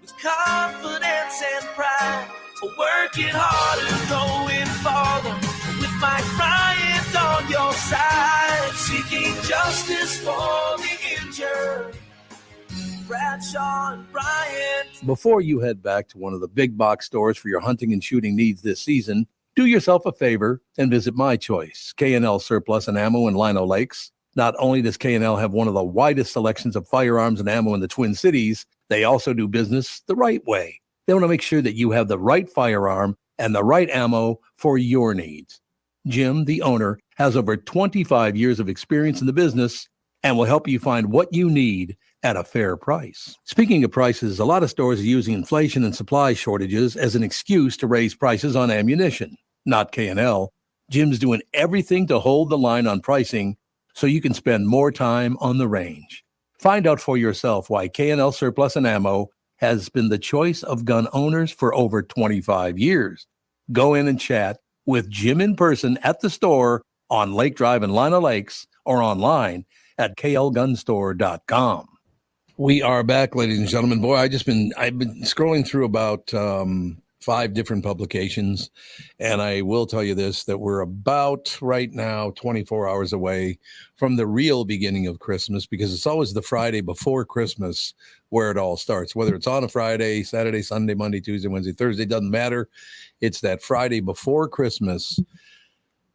with confidence and pride, working harder, going farther, with Mike Bryant on your side, seeking justice for the injured. Bradshaw & Bryant. Before you head back to one of the big box stores for your hunting and shooting needs this season, do yourself a favor and visit My Choice, K&L Surplus and Ammo in Lino Lakes. Not only does K&L have one of the widest selections of firearms and ammo in the Twin Cities, they also do business the right way. They want to make sure that you have the right firearm and the right ammo for your needs. Jim, the owner, has over 25 years of experience in the business, and will help you find what you need at a fair price. Speaking of prices, a lot of stores are using inflation and supply shortages as an excuse to raise prices on ammunition. Not K&L. Jim's doing everything to hold the line on pricing so you can spend more time on the range. Find out for yourself why K&L Surplus and Ammo has been the choice of gun owners for over 25 years. Go in and chat with Jim in person at the store on Lake Drive in Lino Lakes or online at klgunstore.com. We are back, ladies and gentlemen. Boy, I've been scrolling through about 5 different publications, and I will tell you this, that we're about right now 24 hours away from the real beginning of Christmas, because it's always the Friday before Christmas where it all starts, whether it's on a Friday, Saturday, Sunday, Monday, Tuesday, Wednesday, Thursday, doesn't matter. It's that Friday before Christmas.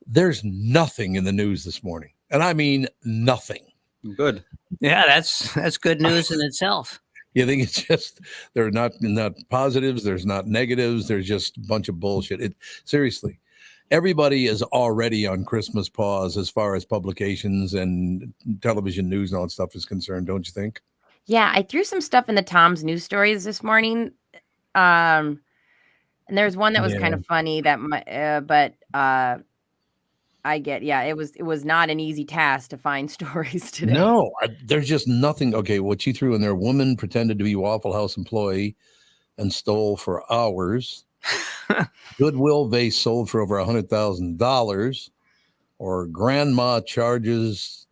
There's nothing in the news this morning, and I mean nothing. Good. Yeah, that's good news in itself. You think it's just there are not positives, there's not negatives, there's just a bunch of bullshit. Seriously, everybody is already on Christmas pause as far as publications and television news and all that stuff is concerned, don't you think? Yeah, I threw some stuff in the Tom's news stories this morning. And there's one that was kind of funny that it was not an easy task to find stories today. No, there's just nothing. Okay, what you threw in there, woman pretended to be Waffle House employee and stole for hours. Goodwill vase sold for over $100,000, or grandma charges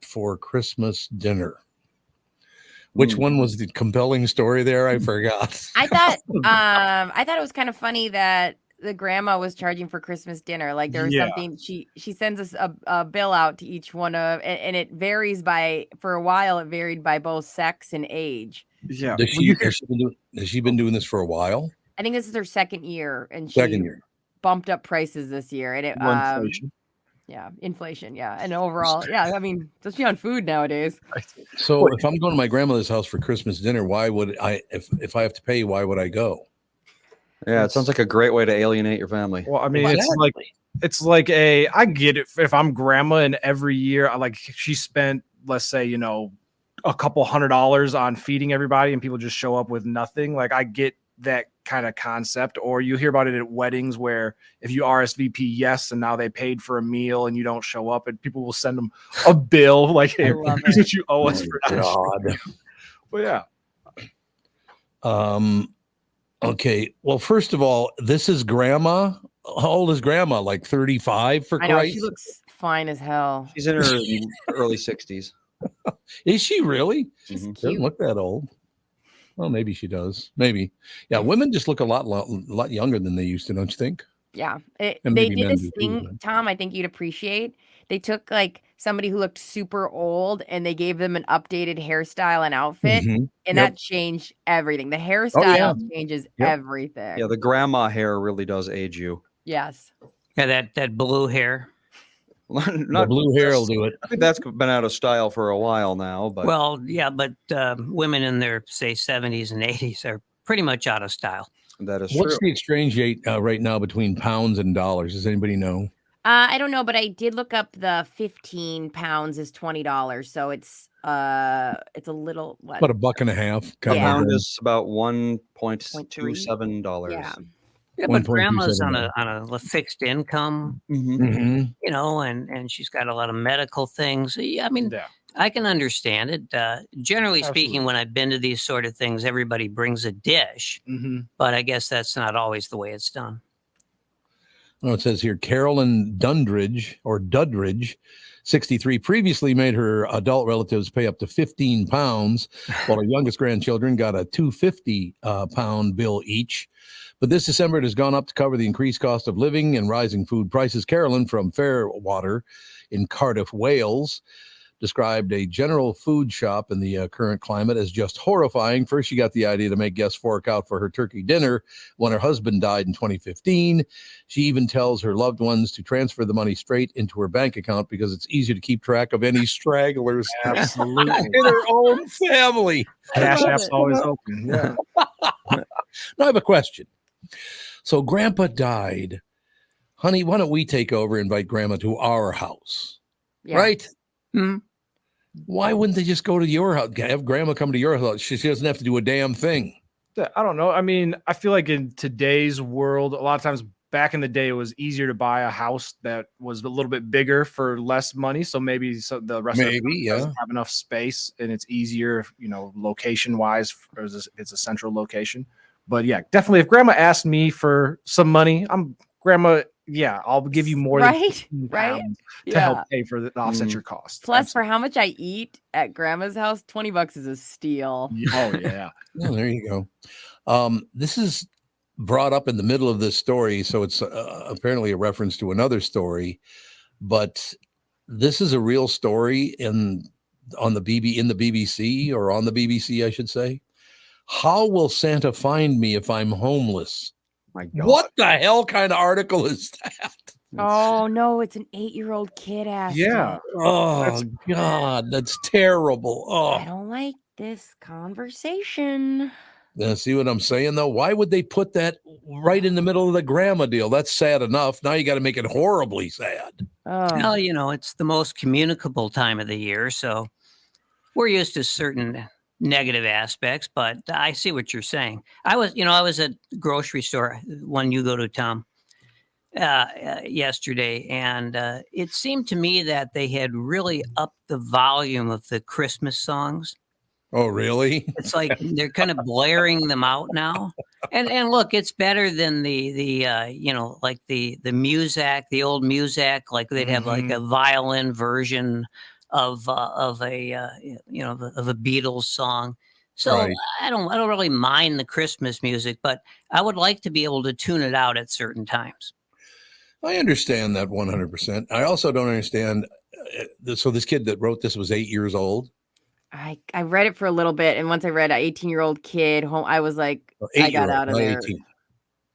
for Christmas dinner. Which one was the compelling story there? I forgot. I thought it was kind of funny that the grandma was charging for Christmas dinner. Like there was something she sends us a bill out to each one of, and it varies for a while it varied by both sex and age. Yeah. Has she been doing this for a while? I think this is her second year, and she bumped up prices this year, and inflation. Inflation. And overall, I mean, especially on food nowadays. So if I'm going to my grandmother's house for Christmas dinner, why would I? If I have to pay, why would I go? Yeah, it sounds like a great way to alienate your family. Well, I mean, it's like I get it. If I'm grandma and every year, she spent, let's say, a couple $100 on feeding everybody and people just show up with nothing. Like I get that kind of concept. Or you hear about it at weddings where if you RSVP yes, and now they paid for a meal and you don't show up, and people will send them a bill like, hey, here's what you owe us for that. But yeah. Okay. Well, first of all, this is grandma. How old is grandma? Like 35 for Christ? I know, she looks fine as hell. She's in her early 60s. Is she really? She's cute. Doesn't look that old. Well, maybe she does. Maybe. Yeah, women just look a lot younger than they used to, don't you think? Yeah. They did this thing, Tom, I think you'd appreciate. They took like somebody who looked super old and they gave them an updated hairstyle and outfit, and that changed everything. The hairstyle changes everything. Yeah, the grandma hair really does age you. Yes. Yeah, that blue hair. The blue hair will do it. I think that's been out of style for a while now. But women in their, say, 70s and 80s are pretty much out of style. That is What's true. the exchange rate right now between pounds and dollars? Does anybody know? I don't know, but I did look up the 15 pounds is $20. So it's a little about $1.50. A pound is about $1.27. Yeah, but grandma's on a fixed income, and she's got a lot of medical things. Yeah, I mean, I can understand it. Generally speaking, when I've been to these sort of things, everybody brings a dish, but I guess that's not always the way it's done. Oh, it says here, Carolyn Dudridge, 63, previously made her adult relatives pay up to 15 pounds, while her youngest grandchildren got a $250 pound bill each. But this December, it has gone up to cover the increased cost of living and rising food prices. Carolyn from Fairwater in Cardiff, Wales, described a general food shop in the current climate as just horrifying. First, she got the idea to make guests fork out for her turkey dinner when her husband died in 2015. She even tells her loved ones to transfer the money straight into her bank account because it's easier to keep track of any stragglers Absolutely. in her own family. Cash App's always open. Yeah. Now I have a question. So Grandpa died. Honey, why don't we take over and invite Grandma to our house? Yeah. Right? Why wouldn't they just go to your house? Have grandma come to your house. She doesn't have to do a damn thing. I don't know. I mean, I feel like in today's world, a lot of times back in the day, it was easier to buy a house that was a little bit bigger for less money. So maybe the rest of the doesn't have enough space, and it's easier, location wise, if it's a central location. But yeah, definitely. If grandma asked me for some money, grandma. Yeah, I'll give you more than right to help pay for the offset your costs. Plus, for how much I eat at grandma's house, $20 is a steal. Oh yeah. Well, there you go. This is brought up in the middle of this story, so it's apparently a reference to another story, but this is a real story in the BBC, or on the BBC, I should say. How will Santa find me if I'm homeless? My God. What the hell kind of article is that? Oh no, it's an 8-year-old kid asking. Yeah. Oh God, that's terrible. Oh, I don't like this conversation. See what I'm saying, though? Why would they put that right in the middle of the grandma deal? That's sad enough. Now you got to make it horribly sad. Well, it's the most communicable time of the year, so we're used to certain negative aspects, but I see what you're saying. I was at the grocery store, one you go to, Tom, yesterday, and it seemed to me that they had really upped the volume of the Christmas songs. Oh, really? It's like they're kind of blaring them out now. And look, it's better than the like the Muzak, the old Muzak, like they'd have like a violin version of a Beatles song. So Right. I don't really mind the Christmas music, but I would like to be able to tune it out at certain times. I understand that 100%. I also don't understand. So this kid that wrote this was 8 years old. I read it for a little bit, and once I read an 18-year-old kid home, I was like, I got out of there.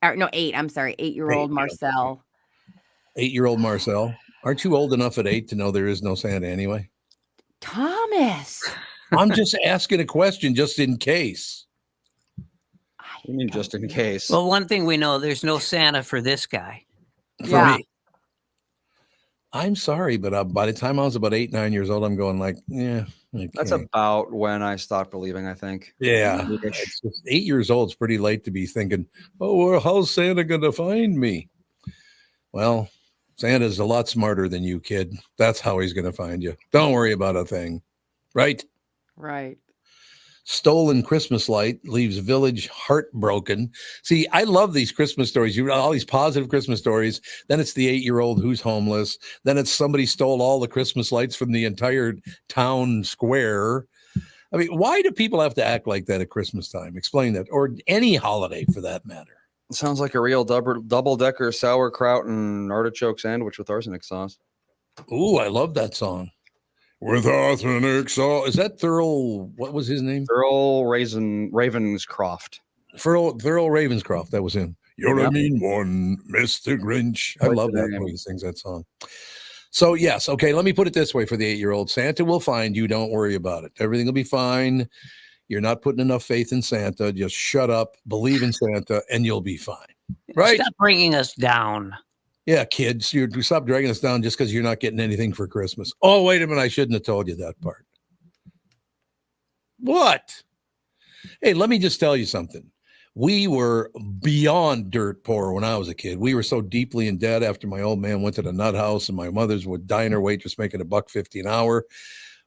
18. No, 8. I'm sorry, 8-year-old Marcel. 8-year-old Marcel. Aren't you old enough at 8 to know there is no Santa anyway? Thomas. I'm just asking a question just in case. You mean just in case? Well, one thing we know, there's no Santa for this guy. For me. I'm sorry, but by the time I was about 8, 9 years old, I'm going like, yeah. Okay. That's about when I stopped believing, I think. Yeah. It's just 8 years old. It's pretty late to be thinking, oh, well, how's Santa going to find me? Well, Santa's a lot smarter than you, kid. That's how he's going to find you. Don't worry about a thing. Right? Right. Stolen Christmas light leaves village heartbroken. See, I love these Christmas stories. You read all these positive Christmas stories. Then it's the 8-year-old who's homeless. Then it's somebody stole all the Christmas lights from the entire town square. I mean, why do people have to act like that at Christmas time? Explain that, or any holiday for that matter. It sounds like a real double-decker sauerkraut and artichoke sandwich with arsenic sauce. Ooh, I love that song. With arsenic sauce. Is that Thurl? What was his name? Thurl Ravenscroft. Thurl Ravenscroft. That was him. You're a mean one, Mr. Grinch. I love that when he sings that song. So, yes. Okay, let me put it this way for the 8-year-old. Santa will find you. Don't worry about it. Everything will be fine. You're not putting enough faith in Santa. Just shut up, believe in Santa, and you'll be fine. Right? Stop bringing us down. Yeah, kids, you stop dragging us down just because you're not getting anything for Christmas. Oh, wait a minute. I shouldn't have told you that part. What? Hey, let me just tell you something. We were beyond dirt poor when I was a kid. We were so deeply in debt after my old man went to the nut house and my mother's would diner waitress making $1.50 an hour.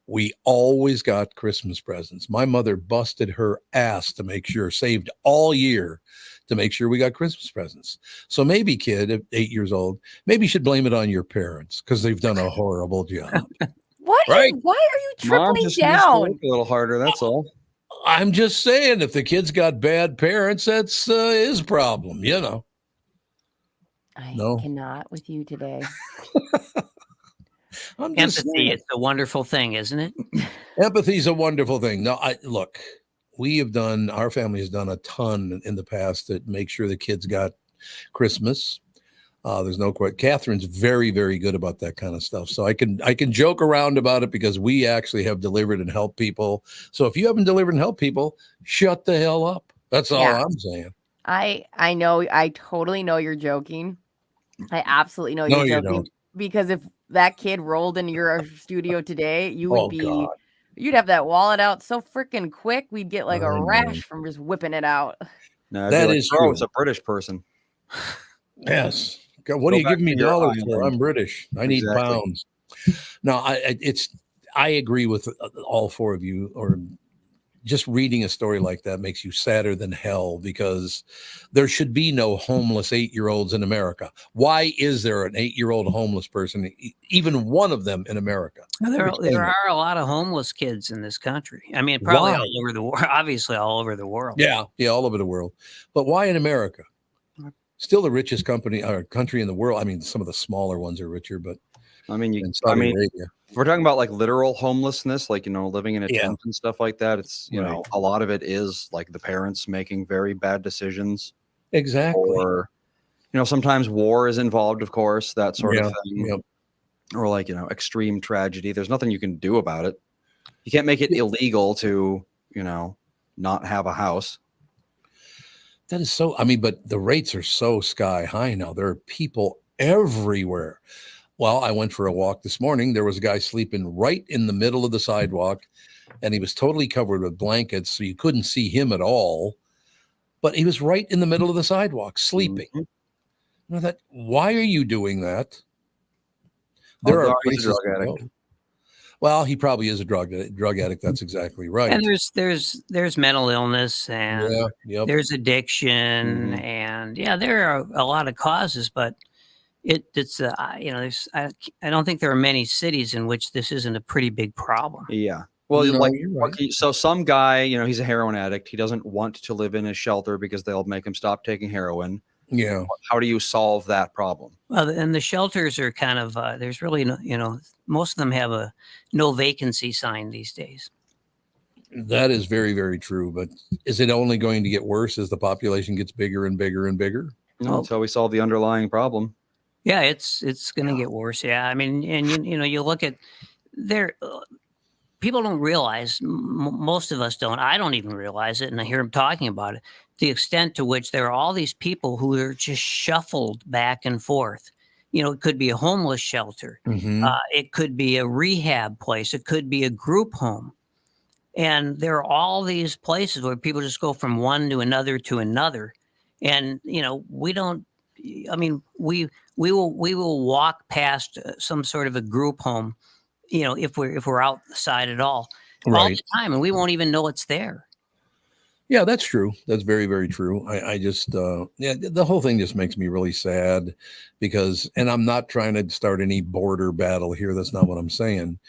We always got Christmas presents. My mother busted her ass to make sure, saved all year to make sure we got Christmas presents. So maybe, kid, at 8 years old, maybe you should blame it on your parents because they've done a horrible job. What? Right? Why are you tripling Mom just needs to down? work a little harder. That's all. I'm just saying, if the kid's got bad parents, that's his problem, you know. I cannot with you today. Empathy, it's a wonderful thing, isn't it? Empathy's a wonderful thing. No, look, our family has done a ton in the past to make sure the kids got Christmas. There's no question. Catherine's very, very good about that kind of stuff. So I can joke around about it because we actually have delivered and helped people. So if you haven't delivered and helped people, shut the hell up. That's all I'm saying. I know. I totally know you're joking. I absolutely know you're joking. You don't. Because if that kid rolled into your studio today, you would be You'd have that wallet out so freaking quick, we'd get like a I know. rash from just whipping it out. No, That is oh, true. it's a British person. Yes. God, what Go are you back giving me to your dollars for? island. I'm British. I need Exactly. pounds. No, I agree with all four of you. Or just reading a story like that makes you sadder than hell, because there should be no homeless 8-year-olds in America. Why is there an 8-year-old homeless person, even one of them in America? There Explain that. are a lot of homeless kids in this country. I mean, probably Why? all over the world, obviously all over the world. Yeah, all over the world. But why in America? Still the richest country in the world. I mean, some of the smaller ones are richer, but I mean, in Saudi Arabia. if we're talking about like literal homelessness, like, living in a Yeah. tent and stuff like that, it's, Right. a lot of it is like the parents making very bad decisions. Exactly. Or, sometimes war is involved, of course, that sort of thing. Yep. Or like, extreme tragedy. There's nothing you can do about it. You can't make it illegal to, not have a house. That is so, but the rates are so sky high now. There are people everywhere. Well, I went for a walk this morning. There was a guy sleeping right in the middle of the sidewalk, and he was totally covered with blankets, so you couldn't see him at all. But he was right in the middle of the sidewalk, sleeping. And I thought, why are you doing that? There are he's a places. drug addict. Well, he probably is a drug addict. That's exactly right. And there's mental illness, and there's addiction, and there are a lot of causes, but it's I don't think there are many cities in which this isn't a pretty big problem. Yeah. Well, No, like, you're right. okay, so some guy, he's a heroin addict. He doesn't want to live in a shelter because they'll make him stop taking heroin. Yeah. How do you solve that problem? Well, and the shelters are kind of there's really no, most of them have a no vacancy sign these days. That is very, very true. But is it only going to get worse as the population gets bigger and bigger and bigger? No, until we solve the underlying problem. Yeah, it's going to get worse. Yeah, I mean, and you look at there. People don't realize, most of us don't. I don't even realize it, and I hear them talking about it. The extent to which there are all these people who are just shuffled back and forth. It could be a homeless shelter. Mm-hmm. It could be a rehab place. It could be a group home. And there are all these places where people just go from one to another to another. And, we don't, we will walk past some sort of a group home, if we're outside at all the time, and we won't even know it's there. Yeah, that's true. That's very, very true. I just, the whole thing just makes me really sad because, and I'm not trying to start any border battle here. That's not what I'm saying.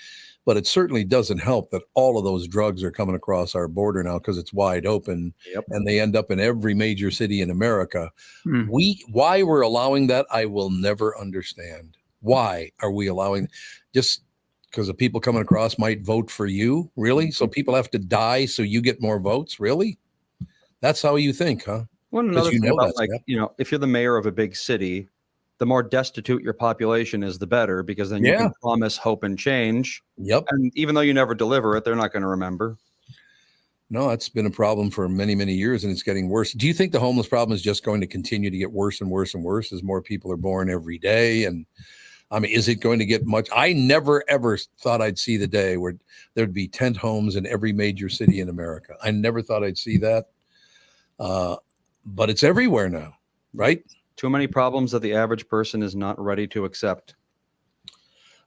But it certainly doesn't help that all of those drugs are coming across our border now because it's wide open. Yep. And they end up in every major city in America. Why we're allowing that, I will never understand. Why are we allowing, just because the people coming across might vote for you? Really? So people have to die so you get more votes? Really? That's how you think, huh? Well, another thing about, that, if you're the mayor of a big city, the more destitute your population is, the better, because then you can promise hope and change. Yep. And even though you never deliver it, they're not going to remember. No, it's been a problem for many, many years, and it's getting worse. Do you think the homeless problem is just going to continue to get worse and worse and worse as more people are born every day? And is it going to get much? I never, ever thought I'd see the day where there'd be tent homes in every major city in America. I never thought I'd see that. But it's everywhere now, right? Too many problems that the average person is not ready to accept.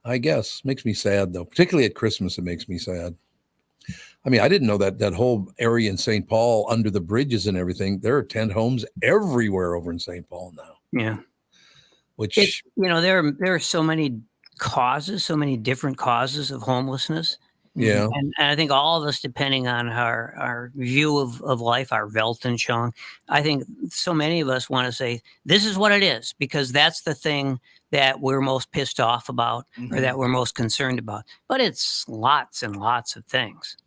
I guess. Makes me sad, though. Particularly at Christmas, it makes me sad. I didn't know that whole area in St. Paul, under the bridges and everything, there are tent homes everywhere over in St. Paul now. Yeah. Which, there are so many causes, so many different causes of homelessness. Yeah. And I think all of us, depending on our view of life, our Weltanschauung, I think so many of us want to say, this is what it is, because that's the thing that we're most pissed off about or that we're most concerned about. But it's lots and lots of things.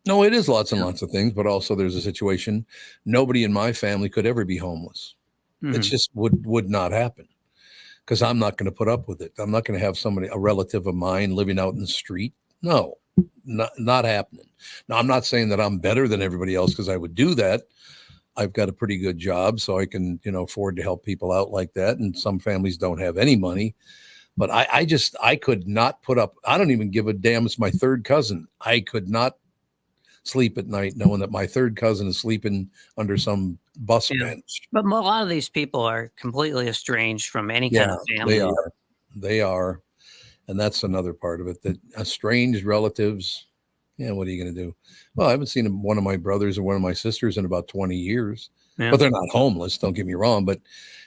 No, it is lots and lots of things, but also there's a situation. Nobody in my family could ever be homeless. It just would not happen because I'm not going to put up with it. I'm not going to have a relative of mine living out in the street. No. Not happening. Now, I'm not saying that I'm better than everybody else because I would do that. I've got a pretty good job, so I can, afford to help people out like that. And some families don't have any money. But I could not put up. I don't even give a damn. It's my third cousin. I could not sleep at night knowing that my third cousin is sleeping under some bus bench. But a lot of these people are completely estranged from any kind of family. They are. And that's another part of it, that estranged relatives. Yeah, what are you going to do? Well, I haven't seen one of my brothers or one of my sisters in about 20 years, but they're not homeless. Don't get me wrong. But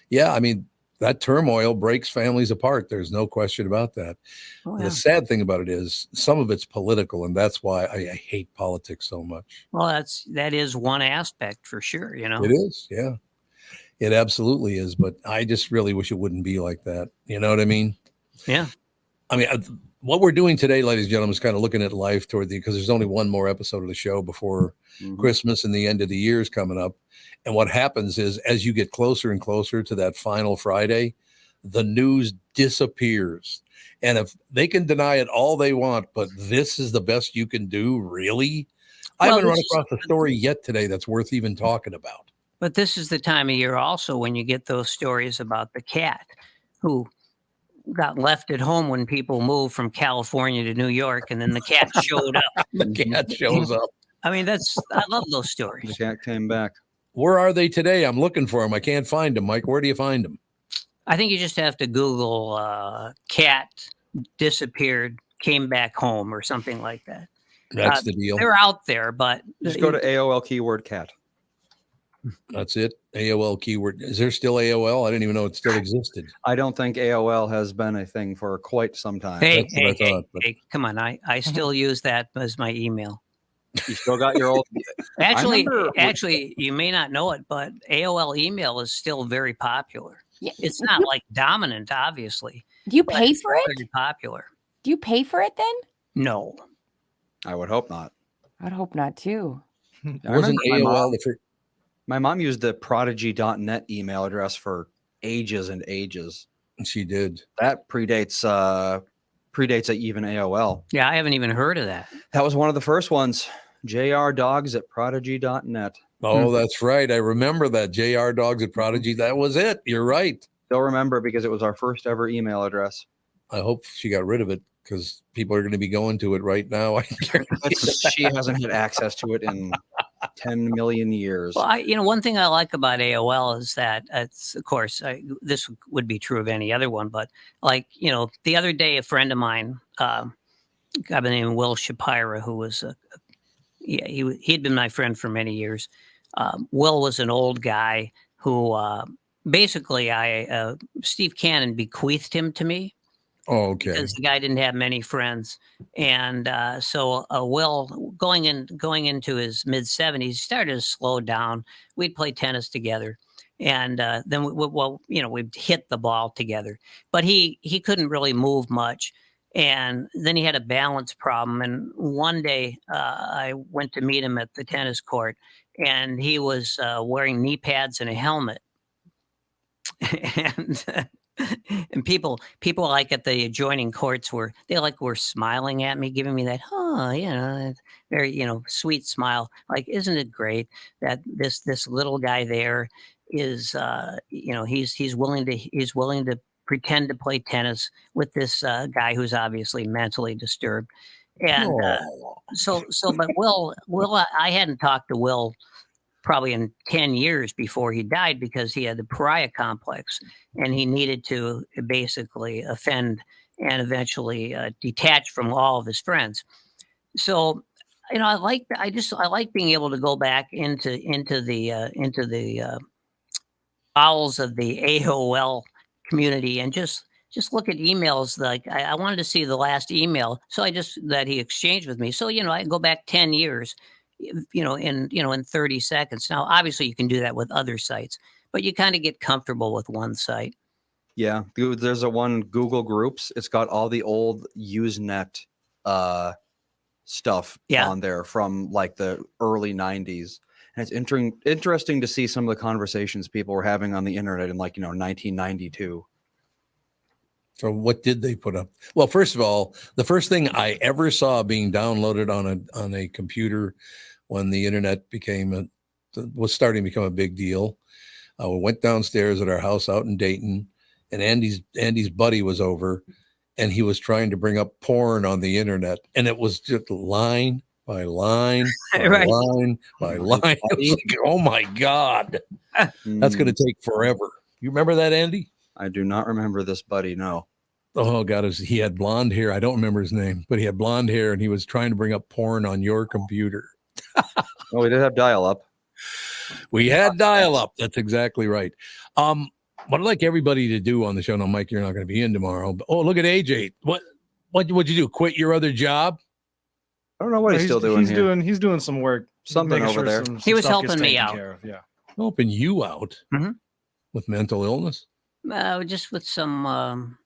yeah, I mean, that turmoil breaks families apart. There's no question about that. Oh, The sad thing about it is some of it's political, and that's why I hate politics so much. Well, that is one aspect for sure. You know, It is. Yeah, it absolutely is. But I just really wish it wouldn't be like that. You know what I mean? Yeah. I mean, what we're doing today, ladies and gentlemen, is kind of looking at life toward because there's only one more episode of the show before Christmas and the end of the year is coming up. And what happens is, as you get closer and closer to that final Friday, the news disappears. And if they can deny it all they want, but this is the best you can do, really? I haven't run across a story yet today that's worth even talking about. But this is the time of year also when you get those stories about the cat who got left at home when people moved from California to New York, and then the cat showed up. The cat shows up. I mean, I love those stories. The cat came back. Where are they today? I'm looking for them. I can't find them. Mike, where do you find them? I think you just have to Google cat disappeared, came back home, or something like that. That's the deal. They're out there, but Just go to AOL keyword cat. That's it. AOL keyword. Is there still AOL? I didn't even know it still existed. I don't think AOL has been a thing for quite some time. Hey, come on. I still use that as my email. You still got your old. Actually, you may not know it, but AOL email is still very popular. Yeah. It's not like dominant, obviously. Do you pay for it? Very popular. Do you pay for it then? No. I would hope not. I'd hope not too. Wasn't AOL the first? My mom used the prodigy.net email address for ages and ages. She did. That predates even AOL. Yeah, I haven't even heard of that. That was one of the first ones. jrdogs@prodigy.net. Oh, that's right. I remember that. JR Dogs at Prodigy. That was it. You're right. Still remember because it was our first ever email address. I hope she got rid of it because people are going to be going to it right now. She hasn't had access to it in 10 million years. Well, one thing I like about AOL is that it's, of course, this would be true of any other one, but the other day, a friend of mine, a guy by the name of Will Shapira, who was he'd been my friend for many years. Will was an old guy who basically Steve Cannon bequeathed him to me. Oh, okay. Because the guy didn't have many friends, and so Will, going into his mid-70s, started to slow down. We'd play tennis together, and then we'd hit the ball together. But he couldn't really move much, and then he had a balance problem. And one day, I went to meet him at the tennis court, and he was wearing knee pads and a helmet, and. And people like at the adjoining courts were smiling at me, giving me that, very, sweet smile. Like, isn't it great that this little guy there is, he's willing to pretend to play tennis with this guy who's obviously mentally disturbed. And but Will, I hadn't talked to Will probably in 10 years before he died because he had the pariah complex and he needed to basically offend and eventually detach from all of his friends. So, I like being able to go back into the bowels of the AOL community and just look at emails. Like I wanted to see the last email. So that he exchanged with me. So, I go back 10 years. In 30 seconds. Now, obviously, you can do that with other sites, but you kind of get comfortable with one site. Yeah, there's one Google Groups. It's got all the old Usenet stuff on there from like the early 90s. And it's interesting to see some of the conversations people were having on the internet in 1992. So what did they put up? Well, first of all, the first thing I ever saw being downloaded on a computer when the internet was starting to become a big deal, we went downstairs at our house out in Dayton, and Andy's buddy was over, and he was trying to bring up porn on the internet, and it was just line by line by Right. line by line. It was like, oh my God, that's going to take forever. You remember that, Andy? I do not remember this buddy. No. Oh God, he had blonde hair. I don't remember his name, but he had blonde hair, and he was trying to bring up porn on your computer. Oh, we did have dial-up. We had dial-up. That's exactly right. What I'd like everybody to do on the show. Now, Mike, you're not going to be in tomorrow. But, look at AJ. What'd you do? Quit your other job? I don't know what he's still doing. He's doing some work. Something making over there. Some He was stuff gets helping me taken out. care of, yeah. Helping you out Mhm. with mental illness? Just with some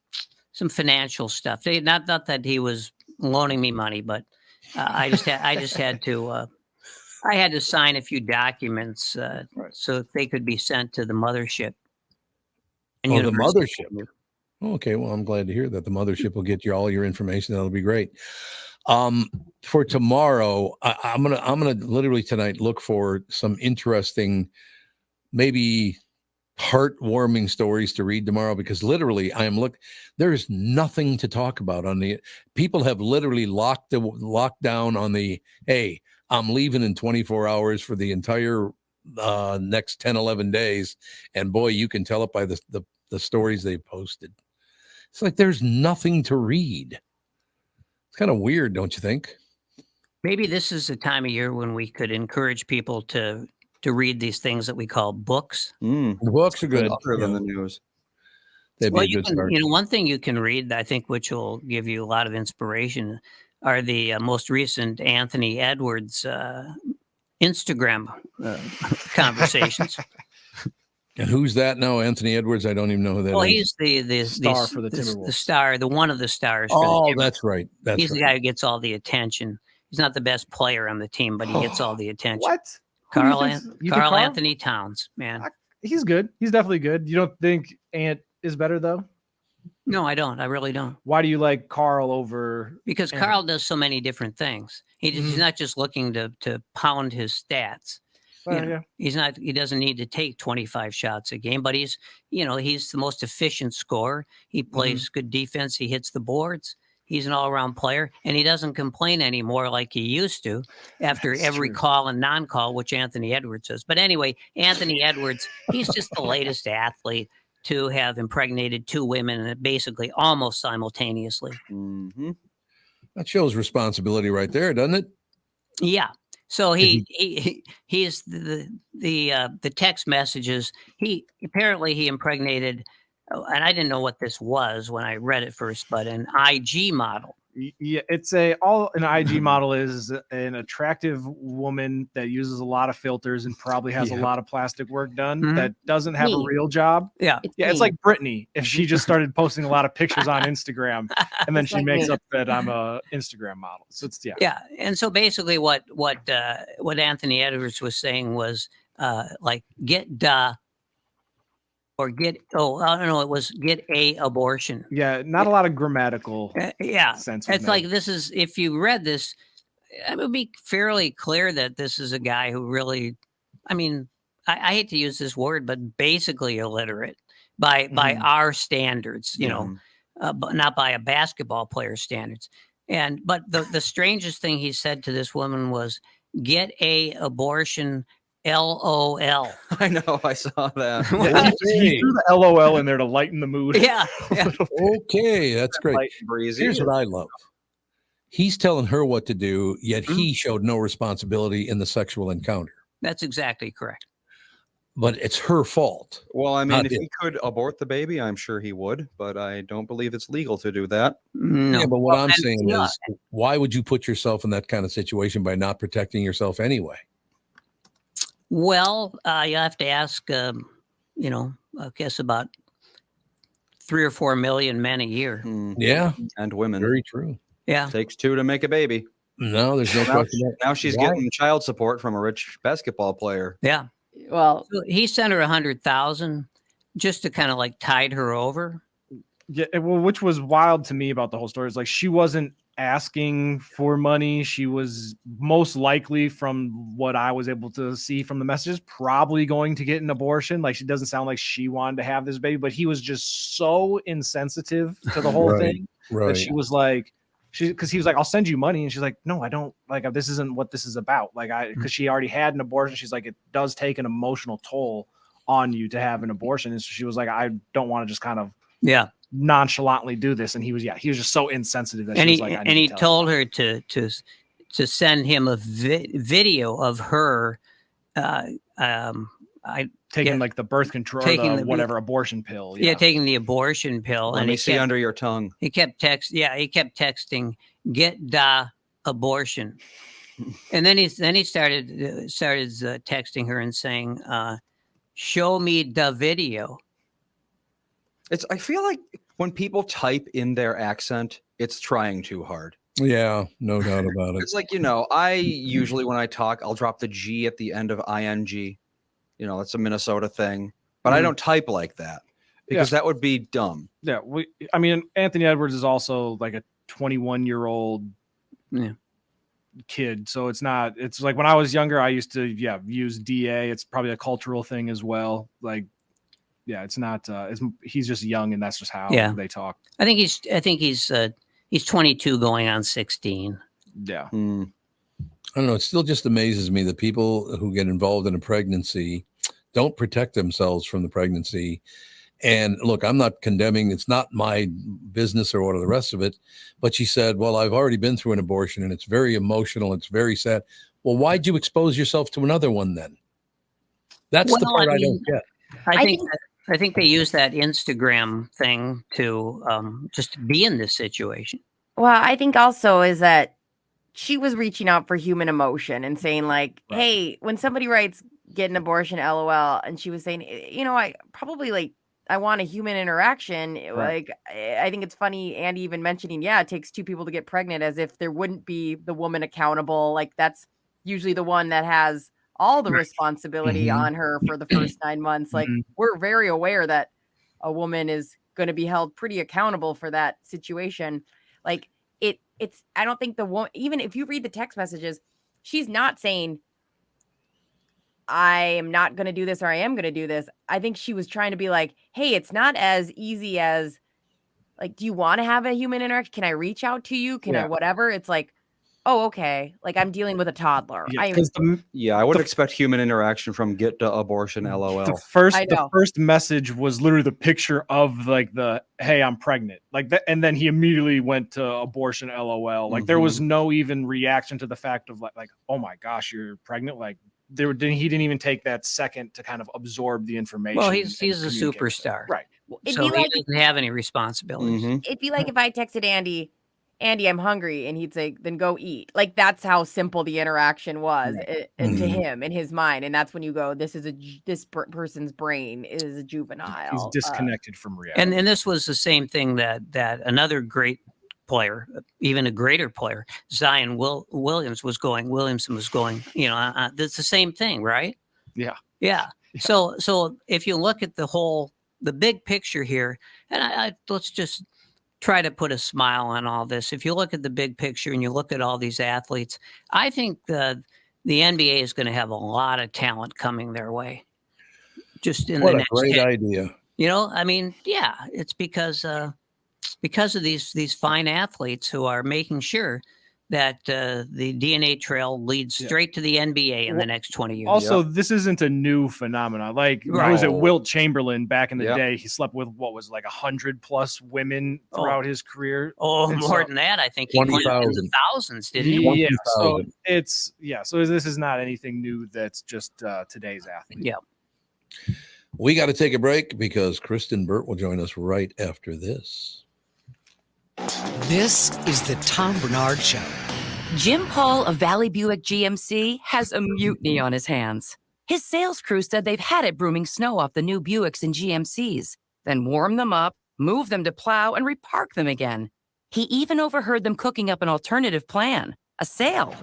financial stuff. Not that he was loaning me money, but I just had to I had to sign a few documents so they could be sent to the mothership. The university. mothership. Okay, well, I'm glad to hear that the mothership will get you all your information. That'll be great. For tomorrow, I'm gonna literally tonight look for some interesting, maybe heartwarming stories to read tomorrow, because literally there's nothing to talk about on the people have literally locked down on the, hey, I'm leaving in 24 hours for the entire next 10, 11 days. And boy, you can tell it by the stories they posted. It's like there's nothing to read. It's kind of weird, don't you think? Maybe this is the time of year when we could encourage people to read these things that we call books. The books are good. Other than the news. They'd be a good start. One thing you can read, I think, which will give you a lot of inspiration, are the most recent Anthony Edwards Instagram conversations. And who's that now? Anthony Edwards? I don't even know who that is. He's the Star for the Timberwolves. The star, one of the stars. Oh, that's right. He's the guy who gets all the attention. He's not the best player on the team, but he gets all the attention. What? Carl Anthony Towns, man. He's good. He's definitely good. You don't think Ant is better though? No, I don't. I really don't. Why do you like Carl over? Because Anthony? Carl does so many different things. He's not just looking to pound his stats. Yeah. He doesn't need to take 25 shots a game, but he's the most efficient scorer. He plays good defense. He hits the boards. He's an all-around player, and he doesn't complain anymore like he used to after every call and non-call, which Anthony Edwards does. But anyway, Anthony Edwards, he's just the latest athlete to have impregnated two women basically almost simultaneously. Mm-hmm. That shows responsibility right there, doesn't it? Yeah. So he's the text messages. He impregnated, and I didn't know what this was when I read it first, but an IG model. Yeah, it's an IG model is an attractive woman that uses a lot of filters and probably has a lot of plastic work done that doesn't have a real job. Yeah. It's like Brittany if she just started posting a lot of pictures on Instagram and then she makes up that I'm a Instagram model. So it's Yeah. And so basically what Anthony Edwards was saying was like get a abortion. Yeah, not a lot of grammatical sense. It's like if you read this, it would be fairly clear that this is a guy who really, I mean, I hate to use this word, but basically illiterate by our standards, but not by a basketball player's standards. But the strangest thing he said to this woman was, get a abortion, LOL. I know, I saw that. He threw the LOL in there to lighten the mood. Yeah. Okay, that's great. Light and breezy. Here's what I love. He's telling her what to do, yet he showed no responsibility in the sexual encounter. That's exactly correct. But it's her fault. Well, I mean, if he could abort the baby, I'm sure he would, but I don't believe it's legal to do that. No. Yeah, but what I'm saying is, why would you put yourself in that kind of situation by not protecting yourself anyway? Well, you have to ask, I guess about 3 or 4 million men a year. Yeah. And women. Very true. Yeah. Takes 2 to make a baby. No, there's no question. Now she's getting child support from a rich basketball player. Yeah. Well, so he sent her $100,000 just to kind of like tide her over. Yeah. Well, which was wild to me about the whole story is like she wasn't asking for money. She was most likely, from what I was able to see from the messages, probably going to get an abortion. Like, she doesn't sound like she wanted to have this baby, but he was just so insensitive to the whole thing that she was like, because he was like, I'll send you money. And she's like, no, I don't, like, this isn't what this is about. Like, because she already had an abortion. She's like, it does take an emotional toll on you to have an abortion. And so she was like, I don't want to just kind of nonchalantly do this. And he was just so insensitive that she was like, he told her to send him a video of her taking like the birth control, or the whatever abortion pill. Yeah, taking the abortion pill. Let me see under your tongue. He kept texting, get the abortion. And then he started texting her and saying, show me the video. I feel like when people type in their accent, it's trying too hard. Yeah, no doubt about it. It's like, I usually, when I talk, I'll drop the G at the end of ing. That's a Minnesota thing, but I don't type like that because that would be dumb. Yeah. Anthony Edwards is also like a 21-year-old kid. So it's like when I was younger, I used to, use DA. It's probably a cultural thing as well. Like, it's not, he's just young and that's just how they talk. I think he's 22 going on 16. Yeah. I don't know. It still just amazes me that people who get involved in a pregnancy don't protect themselves from the pregnancy. And look, I'm not condemning. It's not my business or what of the rest of it. But she said, well, I've already been through an abortion and it's very emotional. It's very sad. Well, why'd you expose yourself to another one then? That's the part I don't get. I think they use that Instagram thing to just be in this situation. Well, I think also is that she was reaching out for human emotion and saying like, hey, when somebody writes get an abortion, LOL, and she was saying, I probably I want a human interaction. Like, I think it's funny. Andy even mentioning, it takes two people to get pregnant, as if there wouldn't be the woman accountable. Like, that's usually the one that has all the responsibility on her for the first 9 months. Like, we're very aware that a woman is going to be held pretty accountable for that situation. Like, I don't think the woman, even if you read the text messages, she's not saying, I am not going to do this or I am going to do this. I think she was trying to be like, hey, it's not as easy as, like, do you want to have a human interaction? Can I reach out to you? Can I whatever? It's like, oh, okay. Like, I'm dealing with a toddler. I would expect human interaction from get to abortion, LOL. The first message was literally the picture of like the, hey, I'm pregnant. Like that, and then he immediately went to abortion, LOL. Like there was no even reaction to the fact of like, oh my gosh, you're pregnant. Like he didn't even take that second to kind of absorb the information. Well, he's a superstar. Right. So he doesn't have any responsibilities. It'd be like if I texted Andy, I'm hungry, and he'd say, then go eat. Like, that's how simple the interaction was to him in his mind. And that's when you go, this person's brain is a juvenile. He's disconnected from reality. And this was the same thing that another great player, even a greater player, Zion Williamson was going. It's the same thing, right? Yeah. So if you look at the big picture here, and let's just try to put a smile on all this. If you look at the big picture and you look at all these athletes, I think the NBA is going to have a lot of talent coming their way. Just in what the a next great 10. idea. It's because of these fine athletes who are making sure that the DNA trail leads straight to the NBA in the next 20 years. Also, this isn't a new phenomenon. Like, was it Wilt Chamberlain back in the day? He slept with what was like 100+ women throughout his career. More than that, I think he went into the thousands, didn't he? Yeah. So this is not anything new. That's just today's athlete. Yeah. We got to take a break because Kristen Burt will join us right after this. This is the Tom Barnard Show. Jim Paul of Valley Buick GMC has a mutiny on his hands. His sales crew said they've had it brooming snow off the new Buicks and GMCs, then warm them up, move them to plow, and repark them again. He even overheard them cooking up an alternative plan, a sale.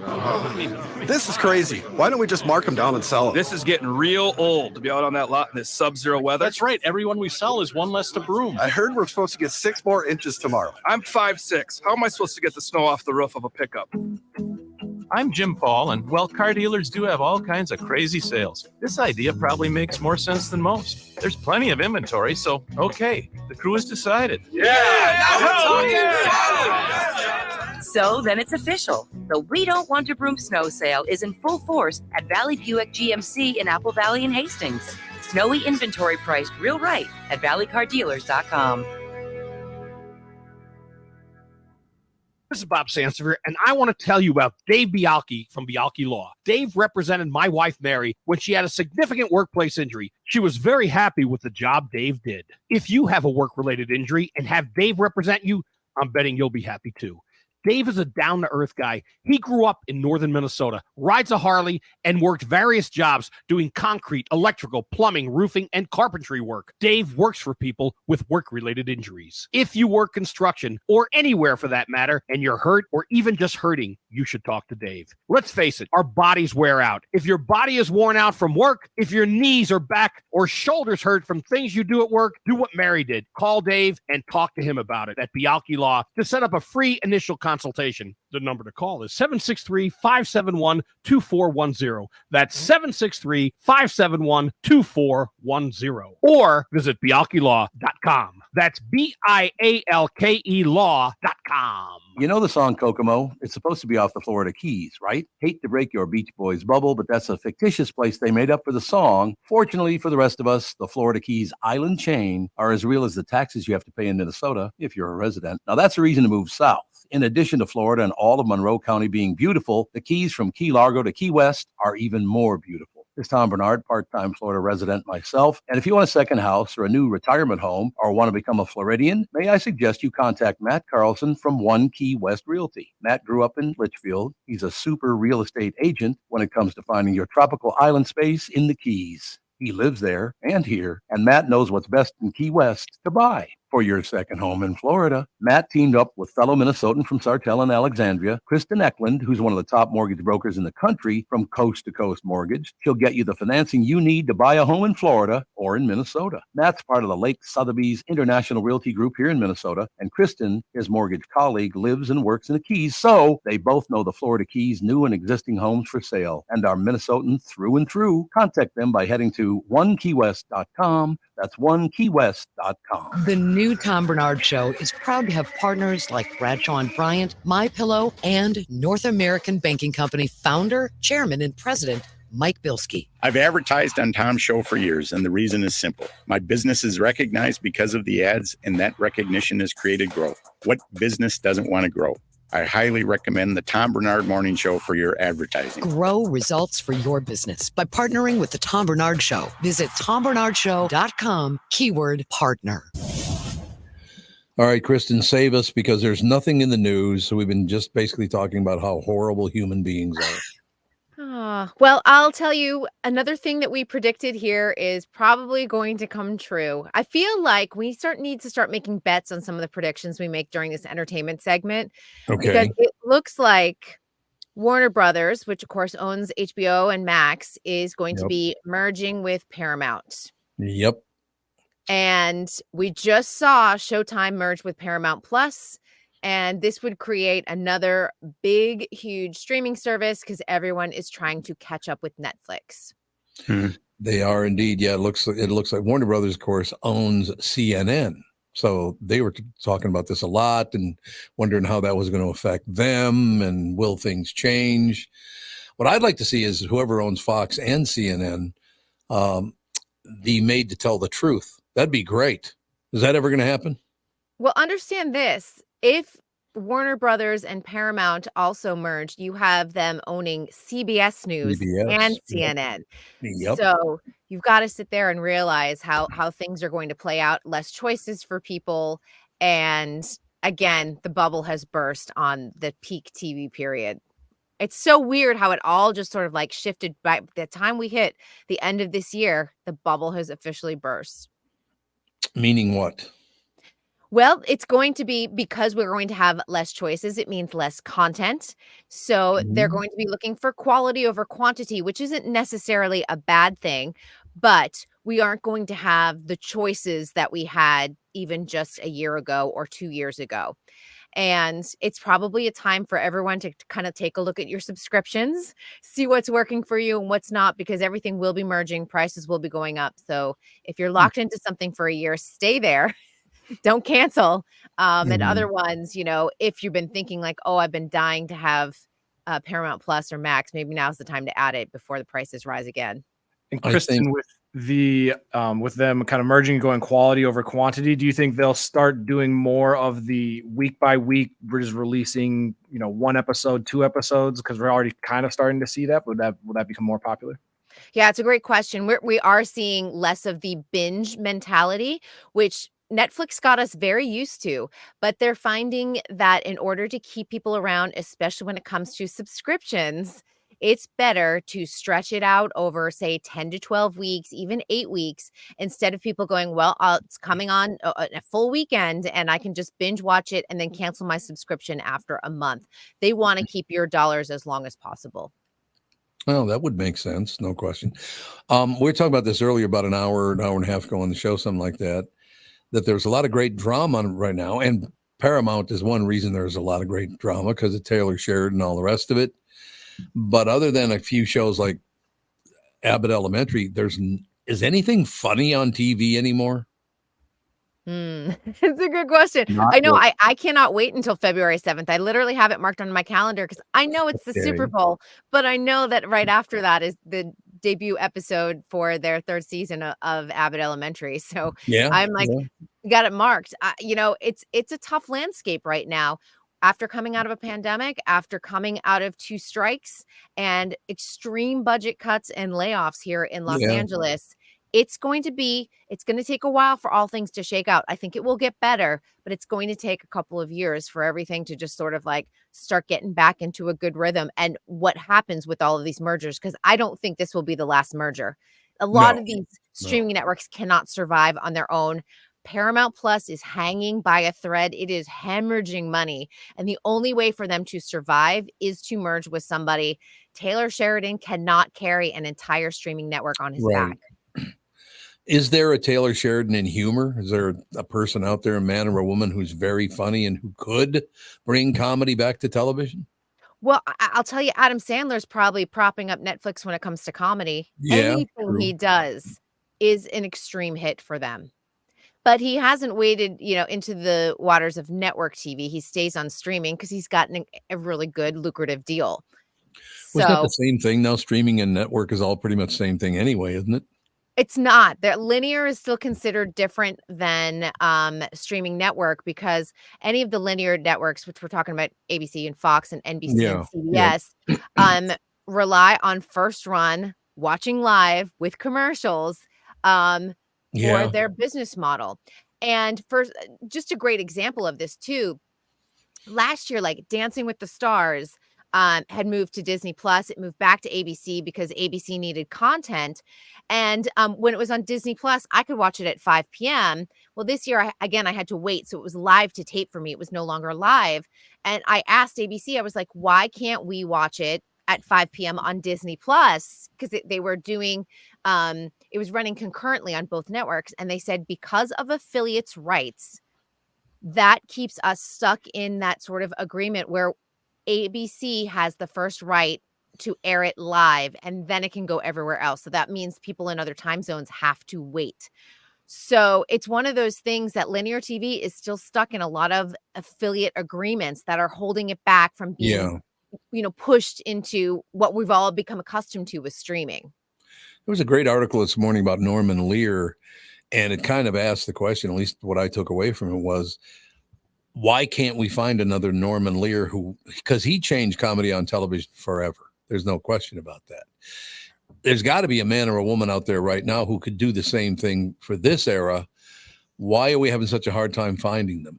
This is crazy. Why don't we just mark them down and sell them? This is getting real old to be out on that lot in this sub-zero weather. That's right. Everyone we sell is one less to broom. I heard we're supposed to get 6 more inches tomorrow. I'm 5'6". How am I supposed to get the snow off the roof of a pickup? I'm Jim Paul, and well, car dealers do have all kinds of crazy sales. This idea probably makes more sense than most. There's plenty of inventory, so okay, the crew has decided. So then it's official. The We Don't Want to Broom snow sale is in full force at Valley Buick GMC in Apple Valley and Hastings. Snowy inventory priced real right at valleycardealers.com. This is Bob Sansevier, and I want to tell you about Dave Bialke from Bialke Law. Dave represented my wife, Mary, when she had a significant workplace injury. She was very happy with the job Dave did. If you have a work-related injury and have Dave represent you, I'm betting you'll be happy too. Dave is a down-to-earth guy. He grew up in northern Minnesota, rides a Harley, and worked various jobs doing concrete, electrical, plumbing, roofing, and carpentry work. Dave works for people with work-related injuries. If you work construction, or anywhere for that matter, and you're hurt or even just hurting, you should talk to Dave. Let's face it, our bodies wear out. If your body is worn out from work, if your knees or back or shoulders hurt from things you do at work, do what Mary did. Call Dave and talk to him about it at Bialke Law to set up a free initial consultation. The number to call is 763-571-2410. That's 763-571-2410. Or visit bialkelaw.com. That's BIALKE law.com. You know the song Kokomo? It's supposed to be off the Florida Keys, right? Hate to break your Beach Boys bubble, but that's a fictitious place they made up for the song. Fortunately for the rest of us, the Florida Keys island chain are as real as the taxes you have to pay in Minnesota if you're a resident. Now that's a reason to move south. In addition to Florida and all of Monroe County being beautiful, the Keys from Key Largo to Key West are even more beautiful. This is Tom Barnard, part-time Florida resident myself. And if you want a second house or a new retirement home or want to become a Floridian, may I suggest you contact Matt Carlson from One Key West Realty. Matt grew up in Litchfield. He's a super real estate agent when it comes to finding your tropical island space in the Keys. He lives there and here, and Matt knows what's best in Key West to buy. For your second home in Florida, Matt teamed up with fellow Minnesotan from Sartell and Alexandria, Kristen Eklund, who's one of the top mortgage brokers in the country from Coast to Coast Mortgage. She'll get you the financing you need to buy a home in Florida or in Minnesota. Matt's part of the Lake Sotheby's International Realty Group here in Minnesota, and Kristen, his mortgage colleague, lives and works in the Keys, so they both know the Florida Keys' new and existing homes for sale and are Minnesotan through and through. Contact them by heading to onekeywest.com. That's onekeywest.com. The new Tom Barnard Show is proud to have partners like Bradshaw and Bryant, MyPillow, and North American Banking Company founder, chairman, and president, Mike Bilski. I've advertised on Tom's show for years, and the reason is simple. My business is recognized because of the ads, and that recognition has created growth. What business doesn't want to grow? I highly recommend the Tom Barnard Morning Show for your advertising. Grow results for your business by partnering with the Tom Barnard Show. Visit tombarnardshow.com, keyword partner. All right, Kristen, save us because there's nothing in the news. So we've been just basically talking about how horrible human beings are. Well, I'll tell you, another thing that we predicted here is probably going to come true. I feel like we need to start making bets on some of the predictions we make during this entertainment segment. Okay. Because it looks like Warner Brothers, which of course owns HBO and Max, is going to be merging with Paramount. Yep. And we just saw Showtime merge with Paramount Plus. And this would create another big, huge streaming service because everyone is trying to catch up with Netflix. They are indeed. Yeah, it looks like Warner Brothers, of course, owns CNN. So they were talking about this a lot and wondering how that was going to affect them and will things change. What I'd like to see is whoever owns Fox and CNN be made to tell the truth. That'd be great. Is that ever going to happen? Well, understand this. If Warner Brothers and Paramount also merged, you have them owning CBS News and CNN. Yep. So you've got to sit there and realize how things are going to play out. Less choices for people. And again, the bubble has burst on the peak TV period. It's so weird how it all just sort of like shifted. By the time we hit the end of this year, the bubble has officially burst. Meaning what? Well, it's going to be because we're going to have less choices. It means less content. So they're Mhm. going to be looking for quality over quantity, which isn't necessarily a bad thing, but we aren't going to have the choices that we had even just a year ago or 2 years ago. And it's probably a time for everyone to kind of take a look at your subscriptions, see what's working for you and what's not, because everything will be merging, prices will be going up. So if you're locked into something for a year, stay there. Don't cancel. And other Mhm. ones, if you've been thinking like, oh, I've been dying to have Paramount Plus or Max, maybe now's the time to add it before the prices rise again. And I think Kristen, with them kind of merging and going quality over quantity, do you think they'll start doing more of the week by week, we're just releasing, one episode, 2 episodes? Because we're already kind of starting to see that. Will that become more popular? Yeah, it's a great question. We are seeing less of the binge mentality, which Netflix got us very used to, but they're finding that in order to keep people around, especially when it comes to subscriptions, it's better to stretch it out over, say, 10 to 12 weeks, even 8 weeks, instead of people going, well, it's coming on a full weekend and I can just binge watch it and then cancel my subscription after a month. They want to keep your dollars as long as possible. Well, that would make sense, no question. We were talking about this earlier, about an hour and a half ago on the show, something like that. That there's a lot of great drama on it right now, and Paramount is one reason there's a lot of great drama because of Taylor Sheridan and all the rest of it. But other than a few shows like Abbott Elementary, is anything funny on TV anymore? It's a good question. Not I know really. I cannot wait until February 7th. I literally have it marked on my calendar because I know it's the Super Okay. Bowl, but I know that right after that is the debut episode for their third season of Abbott Elementary. So Yeah, I'm like, yeah. got it marked. It's a tough landscape right now. After coming out of a pandemic, after coming out of 2 strikes and extreme budget cuts and layoffs here in Los Yeah. Angeles, it's going to take a while for all things to shake out. I think it will get better, but it's going to take a couple of years for everything to just sort of like start getting back into a good rhythm. And what happens with all of these mergers, because I don't think this will be the last merger. A lot No, of these no. streaming networks cannot survive on their own. Paramount Plus is hanging by a thread. It is hemorrhaging money. And the only way for them to survive is to merge with somebody. Taylor Sheridan cannot carry an entire streaming network on his Right. back. Is there a Taylor Sheridan in humor? Is there a person out there, a man or a woman, who's very funny and who could bring comedy back to television? Well, I'll tell you, Adam Sandler's probably propping up Netflix when it comes to comedy. Yeah, Anything true. he does is an extreme hit for them. But he hasn't waded, into the waters of network TV. He stays on streaming because he's gotten a really good, lucrative deal. Was that the So same thing now? Streaming and network is all pretty much the same thing anyway, isn't it? it's not. Their linear is still considered different than streaming network because any of the linear networks, which we're talking about ABC and Fox and NBC and Yeah. CBS, rely on first run, watching live with commercials for Yeah. their business model. And for just a great example of this too, last year, like Dancing with the Stars had moved to Disney Plus. It moved back to ABC because ABC needed content. And when it was on Disney Plus, I could watch it at 5 p.m. Well, this year, I had to wait. So it was live to tape for me. It was no longer live. And I asked ABC, I was like, why can't we watch it at 5 p.m. on Disney Plus? Because they were doing, it was running concurrently on both networks. And they said, because of affiliates' rights, that keeps us stuck in that sort of agreement where ABC has the first right to air it live and then it can go everywhere else. So that means people in other time zones have to wait. So it's one of those things that linear TV is still stuck in a lot of affiliate agreements that are holding it back from being, pushed into what we've all become accustomed to with streaming. There was a great article this morning about Norman Lear, and it kind of asked the question, at least what I took away from it was, why can't we find another Norman Lear because he changed comedy on television forever. There's no question about that. There's got to be a man or a woman out there right now who could do the same thing for this era. Why are we having such a hard time finding them?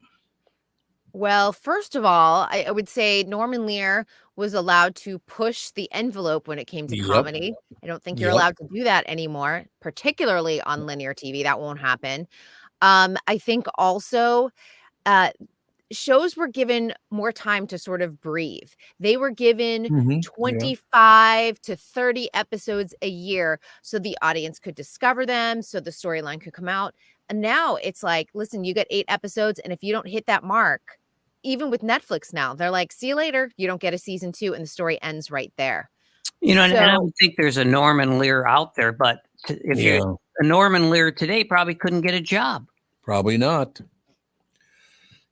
Well, first of all, I would say Norman Lear was allowed to push the envelope when it came to Yep. comedy. I don't think you're Yep. allowed to do that anymore, particularly on linear TV. That won't happen. I think also shows were given more time to sort of breathe. They were given Yeah. 25 to 30 episodes a year so the audience could discover them, so the storyline could come out. And now it's like, listen, you get 8 episodes, and if you don't hit that mark, even with Netflix now, they're like, see you later. You don't get a season 2, and the story ends right there. You know, and I would think there's a Norman Lear out there, but if you're a Norman Lear today, probably couldn't get a job. Probably not.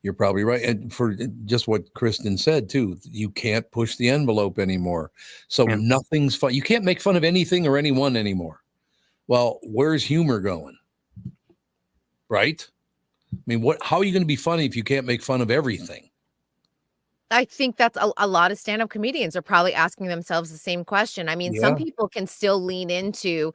You're probably right. And for just what Kristen said too, you can't push the envelope anymore. So nothing's fun. You can't make fun of anything or anyone anymore. Well, where's humor going? Right? I mean, how are you going to be funny if you can't make fun of everything? I think that's a lot of stand-up comedians are probably asking themselves the same question. I mean, some people can still lean into,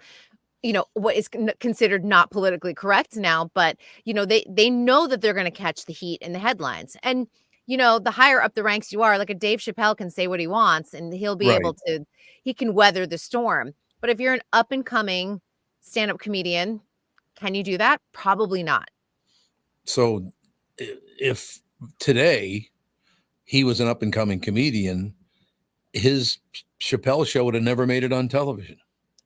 you know, what is considered not politically correct now, but, you know, they know that they're going to catch the heat in the headlines. And, you know, the higher up the ranks you are, like a Dave Chappelle can say what he wants and he'll be able to, he can weather the storm. But if you're an up and coming stand-up comedian, can you do that? Probably not. So if today he was an up and coming comedian, his Chappelle show would have never made it on television.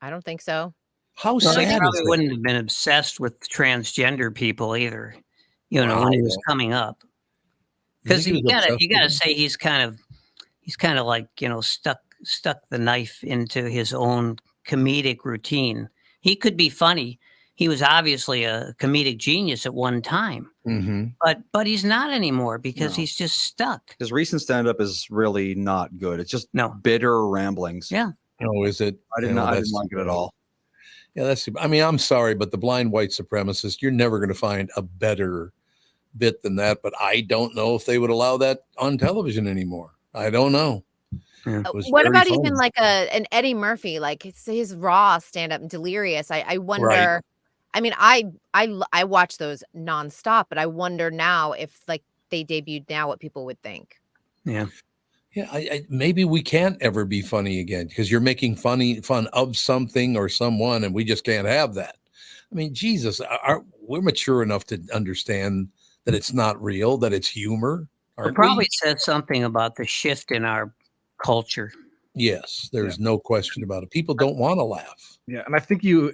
I don't think so. How Well, sad he probably is that? wouldn't have been obsessed with transgender people either, you know, when he was coming up. Because you gotta say he's kind of like, you know, stuck the knife into his own comedic routine. He could be funny. He was obviously a comedic genius at one time, but he's not anymore because he's just stuck. His recent stand-up is really not good. It's just bitter ramblings. Yeah. Oh, is it? I didn't like it at all. Yeah, I mean, I'm sorry, but the blind white supremacist, you're never going to find a better bit than that. But I don't know if they would allow that on television anymore. I don't know. What about even like an Eddie Murphy, like his raw stand-up Delirious? I wonder. Right. I mean, I watch those nonstop, but I wonder now if like they debuted now, what people would think. Yeah. Yeah, maybe we can't ever be funny again because you're making fun of something or someone, and we just can't have that. I mean, Jesus, we're mature enough to understand that it's not real, that it's humor. It probably says something about the shift in our culture. Yes, there's no question about it. People don't want to laugh. Yeah, and I think you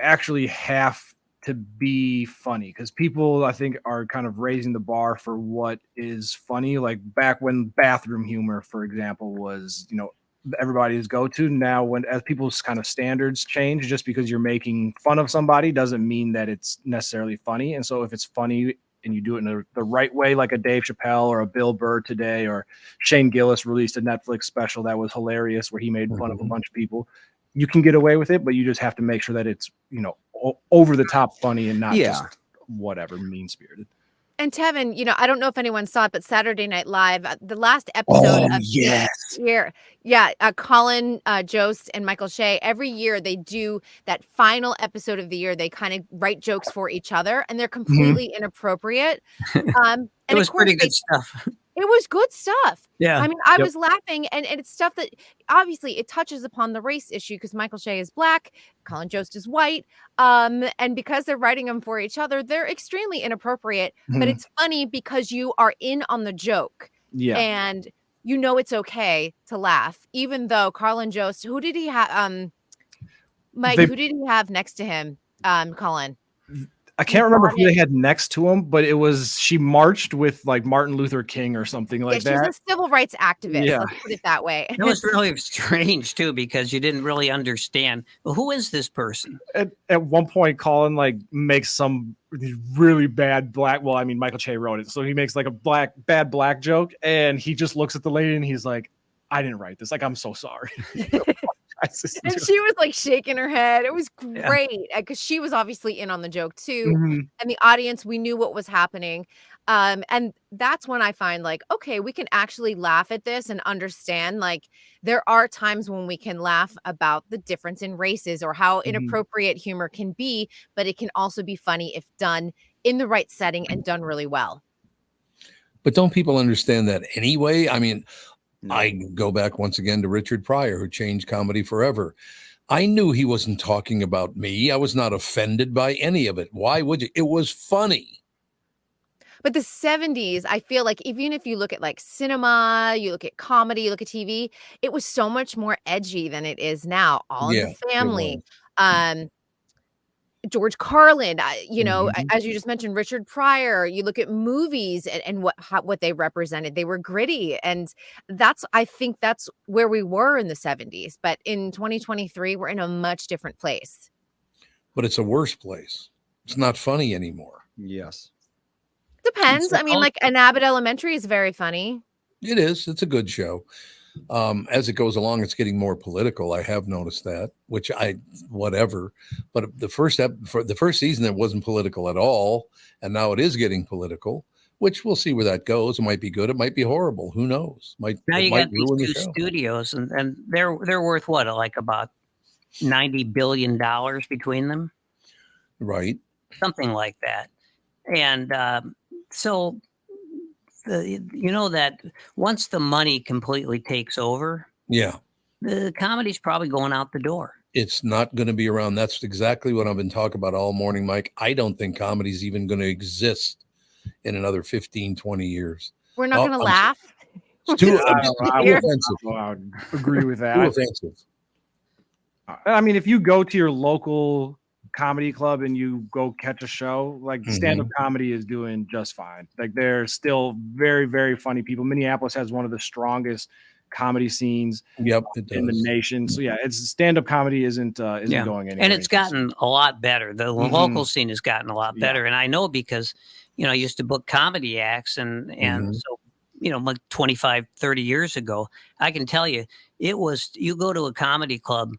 actually have to be funny because people, I think, are kind of raising the bar for what is funny. Like back when bathroom humor, for example, was, you know, everybody's go-to. Now, as people's kind of standards change, just because you're making fun of somebody doesn't mean that it's necessarily funny. And so if it's funny and you do it in the right way, like a Dave Chappelle or a Bill Burr today, or Shane Gillis released a Netflix special that was hilarious where he made fun of a bunch of people, you can get away with it, but you just have to make sure that it's, you know, over the top funny and not just whatever mean-spirited. And Tevin, you know, I don't know if anyone saw it, but Saturday Night Live, the last episode of this year, Colin Jost and Michael Shea, every year they do that final episode of the year. They kind of write jokes for each other, and they're completely inappropriate. And it was pretty good stuff. It was good stuff. Yeah. I mean, I was laughing, and it's stuff that obviously it touches upon the race issue because Michael Shea is black, Colin Jost is white. And because they're writing them for each other, they're extremely inappropriate, but it's funny because you are in on the joke. Yeah. And you know it's okay to laugh, even though Colin Jost, who did he have? Mike, who did he have next to him? Colin. I can't remember who they had next to him, but she marched with like Martin Luther King or something like that. She's a civil rights activist. Yeah. Let's put it that way. It was really strange too, because you didn't really understand, well, who is this person? At one point, Colin like makes some really bad black. Well, I mean, Michael Che wrote it, so he makes like a bad black joke, and he just looks at the lady and he's like, "I didn't write this. Like, I'm so sorry." And she was like shaking her head. It was great because she was obviously in on the joke too. And the audience, we knew what was happening. And that's when I find like, okay, we can actually laugh at this and understand like there are times when we can laugh about the difference in races or how inappropriate humor can be, but it can also be funny if done in the right setting and done really well. But don't people understand that anyway? I mean, I go back once again to Richard Pryor, who changed comedy forever. I knew he wasn't talking about me. I was not offended by any of it. Why would you? It was funny. But the 70s, I feel like even if you look at like cinema, you look at comedy, you look at TV, it was so much more edgy than it is now. All in the Yeah, it Family. was. George Carlin, Mhm. as you just mentioned, Richard Pryor. You look at movies and what they represented. They were gritty, and I think that's where we were in the 70s. But in 2023, we're in a much different place. But it's a worse place. It's not funny anymore. Yes. Depends. I mean, like an Abbott Elementary is very funny. It is. It's a good show. As it goes along, it's getting more political. I have noticed that, which whatever. But for the first season, it wasn't political at all, and now it is getting political. Which we'll see where that goes. It might be good. It might be horrible. Who knows? Now It you might got these ruin the two show. studios, and they're worth what, like about $90 billion between them, Right. something like that. And so that once the money completely takes over, Yeah. the comedy's probably going out the door. It's not going to be around. That's exactly what I've been talking about all morning, Mike. I don't think comedy's even going to exist in another 15, 20 years. We're not going to laugh. It's too I offensive. would agree with Too that. offensive. I mean, if you go to your local comedy club and you go catch a show, like stand-up comedy is doing just fine. Like they're still very, very funny people. Minneapolis has one of the strongest comedy scenes in the nation. So yeah, it's stand-up comedy isn't going anywhere. And it's gotten a lot better. The local scene has gotten a lot better. And I know because, I used to book comedy acts and so, like 25, 30 years ago, I can tell you you go to a comedy club,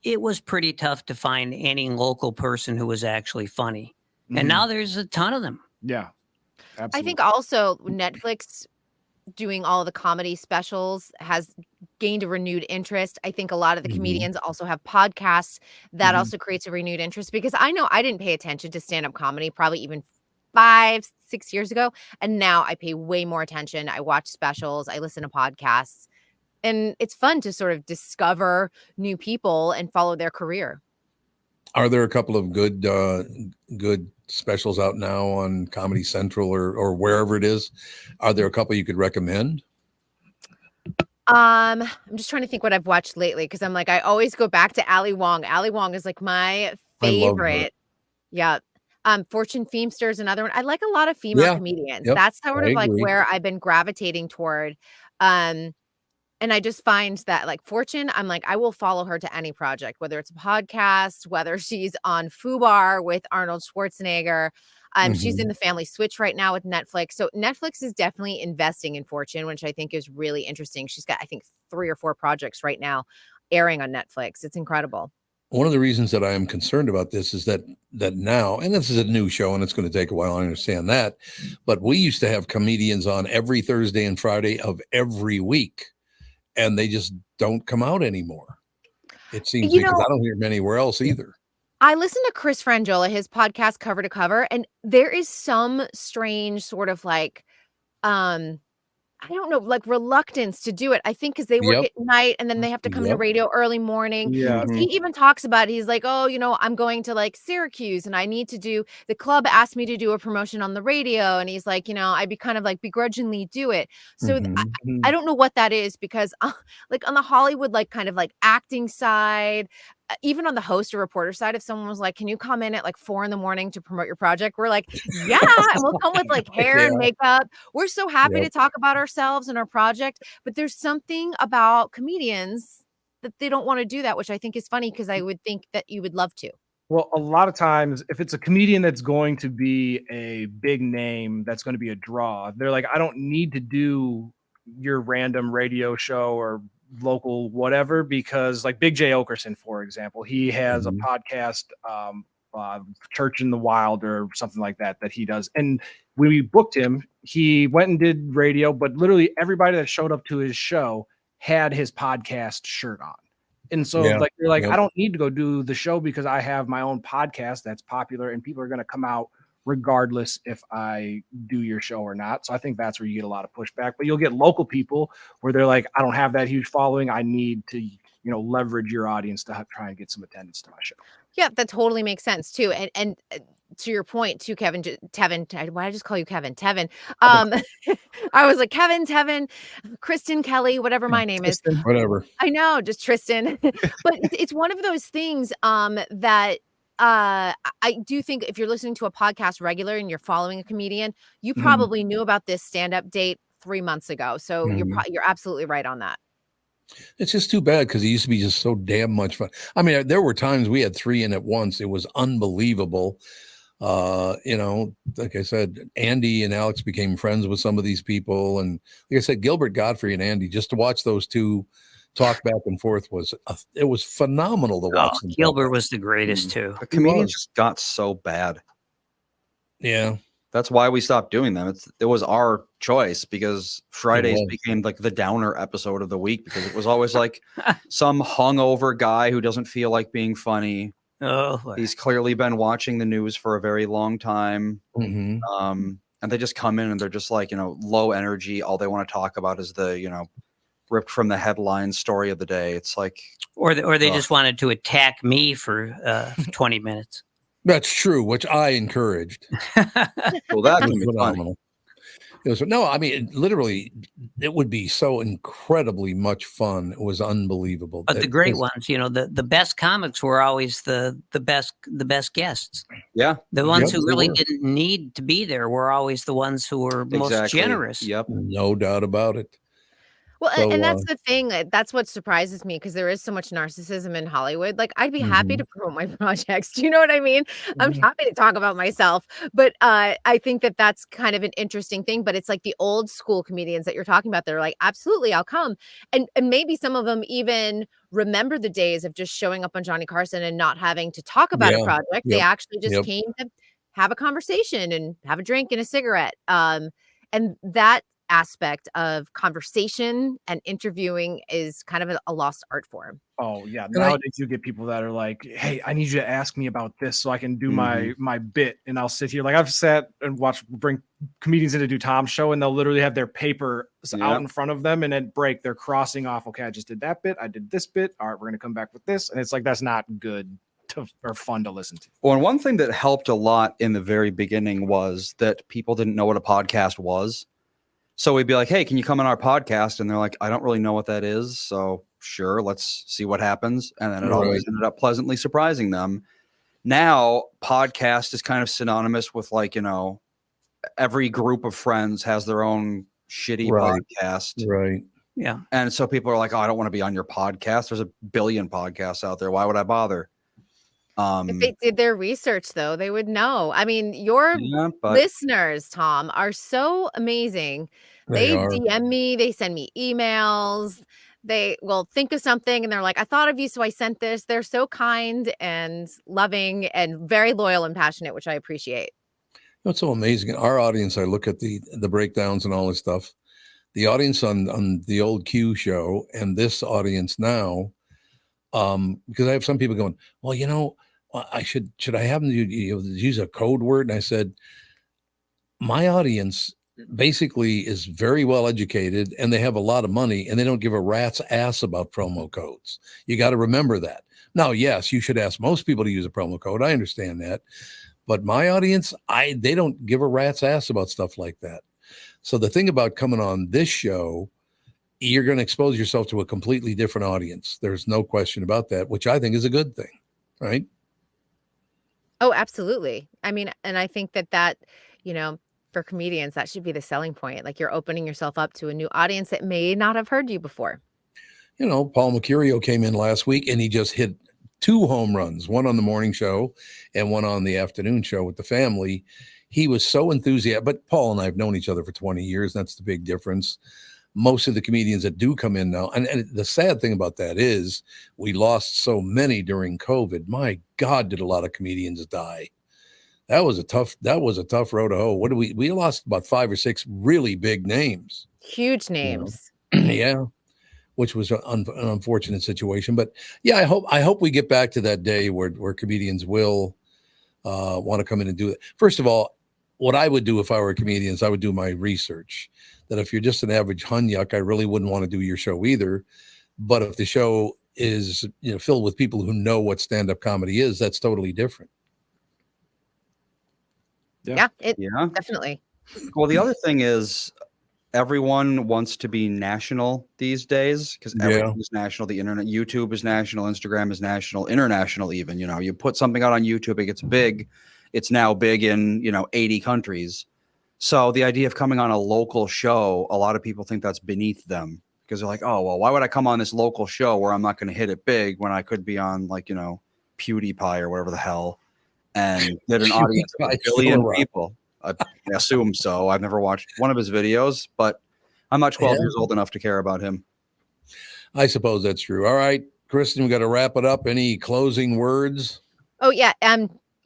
it was pretty tough to find any local person who was actually funny. And now there's a ton of them. Yeah. Absolutely. I think also Netflix doing all the comedy specials has gained a renewed interest. I think a lot of the comedians also have podcasts that also creates a renewed interest, because I know I didn't pay attention to stand-up comedy probably even 5-6 years ago. And now I pay way more attention. I watch specials, I listen to podcasts, and it's fun to sort of discover new people and follow their career. Are there a couple of good specials out now on Comedy Central or wherever it is? Are there a couple you could recommend? I'm just trying to think what I've watched lately, because I'm like, I always go back to Ali Wong. Ali Wong is like my favorite. Yeah. Fortune Feimster is another one. I like a lot of female comedians. Yep. That's sort of like agree. where I've been gravitating toward. And I just find that like Fortune, I'm like, I will follow her to any project, whether it's a podcast, whether she's on FUBAR with Arnold Schwarzenegger. She's in the Family Switch right now with Netflix. So Netflix is definitely investing in Fortune, which I think is really interesting. She's got, I think, 3 or 4 projects right now airing on Netflix. It's incredible. One of the reasons that I am concerned about this is that now, and this is a new show and it's going to take a while, I understand that, but we used to have comedians on every Thursday and Friday of every week, and they just don't come out anymore. It seems, because I don't hear them anywhere else either. I listen to Chris Frangiola, his podcast Cover to Cover, and there is some strange sort of like, I don't know, like reluctance to do it. I think because they work at night and then they have to come to radio early morning. Yeah. He even talks about it. He's like, oh, I'm going to like Syracuse and I need to do, the club asked me to do a promotion on the radio. And he's like, I'd be kind of like begrudgingly do it. So I don't know what that is, because like on the Hollywood, like kind of like acting side, even on the host or reporter side, if someone was like, can you come in at like 4 a.m. to promote your project? We're like, yeah, and we'll come with like hair and makeup. We're so happy to talk about ourselves and our project. But there's something about comedians that they don't want to do that, which I think is funny, because I would think that you would love to. Well, a lot of times, if it's a comedian that's going to be a big name, that's going to be a draw, they're like, I don't need to do your random radio show or local whatever, because like Big J Okerson, for example, he has a podcast, Church in the Wild or something like that he does. And when we booked him, he went and did radio, but literally everybody that showed up to his show had his podcast shirt on. And so like, you're like, I don't need to go do the show because I have my own podcast that's popular and people are going to come out regardless if I do your show or not. So I think that's where you get a lot of pushback, but you'll get local people where they're like, I don't have that huge following. I need to, leverage your audience to try and get some attendance to my show. Yeah, that totally makes sense too. And to your point too, Kevin, Tevin, why did I just call you Kevin? Tevin. I was like, Kevin, Tevin, Kristen, Kelly, whatever my name is. Whatever. I know, just Tristan. But it's one of those things that I do think if you're listening to a podcast regular and you're following a comedian, you probably knew about this stand-up date 3 months ago. So you're absolutely right on that. It's just too bad because it used to be just so damn much fun. I mean, there were times we had 3 in at once. It was unbelievable. Like I said, Andy and Alex became friends with some of these people. And like I said, Gilbert Godfrey and Andy, just to watch those two talk back and forth it was phenomenal to watch them. Gilbert was the greatest too. The comedians just got so bad. Yeah. That's why we stopped doing them. It was our choice because Fridays became like the downer episode of the week because it was always like some hungover guy who doesn't feel like being funny. Oh, he's clearly been watching the news for a very long time. Mm-hmm. And they just come in and they're just like, low energy. All they want to talk about is the, ripped from the headline story of the day. It's like, or they just wanted to attack me for 20 minutes. That's true, which I encouraged. Well, that can be phenomenal. I mean, literally, it would be so incredibly much fun. It was unbelievable. But the great ones, the best comics were always the best guests. Yeah, the ones who really didn't need to be there were always the ones who were most generous. Yep, no doubt about it. Well, so, and that's the thing. That's what surprises me because there is so much narcissism in Hollywood. Like, I'd be happy to promote my projects. Do you know what I mean? I'm happy to talk about myself. But I think that that's kind of an interesting thing. But it's like the old school comedians that you're talking about. They're like, absolutely, I'll come. And maybe some of them even remember the days of just showing up on Johnny Carson and not having to talk about a project. They actually just came to have a conversation and have a drink and a cigarette. And that aspect of conversation and interviewing is kind of a lost art form. Oh yeah, nowadays you get people that are like, hey, I need you to ask me about this so I can do my bit, and I'll sit here. Like, I've sat and bring comedians in to do Tom's show, and they'll literally have their paper out in front of them, and at break they're crossing off, okay, I just did that bit, I did this bit, all right, we're gonna come back with this. And it's like, that's not good or fun to listen to. Well, and one thing that helped a lot in the very beginning was that people didn't know what a podcast was. So we'd be like, hey, can you come on our podcast? And they're like, I don't really know what that is. So sure, let's see what happens. And then it always ended up pleasantly surprising them. Now, podcast is kind of synonymous with like, every group of friends has their own shitty podcast. Right. Yeah. And so people are like, oh, I don't want to be on your podcast. There's a billion podcasts out there. Why would I bother? If they did their research, though, they would know. I mean, your listeners, Tom, are so amazing. They DM me, they send me emails, they will think of something and they're like, I thought of you, so I sent this. They're so kind and loving and very loyal and passionate, which I appreciate. It's so amazing. Our audience, I look at the breakdowns and all this stuff. The audience on the old Q show and this audience now, because I have some people going, well, I should I have them use a code word? And I said, my audience basically is very well educated and they have a lot of money and they don't give a rat's ass about promo codes. You got to remember that. Now, yes, you should ask most people to use a promo code. I understand that. But my audience, they don't give a rat's ass about stuff like that. So the thing about coming on this show, you're going to expose yourself to a completely different audience. There's no question about that, which I think is a good thing, right? Oh, absolutely. I mean, and I think that, for comedians, that should be the selling point. Like, you're opening yourself up to a new audience that may not have heard you before. Paul Mercurio came in last week and he just hit 2 home runs, one on the morning show and one on the afternoon show with the family. He was so enthusiastic, but Paul and I have known each other for 20 years. That's the big difference. Most of the comedians that do come in now, and the sad thing about that is we lost so many during COVID. My God, did a lot of comedians die. That was a tough road to hoe. What we lost about 5 or 6 really big names. Huge names. Yeah. Which was an unfortunate situation. But yeah, I hope we get back to that day where comedians will want to come in and do it. First of all, what I would do if I were a comedian is I would do my research. That if you're just an average hunyuck, I really wouldn't want to do your show either. But if the show is filled with people who know what stand-up comedy is, that's totally different. Yeah, definitely. Well, the other thing is everyone wants to be national these days because everything is national. The internet, YouTube is national, Instagram is national, international even. You know, you put something out on YouTube, it gets big. It's now big in, 80 countries. So the idea of coming on a local show, a lot of people think that's beneath them because they're like, oh, well, why would I come on this local show where I'm not going to hit it big when I could be on PewDiePie or whatever the hell and get an audience of 1 billion people. I assume so. I've never watched one of his videos, but I'm not 12 years old enough to care about him. I suppose that's true. All right, Kristen, we got to wrap it up. Any closing words? Oh, yeah.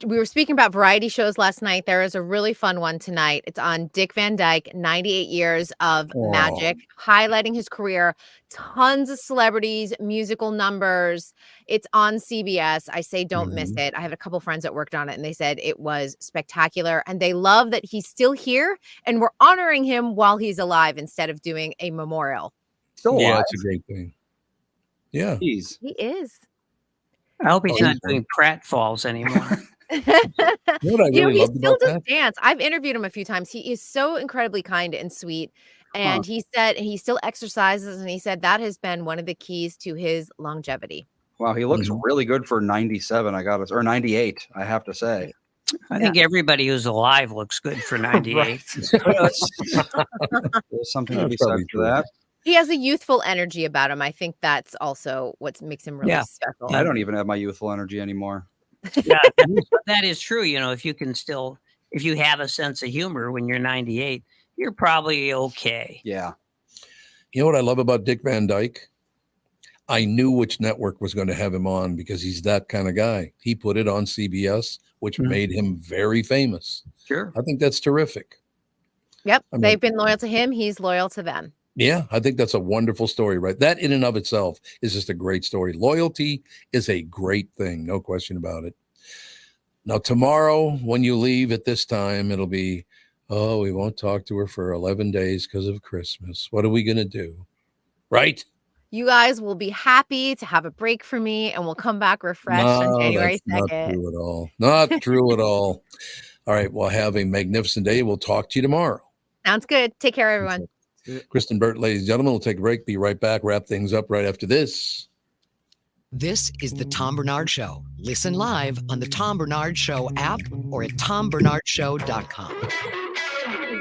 We were speaking about variety shows last night. There is a really fun one tonight. It's on Dick Van Dyke, 98 years of magic, highlighting his career. Tons of celebrities, musical numbers. It's on CBS. I say don't miss it. I have a couple friends that worked on it, and they said it was spectacular. And they love that he's still here, and we're honoring him while he's alive instead of doing a memorial. Still alive. That's a great thing. Yeah. He is. I hope he's not doing pratfalls anymore. You know what I really he loved still about does that? dance. I've interviewed him a few times. He is so incredibly kind and sweet. And he said he still exercises, and he said that has been one of the keys to his longevity. Wow, he looks really good for 97. Or 98, I have to say. I think everybody who's alive looks good for 98. There's something to be said for that. He has a youthful energy about him. I think that's also what makes him really special. I don't even have my youthful energy anymore. Yeah, that is true. If you have a sense of humor when you're 98, you're probably okay. Yeah. You know what I love about Dick Van Dyke? I knew which network was going to have him on because he's that kind of guy. He put it on CBS, which made him very famous. Sure. I think that's terrific. Yep. They've been loyal to him. He's loyal to them. Yeah, I think that's a wonderful story, right? That in and of itself is just a great story. Loyalty is a great thing, no question about it. Now, tomorrow, when you leave at this time, it'll be, we won't talk to her for 11 days because of Christmas. What are we going to do? Right? You guys will be happy to have a break for me, and we'll come back refreshed on January 2nd. Not true at all. Not true at all. All right, well, have a magnificent day. We'll talk to you tomorrow. Sounds good. Take care, everyone. Kristen Burt, ladies and gentlemen, we'll take a break. Be right back. Wrap things up right after this. This is the Tom Barnard Show. Listen live on the Tom Barnard Show app or at tombernardshow.com.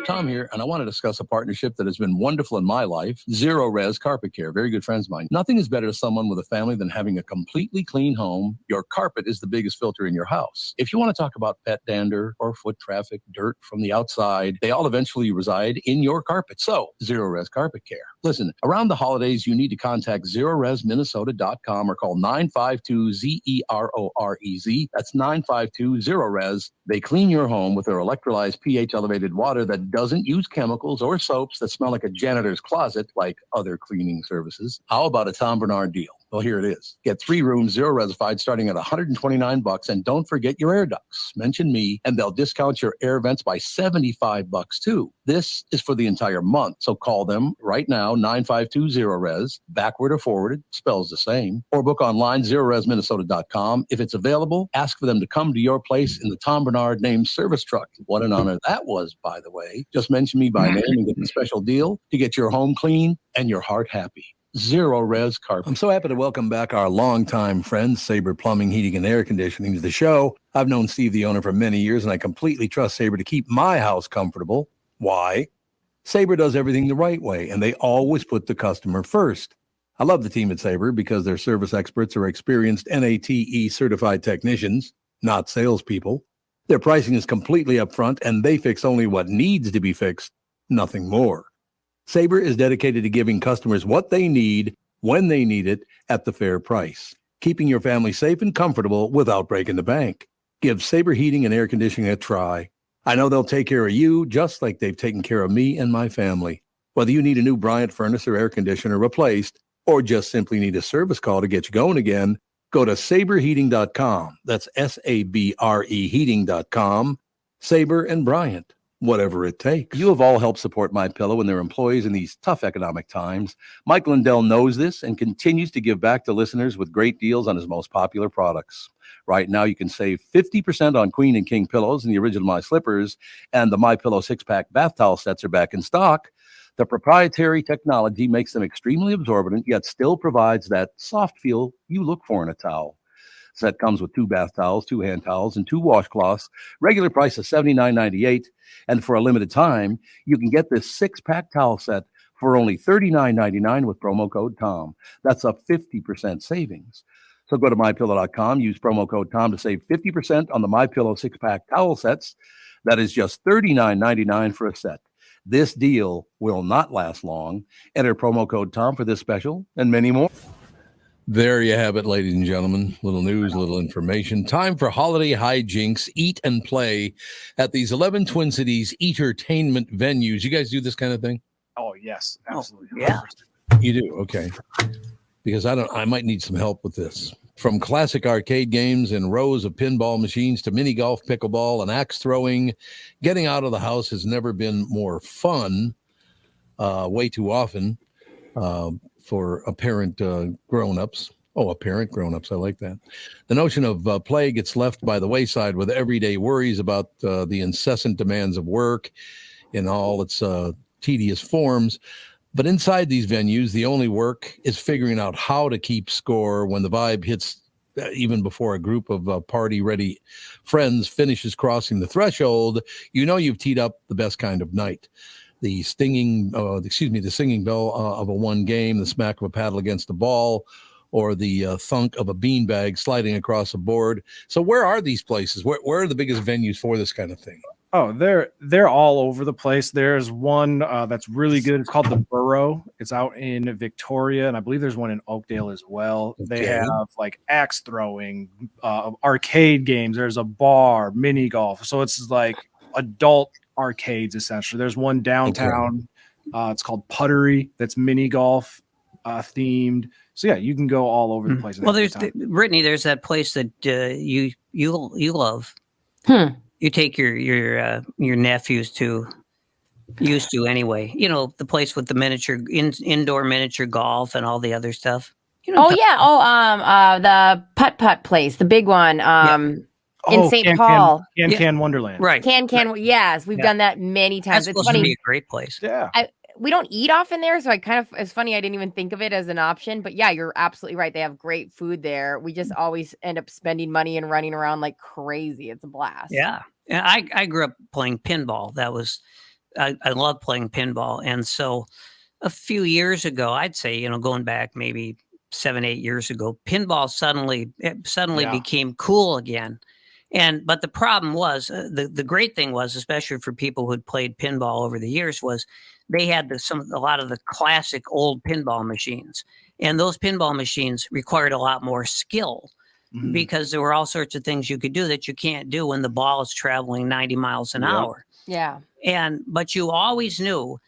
Tom here, and I want to discuss a partnership that has been wonderful in my life, Zero Res Carpet Care. Very good friends of mine. Nothing is better to someone with a family than having a completely clean home. Your carpet is the biggest filter in your house. If you want to talk about pet dander or foot traffic, dirt from the outside, they all eventually reside in your carpet. So, Zero Res Carpet Care. Listen, around the holidays, you need to contact ZeroResMinnesota.com or call 952-ZEROREZ. That's 952-ZERO-RES. They clean your home with their electrolyzed pH-elevated water that doesn't use chemicals or soaps that smell like a janitor's closet like other cleaning services. How about a Tom Barnard deal? Well, here it is. Get 3 rooms, 0 resified, starting at $129, and don't forget your air ducts. Mention me, and they'll discount your air vents by $75 too. This is for the entire month, so call them right now, 952-0-RES, backward or forward, spells the same, or book online, ZeroResMinnesota.com. If it's available, ask for them to come to your place in the Tom Barnard named service truck. What an honor that was, by the way. Just mention me by name and get the special deal to get your home clean and your heart happy. Zero Res Carpet. I'm so happy to welcome back our longtime friend, Sabre Plumbing, Heating, and Air Conditioning, to the show. I've known Steve, the owner, for many years, and I completely trust Sabre to keep my house comfortable. Why? Sabre does everything the right way, and they always put the customer first. I love the team at Sabre because their service experts are experienced NATE certified technicians, not salespeople. Their pricing is completely upfront, and they fix only what needs to be fixed, nothing more. Sabre is dedicated to giving customers what they need, when they need it, at the fair price, keeping your family safe and comfortable without breaking the bank. Give Sabre Heating and Air Conditioning a try. I know they'll take care of you just like they've taken care of me and my family. Whether you need a new Bryant furnace or air conditioner replaced, or just simply need a service call to get you going again, go to saberheating.com. That's SABRE heating.com. Sabre and Bryant. whatever it takes. You have all helped support MyPillow and their employees in these tough economic times. Mike Lindell knows this and continues to give back to listeners with great deals on his most popular products. Right now, you can save 50% on Queen and King pillows and the original My Slippers, and the MyPillow 6-pack bath towel sets are back in stock. The proprietary technology makes them extremely absorbent, yet still provides that soft feel you look for in a towel. Set comes with 2 bath towels, 2 hand towels, and 2 washcloths. Regular price is $79.98. And for a limited time, you can get this 6-pack towel set for only $39.99 with promo code TOM. That's a 50% savings. So go to MyPillow.com, use promo code TOM to save 50% on the MyPillow 6-pack towel sets. That is just $39.99 for a set. This deal will not last long. Enter promo code TOM for this special and many more. There you have it, ladies and gentlemen. Little news, little information. Time for holiday hijinks, eat and play at these 11 Twin Cities entertainment venues. You guys do this kind of thing? Oh, yes, absolutely. Yeah. You do? Okay. Because I might need some help with this. From classic arcade games and rows of pinball machines to mini golf, pickleball, and axe throwing, getting out of the house has never been more fun, way too often. For apparent grown-ups. Oh, apparent grown-ups. I like that. The notion of play gets left by the wayside with everyday worries about the incessant demands of work in all its tedious forms. But inside these venues, the only work is figuring out how to keep score when the vibe hits, even before a group of party-ready friends finishes crossing the threshold. You know you've teed up the best kind of night. The singing bell of a one game, the smack of a paddle against the ball, or the thunk of a beanbag sliding across a board. So where are these places? Where are the biggest venues for this kind of thing? Oh, they're all over the place. There's one that's really good. It's called the Burrow. It's out in Victoria, and I believe there's one in Oakdale as well. Okay. They have like axe throwing, arcade games. There's a bar, mini golf. So it's like adult arcades essentially. There's one downtown. It's called Puttery. That's mini golf themed. So yeah, you can go all over the place. Well, Brittany. There's that place that you love. You take your nephews to. Used to anyway. You know, the place with the miniature indoor miniature golf and all the other stuff. You know. The putt place, the big one. In St. Paul. Can Wonderland. Right. Can. Yes, we've done that many times. That's It's supposed funny. to be a great place. Yeah. We don't eat often there, so it's funny I didn't even think of it as an option. But yeah, you're absolutely right. They have great food there. We just always end up spending money and running around like crazy. It's a blast. Yeah. And I grew up playing pinball. That was I love playing pinball. And so a few years ago, I'd say, going back maybe 7-8 years ago, pinball suddenly became cool again. But the problem was, the great thing was, especially for people who'd played pinball over the years, was they had a lot of the classic old pinball machines. And those pinball machines required a lot more skill because there were all sorts of things you could do that you can't do when the ball is traveling 90 miles an hour. Yeah. But you always knew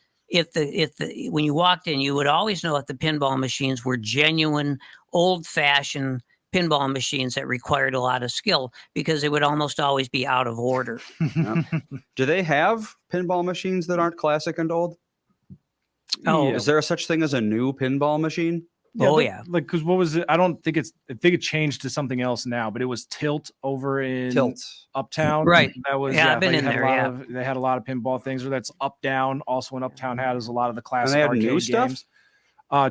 when you walked in, you would always know if the pinball machines were genuine, old-fashioned pinball machines that required a lot of skill because they would almost always be out of order. Do they have pinball machines that aren't classic and old? Oh, is there such thing as a new pinball machine? Yeah, like because what was it? I think it changed to something else now, but it was Tilt over in Uptown. Right. That was I've been in there. They had a lot of pinball things, or that's Up Down. Also in Uptown has a lot of the classic And they had arcade new stuff? games.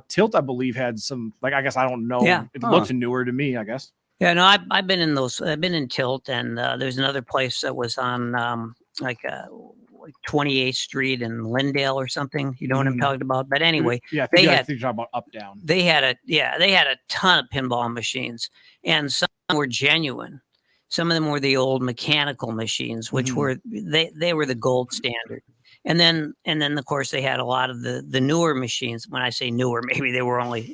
Tilt, I believe, had some. Like I guess I don't know. Yeah. It looked newer to me. I guess. Yeah, no, I've been in those. I've been in Tilt, and there's another place that was on like 28th Street in Lindale or something. You know what I'm talking about? But anyway, I think you're talking about Up Down. They had a ton of pinball machines, and some were genuine. Some of them were the old mechanical machines, which were they were the gold standard. And then of course they had a lot of the newer machines. When I say newer, maybe they were only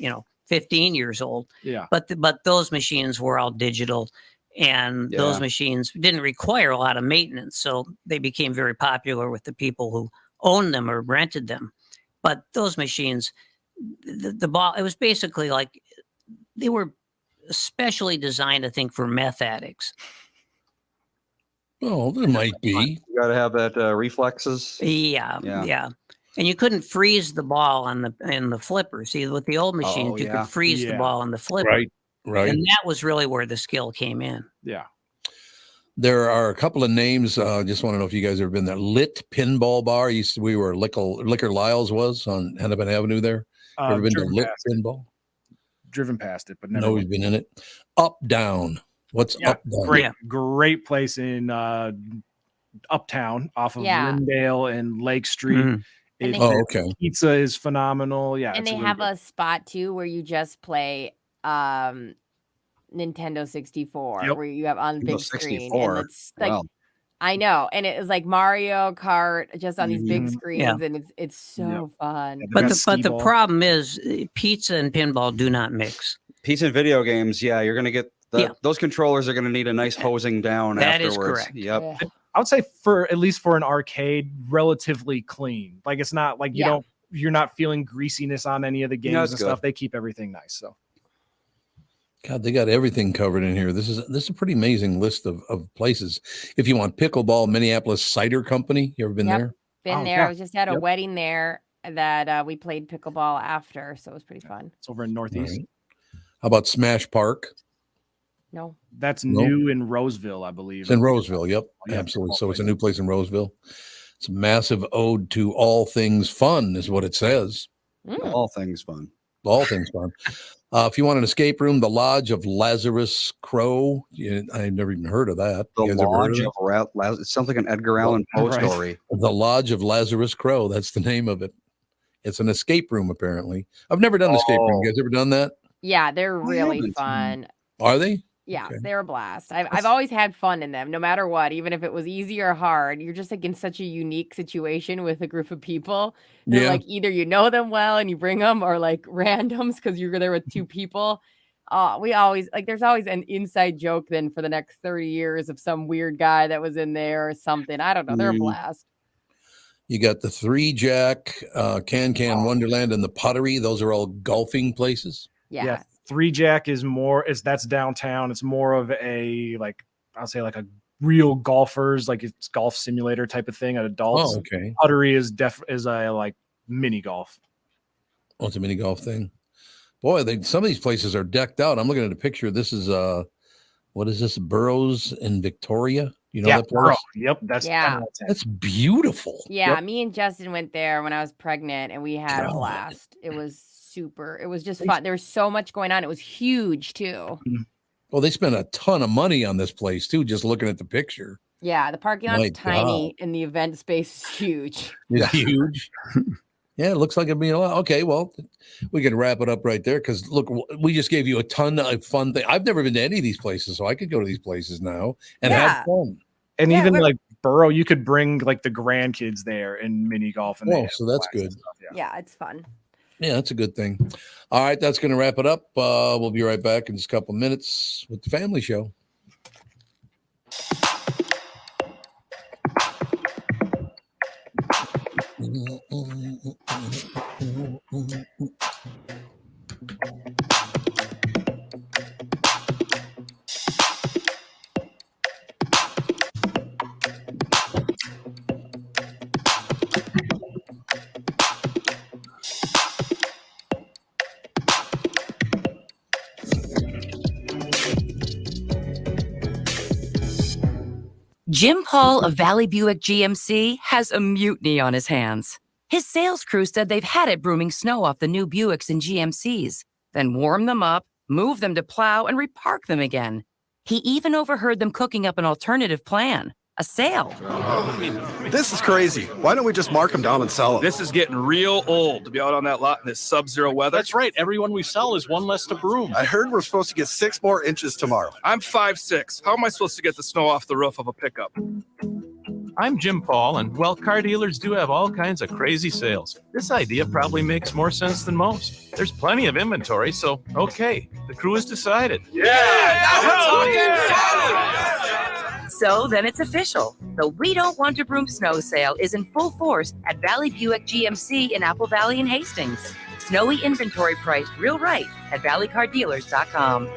15 years old. Yeah. But those machines were all digital, and those machines didn't require a lot of maintenance, so they became very popular with the people who owned them or rented them. But those machines, the ball, it was basically like they were especially designed, I think, for meth addicts. Oh, there might be. You got to have that reflexes. Yeah. And you couldn't freeze the ball in the flipper. See, with the old machines, you could freeze the ball on the flipper. Right. And that was really where the skill came in. Yeah. There are a couple of names. Just want to know if you guys ever been there. Lit Pinball Bar. Used to be where Liquor Lyle's was on Hennepin Avenue there. Ever been to Lit Pinball? Driven past it, but never. No, we've been in it. Up Down. What's Up Down? Great place in Uptown off of Lindale and Lake Street. Okay. Pizza is phenomenal. Yeah. And they have a spot too where you just play Nintendo 64 where you have on the big screen. And it's like I know. And it was like Mario Kart just on these big screens. And it's so fun. But the problem is pizza and pinball do not mix. Pizza and video games, you're going to get those controllers are going to need a nice hosing down afterwards. That is correct. Yep. I would say at least for an arcade, relatively clean. Like it's not like you're not feeling greasiness on any of the games and stuff. They keep everything nice. So God, they got everything covered in here. This is a pretty amazing list of places. If you want pickleball, Minneapolis Cider Company. You ever been there? Been there. I was just at a wedding there that we played pickleball after, so it was pretty fun. It's over in Northeast. Right. How about Smash Park? No. That's new in Roseville, I believe. It's in Roseville. Yep. Absolutely. So it's a new place in Roseville. It's a massive ode to all things fun is what it says. All things fun. All things fun. If you want an escape room, the Lodge of Lazarus Crow. I've never even heard of that. The Lodge of Lazarus. It sounds like an Edgar Allan Poe story. The Lodge of Lazarus Crow. That's the name of it. It's an escape room, apparently. I've never done an escape room. You guys ever done that? Yeah, they're really fun. Are they? Yeah, they're a blast. I've always had fun in them, no matter what, even if it was easy or hard. You're just like in such a unique situation with a group of people. They're like either you know them well and you bring them, or like randoms because you're there with two people. We always there's always an inside joke then for the next 30 years of some weird guy that was in there or something. I don't know. They're a blast. You got the Three Jack, Can Wonderland, and the Pottery. Those are all golfing places. Yeah. Three Jack that's downtown. It's more of a I'll say like a real golfers, like it's golf simulator type of thing at adults. Oh, okay. Pottery is a like mini golf. Oh, it's a mini golf thing. Boy, some of these places are decked out. I'm looking at a picture. This is what is this? Burroughs in Victoria. You know that place? Burroughs. Yep, that's beautiful. Yeah, me and Justin went there when I was pregnant, and we had a blast. It was super. It was just fun. There was so much going on. It was huge too. Well, they spent a ton of money on this place too. Just looking at the picture. Yeah, the parking lot's tiny, and the event space is huge. It's huge. Yeah, it looks like it'd be a lot. Okay, well, we can wrap it up right there because look, we just gave you a ton of fun things. I've never been to any of these places, so I could go to these places now and have fun. And even like Burrow, you could bring like the grandkids there in mini golf. And so that's good. Yeah, it's fun. Yeah, that's a good thing. All right, that's going to wrap it up. We'll be right back in just a couple of minutes with the family show. Jim Paul of Valley Buick GMC has a mutiny on his hands. His sales crew said they've had it brooming snow off the new Buicks and GMCs, then warm them up, move them to plow, and repark them again. He even overheard them cooking up an alternative plan, a sale. This is crazy. Why don't we just mark them down and sell them? This is getting real old to be out on that lot in this sub-zero weather. That's right. Everyone we sell is one less to broom. I heard we're supposed to get 6 more inches tomorrow. I'm 5'6". How am I supposed to get the snow off the roof of a pickup? I'm Jim Paul, and well, car dealers do have all kinds of crazy sales. This idea probably makes more sense than most. There's plenty of inventory, so okay, the crew has decided. So then it's official. The We Don't Want to Broom snow sale is in full force at Valley Buick GMC in Apple Valley and Hastings. Snowy inventory priced real right at valleycardealers.com.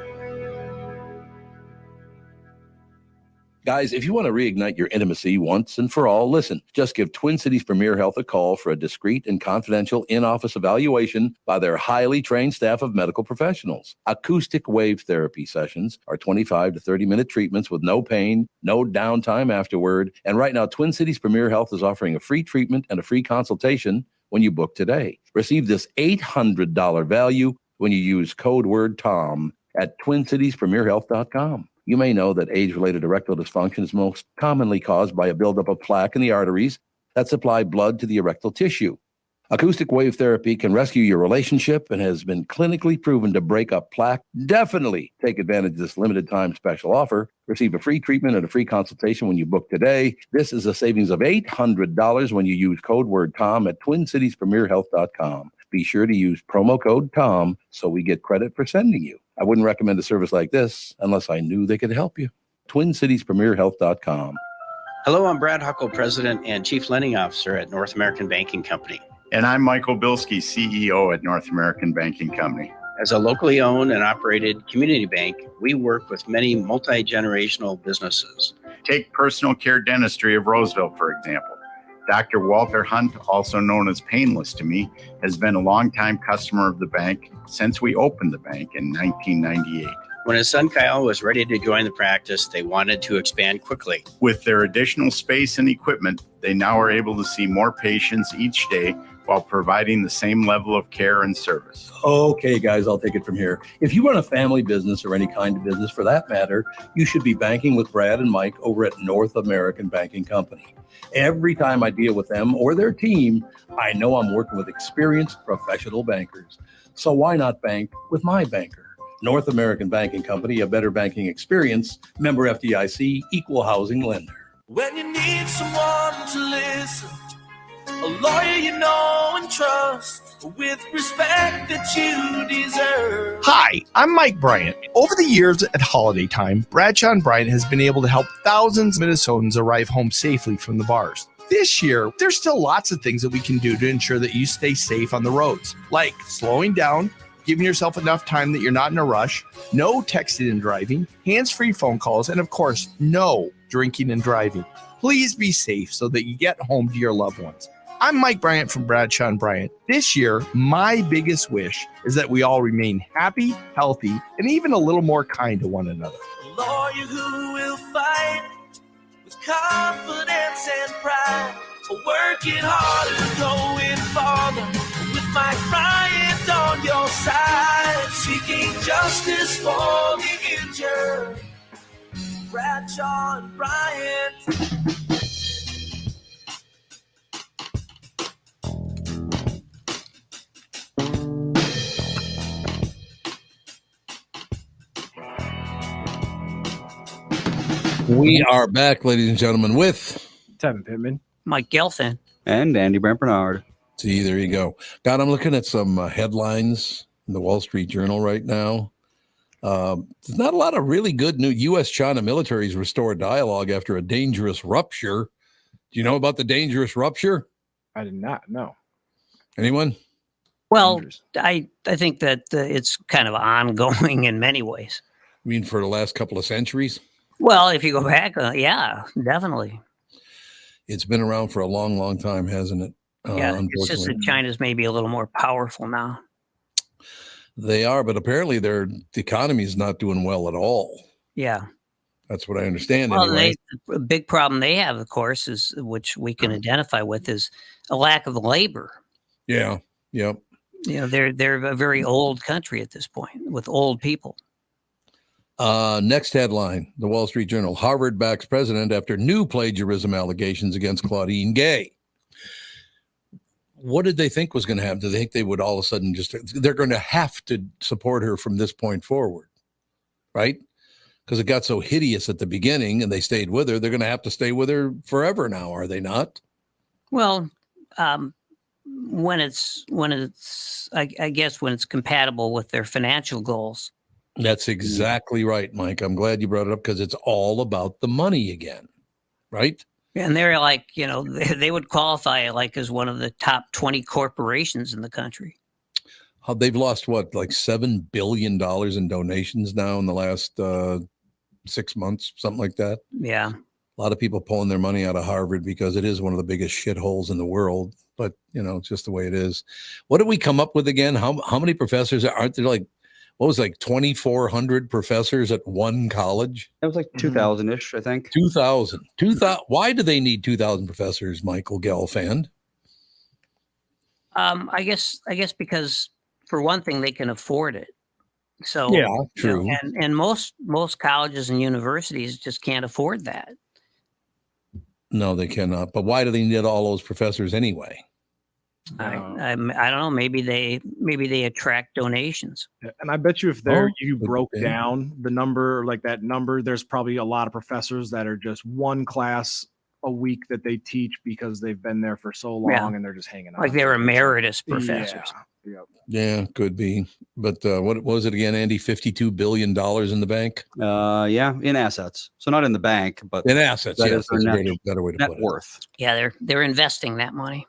Guys, if you want to reignite your intimacy once and for all, listen, just give Twin Cities Premier Health a call for a discreet and confidential in-office evaluation by their highly trained staff of medical professionals. Acoustic wave therapy sessions are 25 to 30-minute treatments with no pain, no downtime afterward. And right now, Twin Cities Premier Health is offering a free treatment and a free consultation when you book today. Receive this $800 value when you use code word TOM at TwinCitiesPremierHealth.com. You may know that age-related erectile dysfunction is most commonly caused by a buildup of plaque in the arteries that supply blood to the erectile tissue. Acoustic wave therapy can rescue your relationship and has been clinically proven to break up plaque. Definitely take advantage of this limited time special offer. Receive a free treatment and a free consultation when you book today. This is a savings of $800 when you use code word TOM at TwinCitiesPremierHealth.com. Be sure to use promo code TOM so we get credit for sending you. I wouldn't recommend a service like this unless I knew they could help you. TwinCitiesPremierHealth.com. Hello, I'm Brad Huckle, President and Chief Lending Officer at North American Banking Company. And I'm Michael Bilski, CEO at North American Banking Company. As a locally owned and operated community bank, we work with many multi-generational businesses. Take personal care dentistry of Roseville, for example. Dr. Walter Hunt, also known as Painless to me, has been a longtime customer of the bank since we opened the bank in 1998. When his son Kyle was ready to join the practice, they wanted to expand quickly. With their additional space and equipment, they now are able to see more patients each day while providing the same level of care and service. Okay, guys, I'll take it from here. If you run a family business or any kind of business for that matter, you should be banking with Brad and Mike over at North American Banking Company. Every time I deal with them or their team, I know I'm working with experienced professional bankers. So why not bank with my banker? North American Banking Company, a better banking experience, member FDIC, equal housing lender. When you need someone to listen, a lawyer you know and trust, with respect that you deserve. Hi, I'm Mike Bryant. Over the years at holiday time, Bradshaw and Bryant has been able to help thousands of Minnesotans arrive home safely from the bars. This year, there's still lots of things that we can do to ensure that you stay safe on the roads, like slowing down, giving yourself enough time that you're not in a rush, no texting and driving, hands-free phone calls, and of course, no drinking and driving. Please be safe so that you get home to your loved ones. I'm Mike Bryant from Bradshaw and Bryant. This year, my biggest wish is that we all remain happy, healthy, and even a little more kind to one another. A lawyer who will fight with confidence and pride, working harder, going farther, with Mike Bryant on your side, seeking justice for the injured. Bradshaw and Bryant. We are back, ladies and gentlemen, with Tevin Pittman, Mike Gelfand, and Andy Brant Barnard. See, there you go. God, I'm looking at some headlines in the Wall Street Journal right now. There's not a lot of really good news. U.S.-China militaries restore dialogue after a dangerous rupture. Do you know about the dangerous rupture? I did not know. Anyone? Well, I think that it's kind of ongoing in many ways. You mean for the last couple of centuries? Well, if you go back, yeah, definitely. It's been around for a long, long time, hasn't it? Yeah, it's just that China's maybe a little more powerful now. They are, but apparently their economy is not doing well at all. Yeah. That's what I understand. Well, anyway. a big problem they have, of course, is which we can identify with, is a lack of labor. Yeah. Yep. You know, they're a very old country at this point with old people. Next headline, the Wall Street Journal. Harvard backs president after new plagiarism allegations against Claudine Gay. What did they think was going to happen? Did they think they would all of a sudden they're going to have to support her from this point forward, right? Because it got so hideous at the beginning and they stayed with her. They're going to have to stay with her forever now, are they not? Well, when it's I guess when it's compatible with their financial goals. That's exactly right, Mike. I'm glad you brought it up because it's all about the money again, right? And they're like, you know, they would qualify like as one of the top 20 corporations in the country. They've lost what, like $7 billion in donations now in the last 6 months, something like that. Yeah. A lot of people pulling their money out of Harvard because it is one of the biggest shitholes in the world. But, it's just the way it is. What did we come up with again? How many professors aren't there? Like, what was 2,400 professors at one college? That was 2,000-ish, I think. 2,000. Why do they need 2,000 professors, Michael Gelfand? I guess because for one thing, they can afford it. So yeah, true. And most colleges and universities just can't afford that. No, they cannot. But why do they need all those professors anyway? I don't know. Maybe they attract donations. And I bet you if you broke down the number, like that number, there's probably a lot of professors that are just one class a week that they teach because they've been there for so long and they're just hanging out. Like they're emeritus professors. Yeah, could be. But what was it again, Andy? $52 billion in the bank? Yeah, in assets. So not in the bank, but in assets. That Yes, is their that's a net, better way to net put it. worth. Yeah, they're investing that money.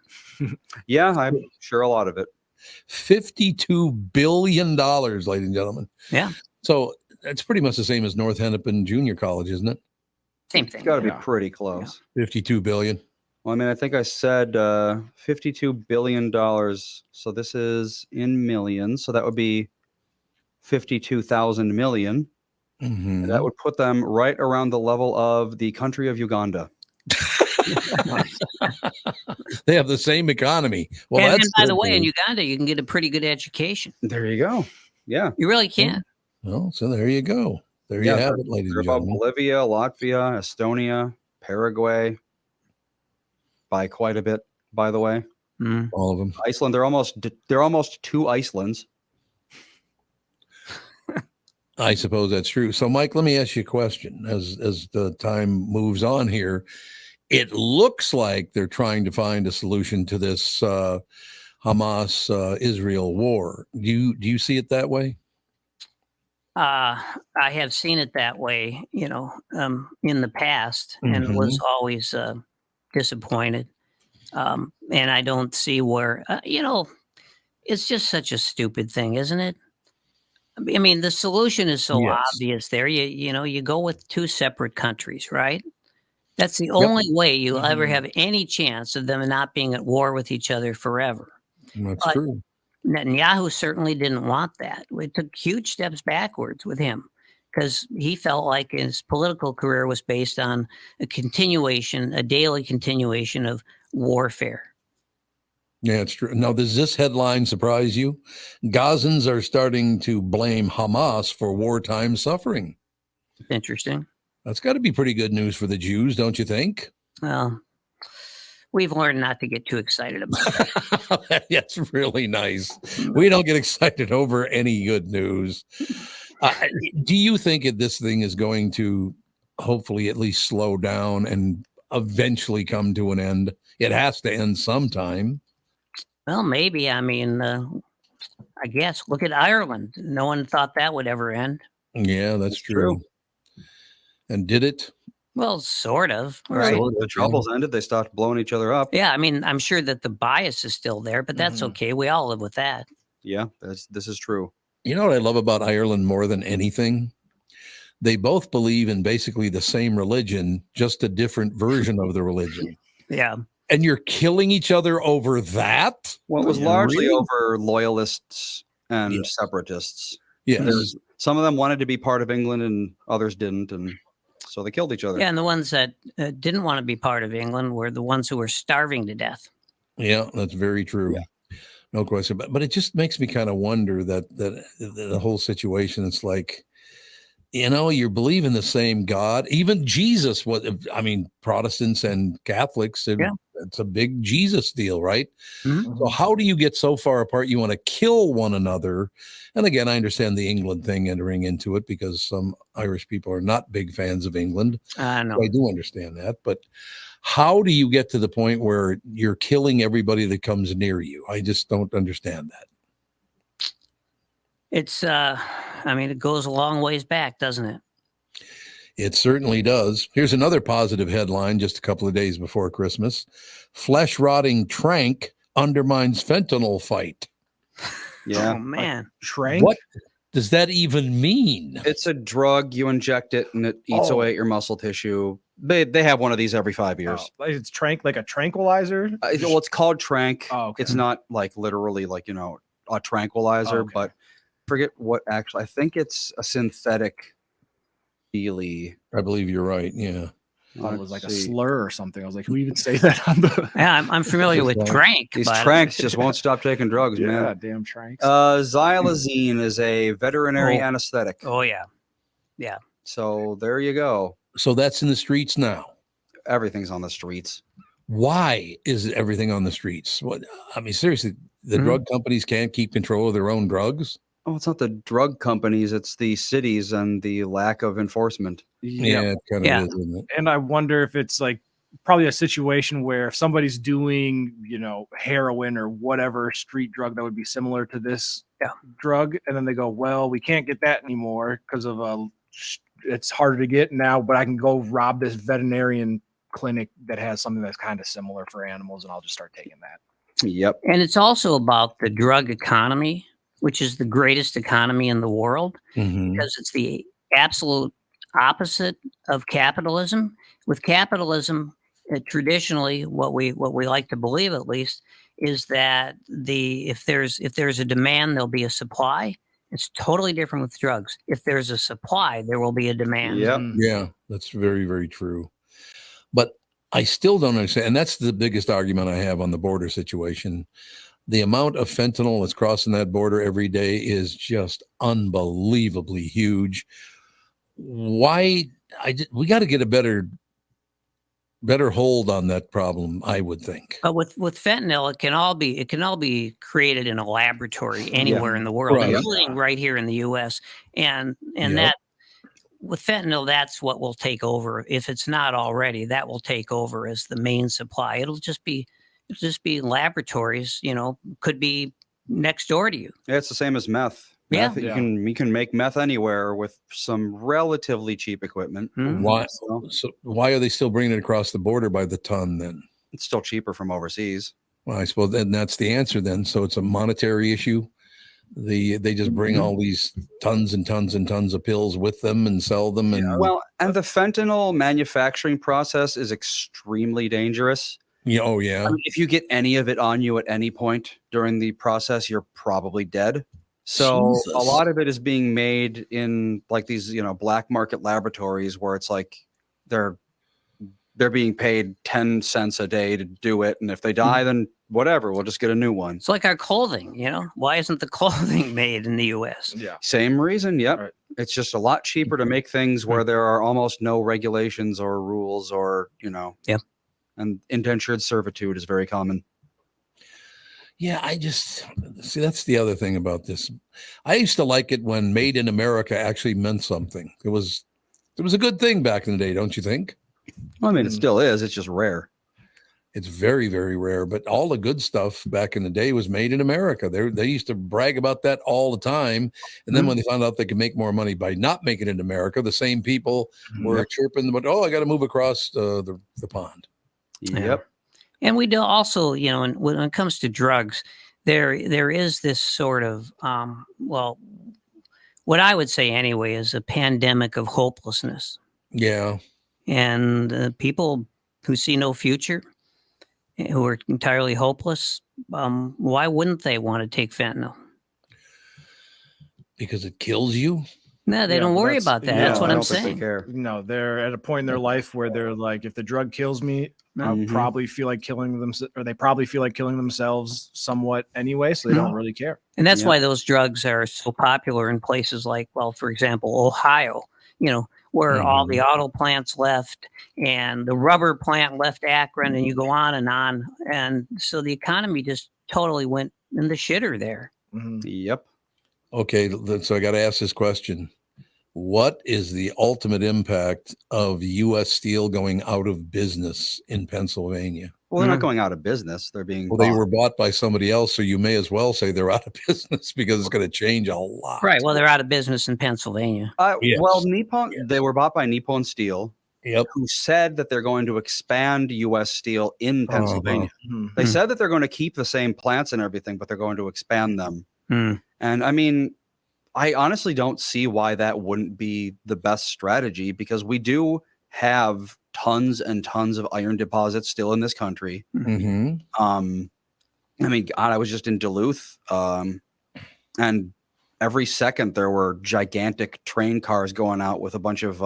Yeah, I'm sure a lot of it. $52 billion, ladies and gentlemen. Yeah. So it's pretty much the same as North Hennepin Junior College, isn't it? Same thing. It's got to be pretty close. 52 billion. Well, I mean, I think I said $52 billion. So this is in millions. So that would be 52,000 million. Mm-hmm. That would put them right around the level of the country of Uganda. They have the same economy. Well, and that's by the way, in Uganda, you can get a pretty good education. There you go. Yeah. You really can. Well, so there you go. There you have it, ladies and gentlemen. Bolivia, Latvia, Estonia, Paraguay. By quite a bit, by the way. All of them. Iceland, they're almost two Icelands. I suppose that's true. So, Mike, let me ask you a question. As the time moves on here, it looks like they're trying to find a solution to this Hamas Israel war. Do you see it that way? I have seen it that way, in the past, and was always disappointed. And I don't see where, it's just such a stupid thing, isn't it? I mean, the solution is so obvious there. You go with two separate countries, right? That's the only way you'll ever have any chance of them not being at war with each other forever. That's true. Netanyahu certainly didn't want that. We took huge steps backwards with him because he felt like his political career was based on a daily continuation of warfare. Yeah, it's true. Now, does this headline surprise you? Gazans are starting to blame Hamas for wartime suffering. Interesting. That's got to be pretty good news for the Jews, don't you think? Well, we've learned not to get too excited about that. That's really nice. We don't get excited over any good news. Do you think that this thing is going to hopefully at least slow down and eventually come to an end? It has to end sometime. Well, maybe. I mean, I guess look at Ireland. No one thought that would ever end. Yeah, that's true. And did it? Well, sort of. Right. So the troubles ended. They stopped blowing each other up. Yeah, I mean, I'm sure that the bias is still there, but that's okay. We all live with that. Yeah, this is true. You know what I love about Ireland more than anything? They both believe in basically the same religion, just a different version of the religion. Yeah. And you're killing each other over that? Well, it was largely over loyalists and separatists. Yes. Some of them wanted to be part of England and others didn't. And so they killed each other. Yeah, and the ones that didn't want to be part of England were the ones who were starving to death. Yeah, that's very true. Yeah. No question. But it just makes me kind of wonder that the whole situation, it's like, you believe in the same God. Even Jesus was, Protestants and Catholics, it's a big Jesus deal, right? Mm-hmm. So how do you get so far apart? You want to kill one another. And again, I understand the England thing entering into it because some Irish people are not big fans of England. I know. So I do understand that. But how do you get to the point where you're killing everybody that comes near you? I just don't understand that. It's, it goes a long ways back, doesn't it? It certainly does. Here's another positive headline just a couple of days before Christmas. Flesh-rotting trank undermines fentanyl fight. Yeah. Oh, man. Trank? What? does that even mean? It's a drug. You inject it, and it eats away at your muscle tissue. They have one of these every 5 years. Like it's like a tranquilizer. Well, it's called Trank. Oh, okay. It's not like literally like a tranquilizer, but forget what actually. I think it's a synthetic. Feely. I believe you're right. Yeah. I thought it was like a slur or something. I was like, who even say that on the? Yeah, I'm familiar with Trank. These but- Tranks just won't stop taking drugs, Yeah, man. damn Tranks. Xylazine is a veterinary Oh. anesthetic. Oh yeah, yeah. So there you go. So that's in the streets now. Everything's on the streets. Why is everything on the streets? What I mean, seriously, the drug companies can't keep control of their own drugs. Oh, it's not the drug companies; it's the cities and the lack of enforcement. Yeah, it kind of is, isn't it? And I wonder if it's like probably a situation where if somebody's doing, heroin or whatever street drug that would be similar to this drug, and then they go, well, we can't get that anymore because of it's harder to get now, but I can go rob this veterinarian clinic that has something that's kind of similar for animals, and I'll just start taking that. Yep. And it's also about the drug economy, which is the greatest economy in the world, because it's the absolute opposite of capitalism. With capitalism, traditionally, what we like to believe, at least, is that if there's a demand, there'll be a supply. It's totally different with drugs. If there's a supply, there will be a demand. Yeah, that's very, very true. But I still don't understand, and that's the biggest argument I have on the border situation. The amount of fentanyl that's crossing that border every day is just unbelievably huge. Why? We got to get a better hold on that problem, I would think. But with fentanyl, it can all be created in a laboratory anywhere in the world, Right. including right here in the U.S. And that with fentanyl, that's what will take over. If it's not already, that will take over as the main supply. It'll just be laboratories. Could be next door to you. Yeah, it's the same as meth. Yeah. Meth, you can make meth anywhere with some relatively cheap equipment. Why? So why are they still bringing it across the border by the ton then? It's still cheaper from overseas. Well, I suppose then that's the answer then. So it's a monetary issue. They just bring all these tons and tons and tons of pills with them and sell them. And Well, and the fentanyl manufacturing process is extremely dangerous. Yeah, oh yeah. I mean, if you get any of it on you at any point during the process, you're probably dead. So Jesus. a lot of it is being made in like these, black market laboratories where it's like they're being paid 10 cents a day to do it. And if they die, then whatever, we'll just get a new one. It's like our clothing. Why isn't the clothing made in the U.S.? Yeah. Same reason. Yep. Right. It's just a lot cheaper to make things where there are almost no regulations or rules or, Yep. And indentured servitude is very common. Yeah, I just see that's the other thing about this. I used to like it when made in America actually meant something. It was a good thing back in the day, don't you think? Well, I mean, it still is. It's just rare. It's very, very rare. But all the good stuff back in the day was made in America. They used to brag about that all the time. And then when they found out they could make more money by not making it in America, the same people were chirping, but I got to move across the pond. Yep. And we do also, when it comes to drugs, there is this sort of, what I would say anyway is a pandemic of hopelessness. Yeah. And people who see no future, who are entirely hopeless, why wouldn't they want to take fentanyl? Because it kills you? No, they don't worry about that. That's what I'm saying. No, they're at a point in their life where they're like, if the drug kills me, I'll probably feel like killing them, or they probably feel like killing themselves somewhat anyway, so they don't really care. And that's why those drugs are so popular in places like, for example, Ohio, where all the auto plants left and the rubber plant left Akron, and you go on. And so the economy just totally went in the shitter there. Yep. Okay, so I got to ask this question. What is the ultimate impact of U.S. Steel going out of business in Pennsylvania? Well, they're not going out of business. They're being Well, they were bought by somebody else, so you may as well say they're out of business because it's going to change a lot. Right. Well, they're out of business in Pennsylvania. Yes. Well, they were bought by Nippon Steel, who said that they're going to expand U.S. Steel in Pennsylvania. They said that they're going to keep the same plants and everything, but they're going to expand them. And I mean, I honestly don't see why that wouldn't be the best strategy, because we do have tons and tons of iron deposits still in this country. Mm-hmm. I mean, God, I was just in Duluth, and every second there were gigantic train cars going out with a bunch of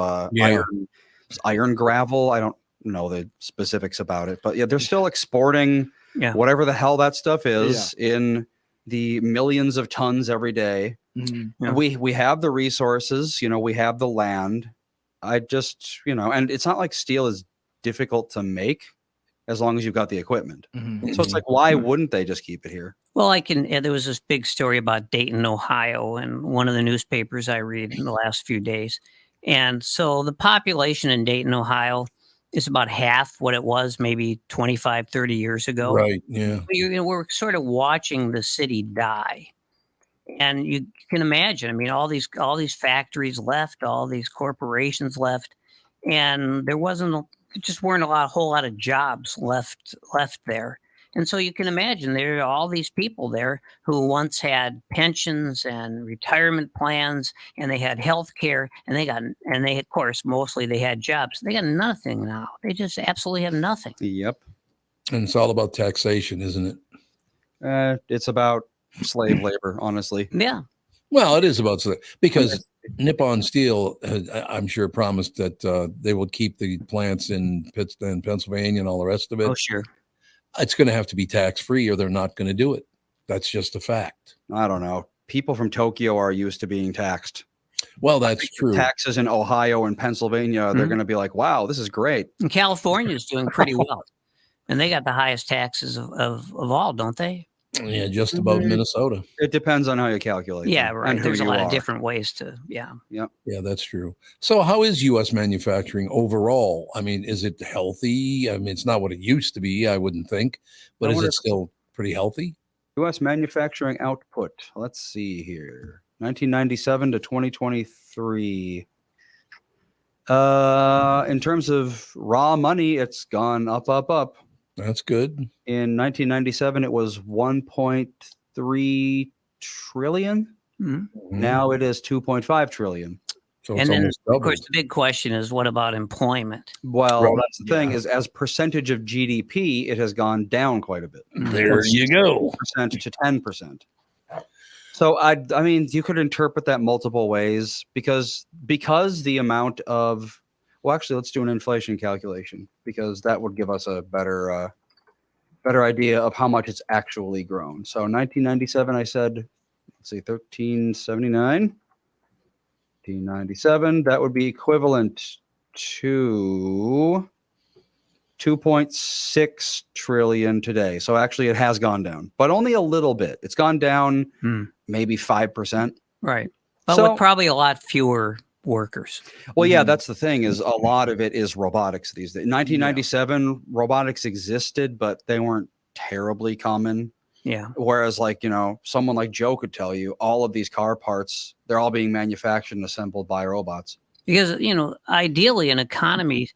iron gravel. I don't know the specifics about it, but yeah, they're still exporting whatever the hell that stuff is in the millions of tons every day. Mm-hmm. We have the resources, we have the land. I just, and it's not like steel is difficult to make as long as you've got the equipment. Mm-hmm. So it's like, why wouldn't they just keep it here? Well, there was this big story about Dayton, Ohio, in one of the newspapers I read in the last few days. And so the population in Dayton, Ohio is about half what it was maybe 25, 30 years ago. Right, yeah. We're sort of watching the city die. And you can imagine, I mean, all these factories left, all these corporations left, and there just weren't a whole lot of jobs left there. And so you can imagine there are all these people there who once had pensions and retirement plans, and they had health care, and they of course mostly they had jobs. They got nothing now. They just absolutely have nothing. Yep. And it's all about taxation, isn't it? It's about slave labor, honestly. Yeah. Well, it is about because Nippon Steel, I'm sure, promised that they will keep the plants in Pittsburgh, Pennsylvania, and all the rest of it. Oh, sure. It's going to have to be tax-free, or they're not going to do it. That's just a fact. I don't know. People from Tokyo are used to being taxed. Well, that's true. Taxes in Ohio and Pennsylvania, they're going to be like, wow, this is great. And California is doing pretty well. And they got the highest taxes of all, don't they? Yeah, just above Minnesota. It depends on how you calculate. Yeah, right. There's a lot of different ways to, Yep. Yeah, that's true. So how is U.S. manufacturing overall? I mean, is it healthy? I mean, it's not what it used to be, I wouldn't think, but is it still pretty healthy? U.S. manufacturing output. Let's see here. 1997 to 2023. In terms of raw money, it's gone up. That's good. In 1997, it was 1.3 trillion. Mm-hmm. Now it is 2.5 trillion. So and then, of course, the big question is, what about employment? Well, that's the thing is, as percentage of GDP, it has gone down quite a bit. There you go. Percent to 10%. So I mean, you could interpret that multiple ways because the amount of, well, actually, let's do an inflation calculation because that would give us a better idea of how much it's actually grown. So 1997, I said, let's see, 1379, 1997, that would be equivalent to 2.6 trillion today. So actually it has gone down, but only a little bit. It's gone down maybe 5%. Right. But with probably a lot fewer workers. Well, yeah, that's the thing is a lot of it is robotics these days. In 1997, robotics existed, but they weren't terribly common. Yeah. Whereas like, someone like Joe could tell you all of these car parts, they're all being manufactured and assembled by robots. Because, ideally an economy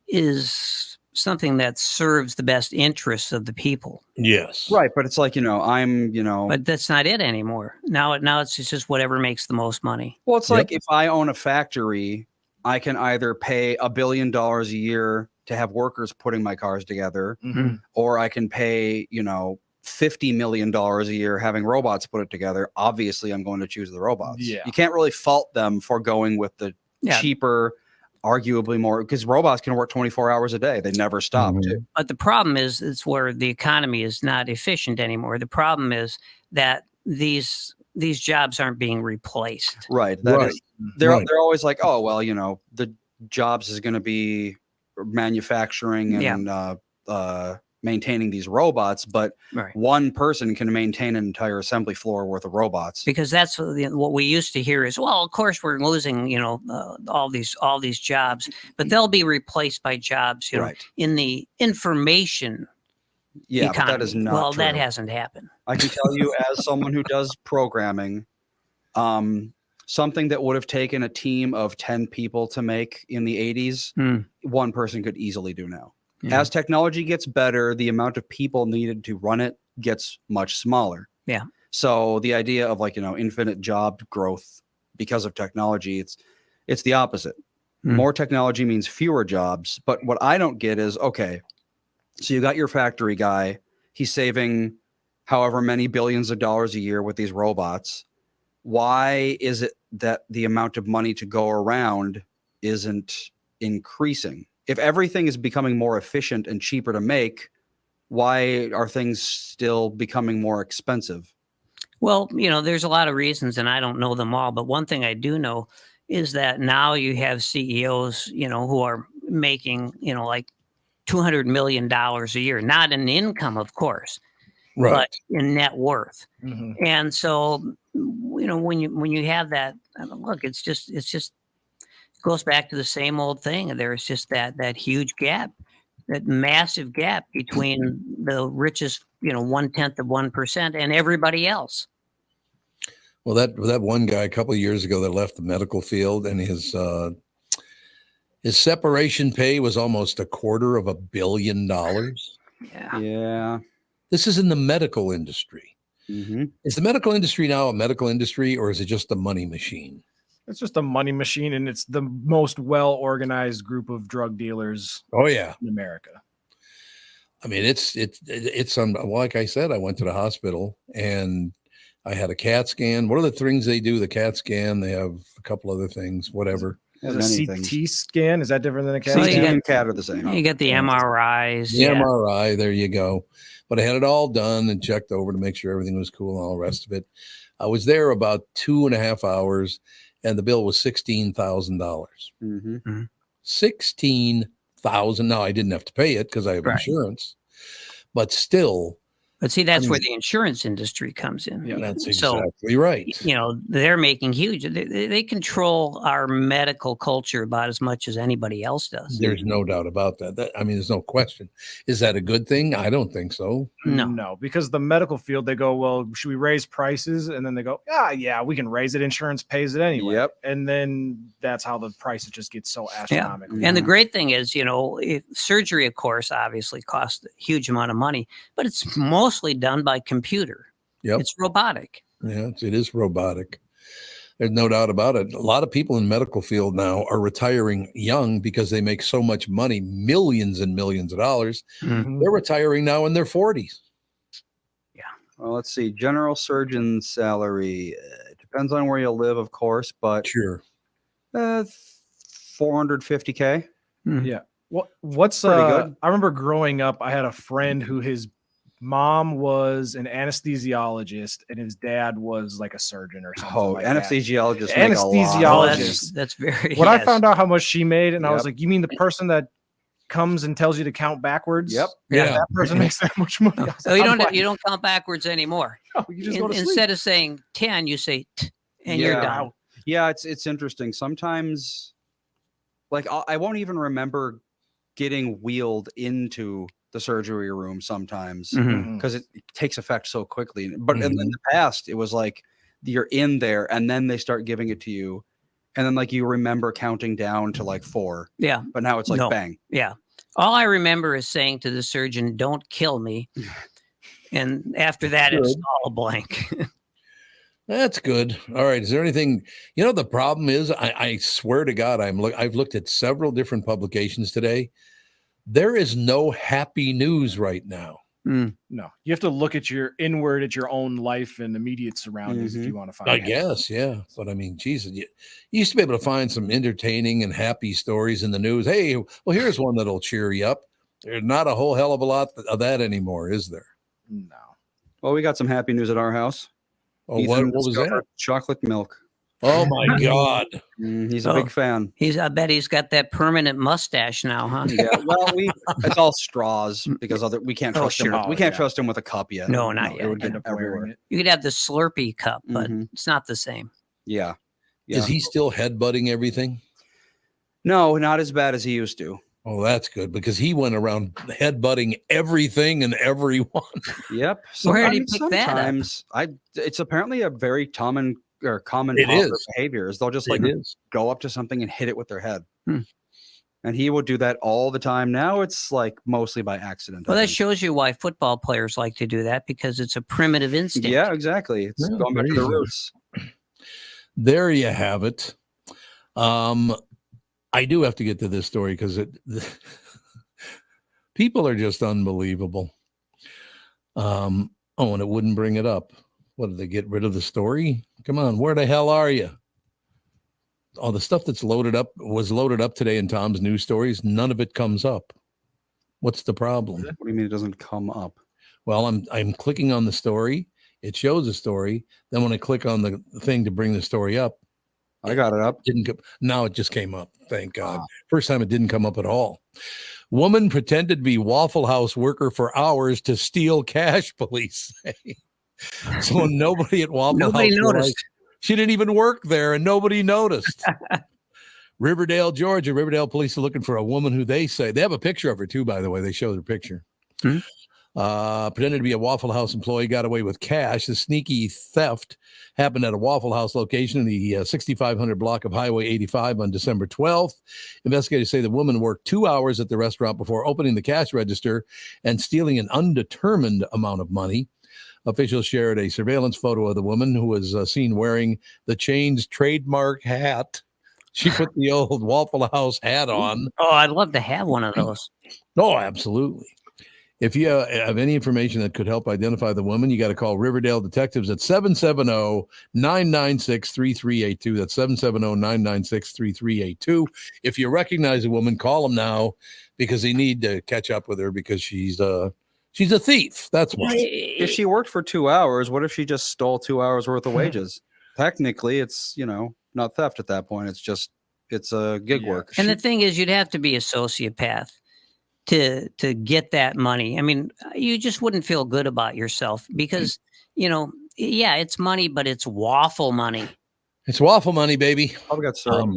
is something that serves the best interests of the people. Yes. Right. But it's like, But that's not it anymore. Now it's just whatever makes the most money. Well, it's like if I own a factory, I can either pay $1 billion a year to have workers putting my cars together, or I can pay, $50 million a year having robots put it together. Obviously, I'm going to choose the robots. Yeah. You can't really fault them for going with the cheaper, arguably more, because robots can work 24 hours a day. They never stop too. But the problem is it's where the economy is not efficient anymore. The problem is that these jobs aren't being replaced. Right. They're always like, oh, well, the jobs is going to be manufacturing and maintaining these robots, but one person can maintain an entire assembly floor worth of robots. Because that's what we used to hear is, well, of course we're losing, all these jobs, but they'll be replaced by jobs, in the information economy. But that is not well, true. That hasn't happened. I can tell you as someone who does programming, something that would have taken a team of 10 people to make in the 80s, one person could easily do now. Yeah. As technology gets better, the amount of people needed to run it gets much smaller. Yeah. So the idea of like, infinite job growth because of technology, it's the opposite. More technology means fewer jobs. But what I don't get is, okay, so you got your factory guy, he's saving however many billions of dollars a year with these robots. Why is it that the amount of money to go around isn't increasing? If everything is becoming more efficient and cheaper to make, why are things still becoming more expensive? Well, there's a lot of reasons, and I don't know them all. But one thing I do know is that now you have CEOs, who are making, like $200 million a year, not in income, of course, but in net worth. And so, when you have that, look, it just goes back to the same old thing. There's just that huge gap, that massive gap between the richest, 0.1%, and everybody else. Well, that one guy a couple of years ago that left the medical field, and his separation pay was almost $250 million. Yeah. This is in the medical industry. Is the medical industry now a medical industry, or is it just a money machine? It's just a money machine, and it's the most well-organized group of drug dealers. Oh yeah, in America. I mean, it's like I said, I went to the hospital and I had a CAT scan. What are the things they do? The CAT scan, they have a couple other things, whatever. Is a CT scan, is that different than a CAT CT scan? and CAT are the same. You got the MRIs. The MRI, there you go. But I had it all done and checked over to make sure everything was cool and all the rest of it. I was there about 2.5 hours, and the bill was $16,000. $16,000. Now I didn't have to pay it because I have insurance, but still. But see, that's where the insurance industry comes in. Yeah, that's exactly right. They're making huge. They control our medical culture about as much as anybody else does. There's no doubt about that. There's no question. Is that a good thing? I don't think so. No, because the medical field, they go, well, should we raise prices? And then they go, yeah, we can raise it. Insurance pays it anyway. Yep. And then that's how the prices just get so astronomical. And the great thing is, surgery, of course, obviously costs a huge amount of money, but it's mostly done by computer. Yep. It's robotic. Yeah, it is robotic. There's no doubt about it. A lot of people in the medical field now are retiring young because they make so much money, millions and millions of dollars. They're retiring now in their 40s. Yeah. Well, let's see. General surgeon salary. It depends on where you live, of course, but sure. $450K. Yeah. What's pretty good? I remember growing up, I had a friend who his mom was an anesthesiologist and his dad was like a surgeon or something. Oh, like anesthesiologists. that. Anesthesiologist. That's very. When I found out how much she made, and I was like, "You mean the person that comes and tells you to count backwards?" Yep. Yeah, that person makes that much money. So you don't count backwards anymore. No, you just go to sleep. Instead of saying 10, you say t, and you're done. Yeah, it's interesting. Sometimes, like I won't even remember getting wheeled into the surgery room sometimes because it takes effect so quickly. But in the past, it was like you're in there and then they start giving it to you. And then like you remember counting down to like 4. Yeah. But now it's like bang. Yeah. All I remember is saying to the surgeon, "Don't kill me." And after that, it's all a blank. That's good. All right. Is there anything, the problem is, I swear to God, I've looked at several different publications today. There is no happy news right now. No, you have to look at your own life and immediate surroundings if you want to find. I guess, yeah. But I mean, Jesus, you used to be able to find some entertaining and happy stories in the news. Hey, well, here's one that'll cheer you up. There's not a whole hell of a lot of that anymore, is there? No. Well, we got some happy news at our house. Oh, what was that? Chocolate milk. Oh my God. He's a big fan. I bet he's got that permanent mustache now, huh? Yeah. Well, it's all straws because we can't trust him. We can't trust him with a cup yet. No, not yet. It would get everywhere. You could have the Slurpee cup, but it's not the same. Yeah. Is he still headbutting everything? No, not as bad as he used to. Oh, that's good because he went around headbutting everything and everyone. Yep. Where did he pick that up? It's apparently a very common It toddler is. behavior. Is they'll just go up to something and hit it with their head. And he would do that all the time. Now it's like mostly by accident. Well, that shows you why football players like to do that, because it's a primitive instinct. Yeah, exactly. It's going back to the roots. There you have it. I do have to get to this story because people are just unbelievable. And it wouldn't bring it up. What, did they get rid of the story? Come on, where the hell are you? All the stuff that's was loaded up today in Tom's news stories. None of it comes up. What's the problem? What do you mean it doesn't come up? Well, I'm clicking on the story. It shows the story. Then when I click on the thing to bring the story up, I got it up. Now it just came up. Thank God. First time it didn't come up at all. Woman pretended to be Waffle House worker for hours to steal cash, police say. So nobody at Waffle House noticed. She didn't even work there, and nobody noticed. Riverdale, Georgia. Riverdale police are looking for a woman who they say, they have a picture of her too, by the way. They show her picture. Pretended to be a Waffle House employee, got away with cash. The sneaky theft happened at a Waffle House location in the 6500 block of Highway 85 on December 12th. Investigators say the woman worked 2 hours at the restaurant before opening the cash register and stealing an undetermined amount of money. Officials shared a surveillance photo of the woman who was seen wearing the chain's trademark hat. She put the old Waffle House hat on. Oh, I'd love to have one of those. Oh, absolutely. If you have any information that could help identify the woman, you got to call Riverdale detectives at 770-996-3382. That's 770-996-3382. If you recognize a woman, call them now because they need to catch up with her because she's a thief. That's why. If she worked for 2 hours, what if she just stole 2 hours worth of wages? Technically, it's, not theft at that point. It's a gig work. And the thing is, you'd have to be a sociopath to get that money. I mean, you just wouldn't feel good about yourself because, it's money, but it's waffle money. It's waffle money, baby. Probably got syrup.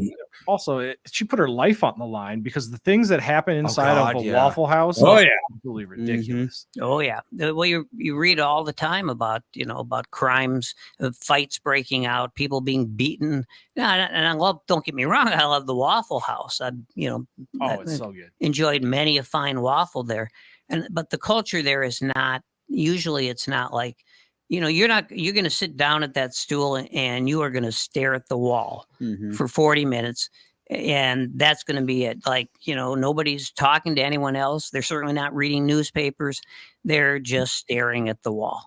Also, she put her life on the line because the things that happen inside of a Waffle House are absolutely ridiculous. Oh yeah. Well, you read all the time about crimes, fights breaking out, people being beaten. And I love. Don't get me wrong, I love the Waffle House. It's so good. Enjoyed many a fine waffle there, but the culture there is not. Usually, it's not like. You're going to sit down at that stool and you are going to stare at the wall for 40 minutes. And that's going to be it. Like, nobody's talking to anyone else. They're certainly not reading newspapers. They're just staring at the wall.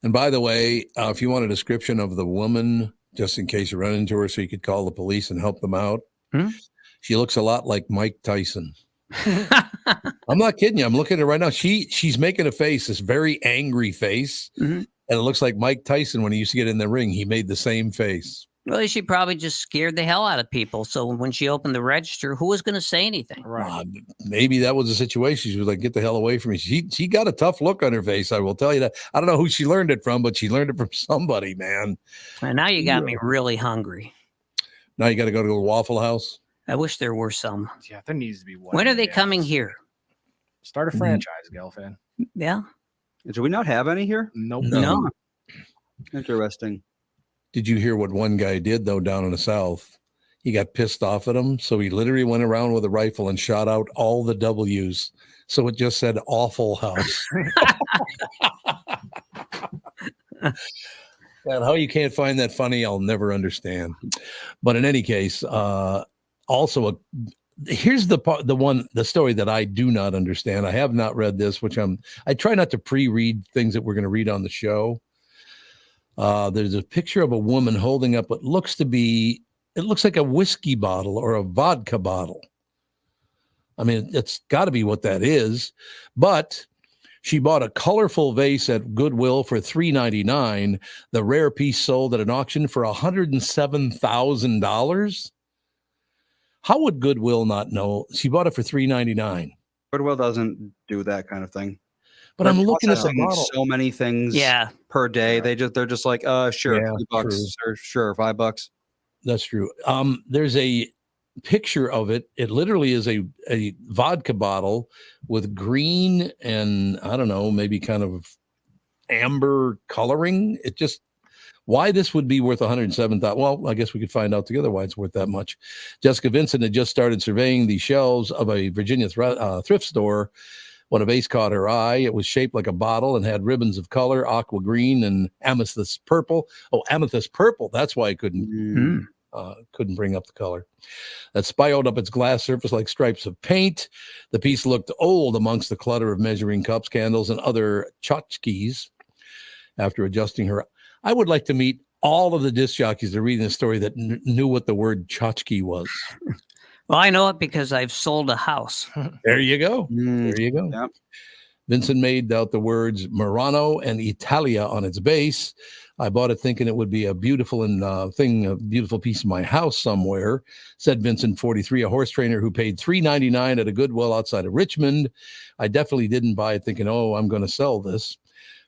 And by the way, if you want a description of the woman, just in case you run into her so you could call the police and help them out, she looks a lot like Mike Tyson. I'm not kidding you. I'm looking at her right now. She's making a face, this very angry face. And it looks like Mike Tyson when he used to get in the ring. He made the same face. Well, she probably just scared the hell out of people. So when she opened the register, who was going to say anything? Right. Maybe that was the situation. She was like, get the hell away from me. She got a tough look on her face. I will tell you that. I don't know who she learned it from, but she learned it from somebody, man. And now you got me really hungry. Now you got to go to a Waffle House. I wish there were some. Yeah, there needs to be one. When are they coming here? Start a franchise, Gelfand. Yeah. Do we not have any here? Nope. No. Interesting. Did you hear what one guy did, though, down in the South? He got pissed off at him, so he literally went around with a rifle and shot out all the W's. So it just said Awful House. God, how you can't find that funny, I'll never understand. But in any case, here's the story that I do not understand. I have not read this, I try not to pre-read things that we're going to read on the show. There's a picture of a woman holding up what looks like a whiskey bottle or a vodka bottle. I mean, it's got to be what that is, but she bought a colorful vase at Goodwill for $3.99. The rare piece sold at an auction for $107,000. How would Goodwill not know? She bought it for $3.99. Goodwill doesn't do that kind of thing. But I'm looking at the model. So many things per day. They're just like, sure, $3 or sure, $5. That's true. There's a picture of it. It literally is a vodka bottle with green and I don't know, maybe kind of amber coloring. Why this would be worth $107,000? Well, I guess we could find out together why it's worth that much. Jessica Vincent had just started surveying the shelves of a Virginia thrift store when a vase caught her eye. It was shaped like a bottle and had ribbons of color, aqua green and amethyst purple. Oh, amethyst purple. That's why I couldn't bring up the color. That spiraled up its glass surface like stripes of paint. The piece looked old amongst the clutter of measuring cups, candles, and other tchotchkes. After adjusting her, I would like to meet all of the disc jockeys that are reading this story that knew what the word tchotchke was. Well, I know it because I've sold a house. There you go. There you go. Yep. Vincent made out the words Murano and Italia on its base. I bought it thinking it would be a beautiful a beautiful piece of my house somewhere, said Vincent, 43, a horse trainer who paid $3.99 at a Goodwill outside of Richmond. I definitely didn't buy it thinking, oh, I'm going to sell this.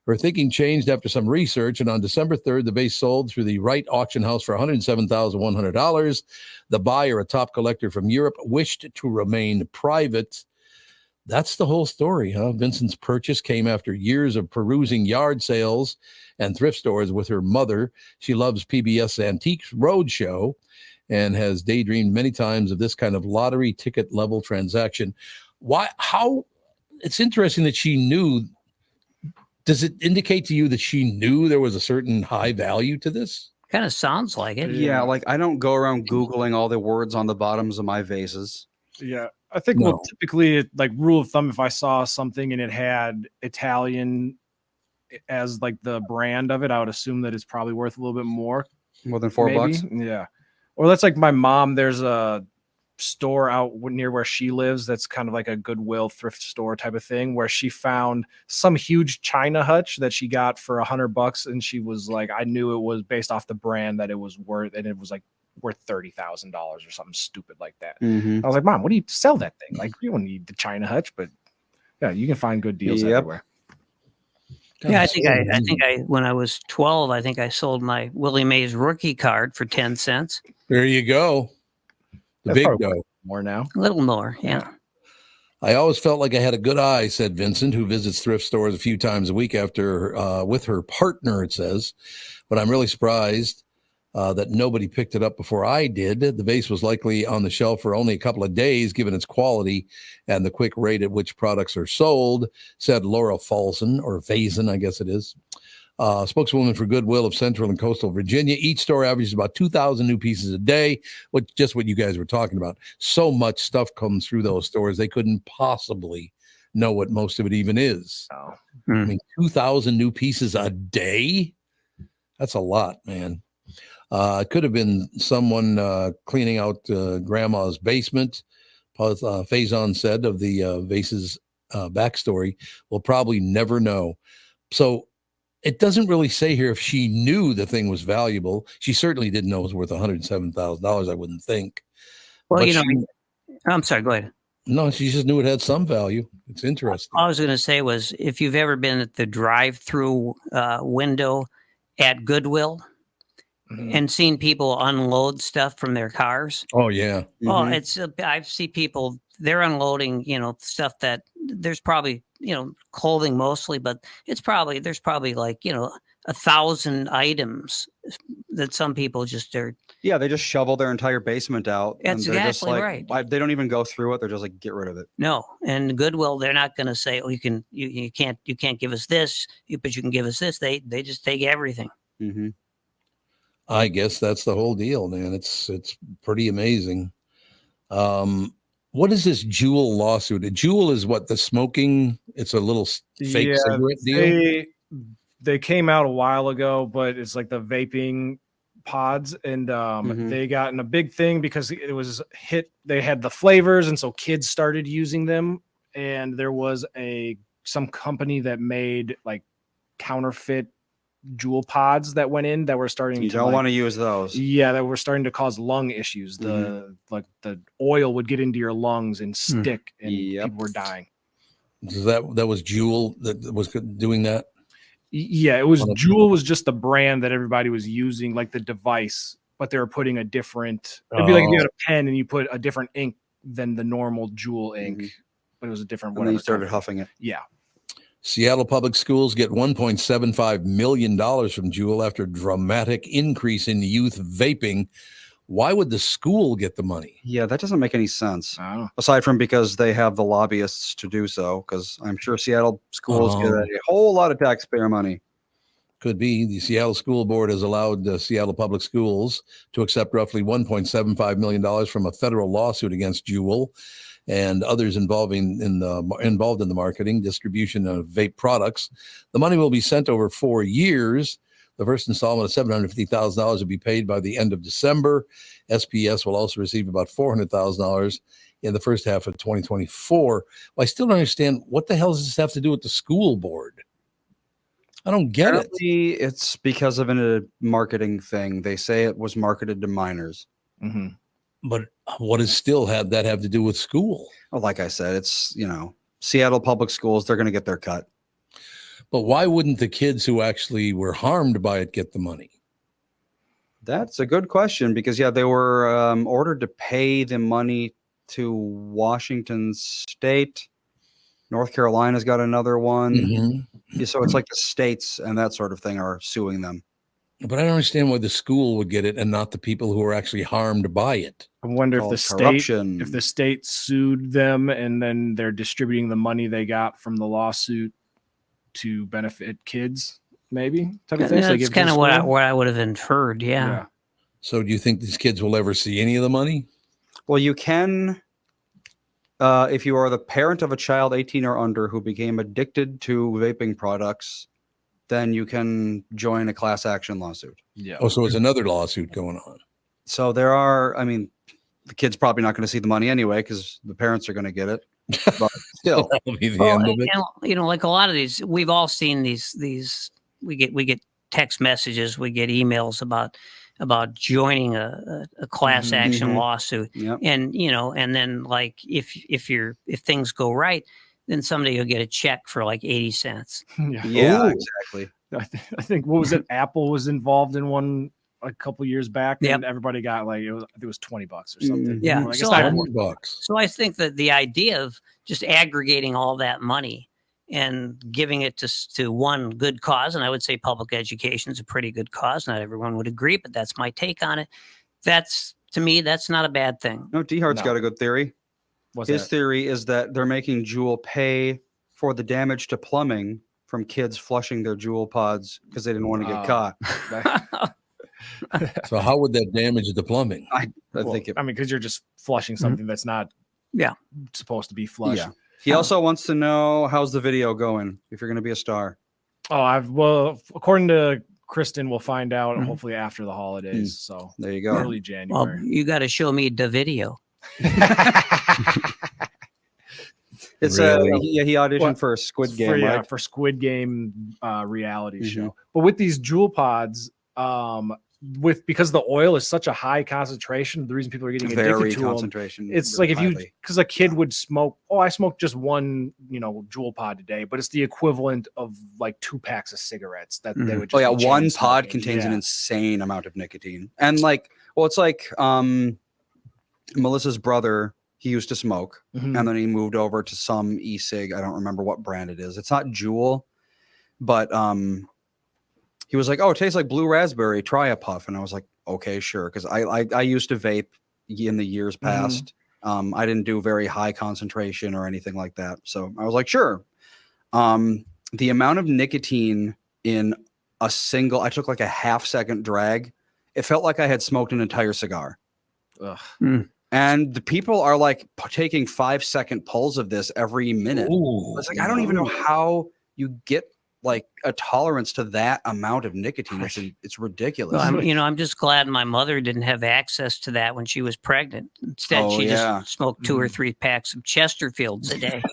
Her thinking changed after some research, and on December 3rd, the vase sold through the Wright auction house for $107,100. The buyer, a top collector from Europe, wished to remain private. That's the whole story, huh? Vincent's purchase came after years of perusing yard sales and thrift stores with her mother. She loves PBS Antiques Roadshow and has daydreamed many times of this kind of lottery ticket level transaction. It's interesting that she knew. Does it indicate to you that she knew there was a certain high value to this? Kind of sounds like it. Yeah, like I don't go around Googling all the words on the bottoms of my vases. Yeah, I think well, typically, like rule of thumb, if I saw something and it had Italian as like the brand of it, I would assume that it's probably worth a little bit more than $4. Yeah, or that's like my mom. There's a store out near where she lives that's kind of like a Goodwill thrift store type of thing, where she found some huge china hutch that she got for $100, and she was like, I knew it was based off the brand that it was worth, and it was like worth $30,000 or something stupid like that. I was like, Mom, what do you sell that thing? Like, you don't need the china hutch, but yeah, you can find good deals everywhere. Yeah, I think when I was 12, I think I sold my Willie Mays rookie card for 10 cents. There you go. The big dough. More now. A little more, yeah. I always felt like I had a good eye, said Vincent, who visits thrift stores a few times a week with her partner, it says. But I'm really surprised that nobody picked it up before I did. The vase was likely on the shelf for only a couple of days, given its quality and the quick rate at which products are sold, said Laura Falson, or Vazen, I guess it is. Spokeswoman for Goodwill of Central and Coastal Virginia. Each store averages about 2,000 new pieces a day, just what you guys were talking about. So much stuff comes through those stores, they couldn't possibly know what most of it even is. I mean, 2,000 new pieces a day? That's a lot, man. It could have been someone cleaning out grandma's basement. Faison said of the vase's backstory. We'll probably never know. So it doesn't really say here if she knew the thing was valuable. She certainly didn't know it was worth $107,000, I wouldn't think. Well, I'm sorry, go ahead. No, she just knew it had some value. It's interesting. All I was going to say was, if you've ever been at the drive-through window at Goodwill and seen people unload stuff from their cars. Oh, yeah. Oh, I see people, they're unloading, stuff that there's probably, clothing mostly, but there's probably like, 1,000 items that some people just are. Yeah, they just shovel their entire basement out. That's and they're just exactly like, right. They don't even go through it. They're just like, get rid of it. No, and Goodwill, they're not going to say, oh, you can't give us this, but you can give us this. They just take everything. I guess that's the whole deal, man. It's pretty amazing. What is this Juul lawsuit? A Juul is what, the smoking? It's a little fake cigarette deal. They came out a while ago, but it's like the vaping pods, and they got in a big thing because it was hit. They had the flavors, and so kids started using them. And there was some company that made like counterfeit Juul pods that went in that were starting. You don't want to use those. Yeah, that were starting to cause lung issues. The oil would get into your lungs and stick, and people were dying. So that was Juul that was doing that. Yeah, it was Juul was just the brand that everybody was using, like the device, but they were putting a different. It'd be like if you had a pen and you put a different ink than the normal Juul ink, but it was a different one. And then you started huffing it. Yeah. Seattle Public Schools get $1.75 million from Juul after dramatic increase in youth vaping. Why would the school get the money? Yeah, that doesn't make any sense. Aside from because they have the lobbyists to do so, because I'm sure Seattle schools get a whole lot of taxpayer money. Could be. The Seattle School Board has allowed Seattle Public Schools to accept roughly $1.75 million from a federal lawsuit against Juul and others involved in the marketing, distribution of vape products. The money will be sent over 4 years. The first installment of $750,000 will be paid by the end of December. SPS will also receive about $400,000 in the first half of 2024. Well, I still don't understand, what the hell does this have to do with the school board? I don't get it. It's because of a marketing thing. They say it was marketed to minors. But what does still have to do with school? Well, like I said, it's, Seattle Public Schools, they're going to get their cut. But why wouldn't the kids who actually were harmed by it get the money? That's a good question because, they were ordered to pay the money to Washington State. North Carolina's got another one. Yeah, so it's like the states and that sort of thing are suing them. But I don't understand why the school would get it and not the people who are actually harmed by it. I wonder if the state sued them and then they're distributing the money they got from the lawsuit to benefit kids, maybe type of thing. That's kind of what I would have inferred. Yeah. So do you think these kids will ever see any of the money? Well, you can, if you are the parent of a child 18 or under who became addicted to vaping products, then you can join a class action lawsuit. Yeah. Oh, so it's another lawsuit going on. So there are, the kid's probably not going to see the money anyway because the parents are going to get it. But still, that'll be the end of it. And, like a lot of these, we've all seen these. We get text messages, we get emails about joining a class action lawsuit, and and then like if things go right, then someday you'll get a check for like 80 cents. Yeah, exactly. I think what was it? Apple was involved in one a couple years back, and everybody got like I think it was $20 or something. Yeah, like, so $20. So I think that the idea of just aggregating all that money and giving it to one good cause, and I would say public education is a pretty good cause. Not everyone would agree, but that's my take on it. To me, that's not a bad thing. No, D-Hart's got a good theory. His theory is that they're making Juul pay for the damage to plumbing from kids flushing their Juul pods because they didn't want to get caught. So how would that damage the plumbing? I think because you're just flushing something that's not supposed to be flushed. Yeah. He also wants to know, how's the video going if you're going to be a star? According to Kristen, we'll find out hopefully after the holidays. So there you go. Early January. Well, you got to show me the video. It's he auditioned for Squid Game, right? For Squid Game reality show. But with these Juul pods, because the oil is such a high concentration, the reason people are getting addicted to concentration. Them, it's like because a kid would smoke. I smoked just one, Juul pod today, but it's the equivalent of like 2 packs of cigarettes that they would. Just one pod contains an insane amount of nicotine, and it's like Melissa's brother. He used to smoke, and then he moved over to some e-cig. I don't remember what brand it is. It's not Juul, but he was like, "Oh, it tastes like blue raspberry. Try a puff." And I was like, "Okay, sure." Because I used to vape in the years past. I didn't do very high concentration or anything like that. So I was like, "Sure." The amount of nicotine in a single, I took like a half-second drag. It felt like I had smoked an entire cigar. Ugh. And the people are like taking 5-second pulls of this every minute. It's like, I don't even know how you get like a tolerance to that amount of nicotine. It's ridiculous. Well, I'm just glad my mother didn't have access to that when she was pregnant. Instead, she just smoked 2 or 3 packs of Chesterfields a day.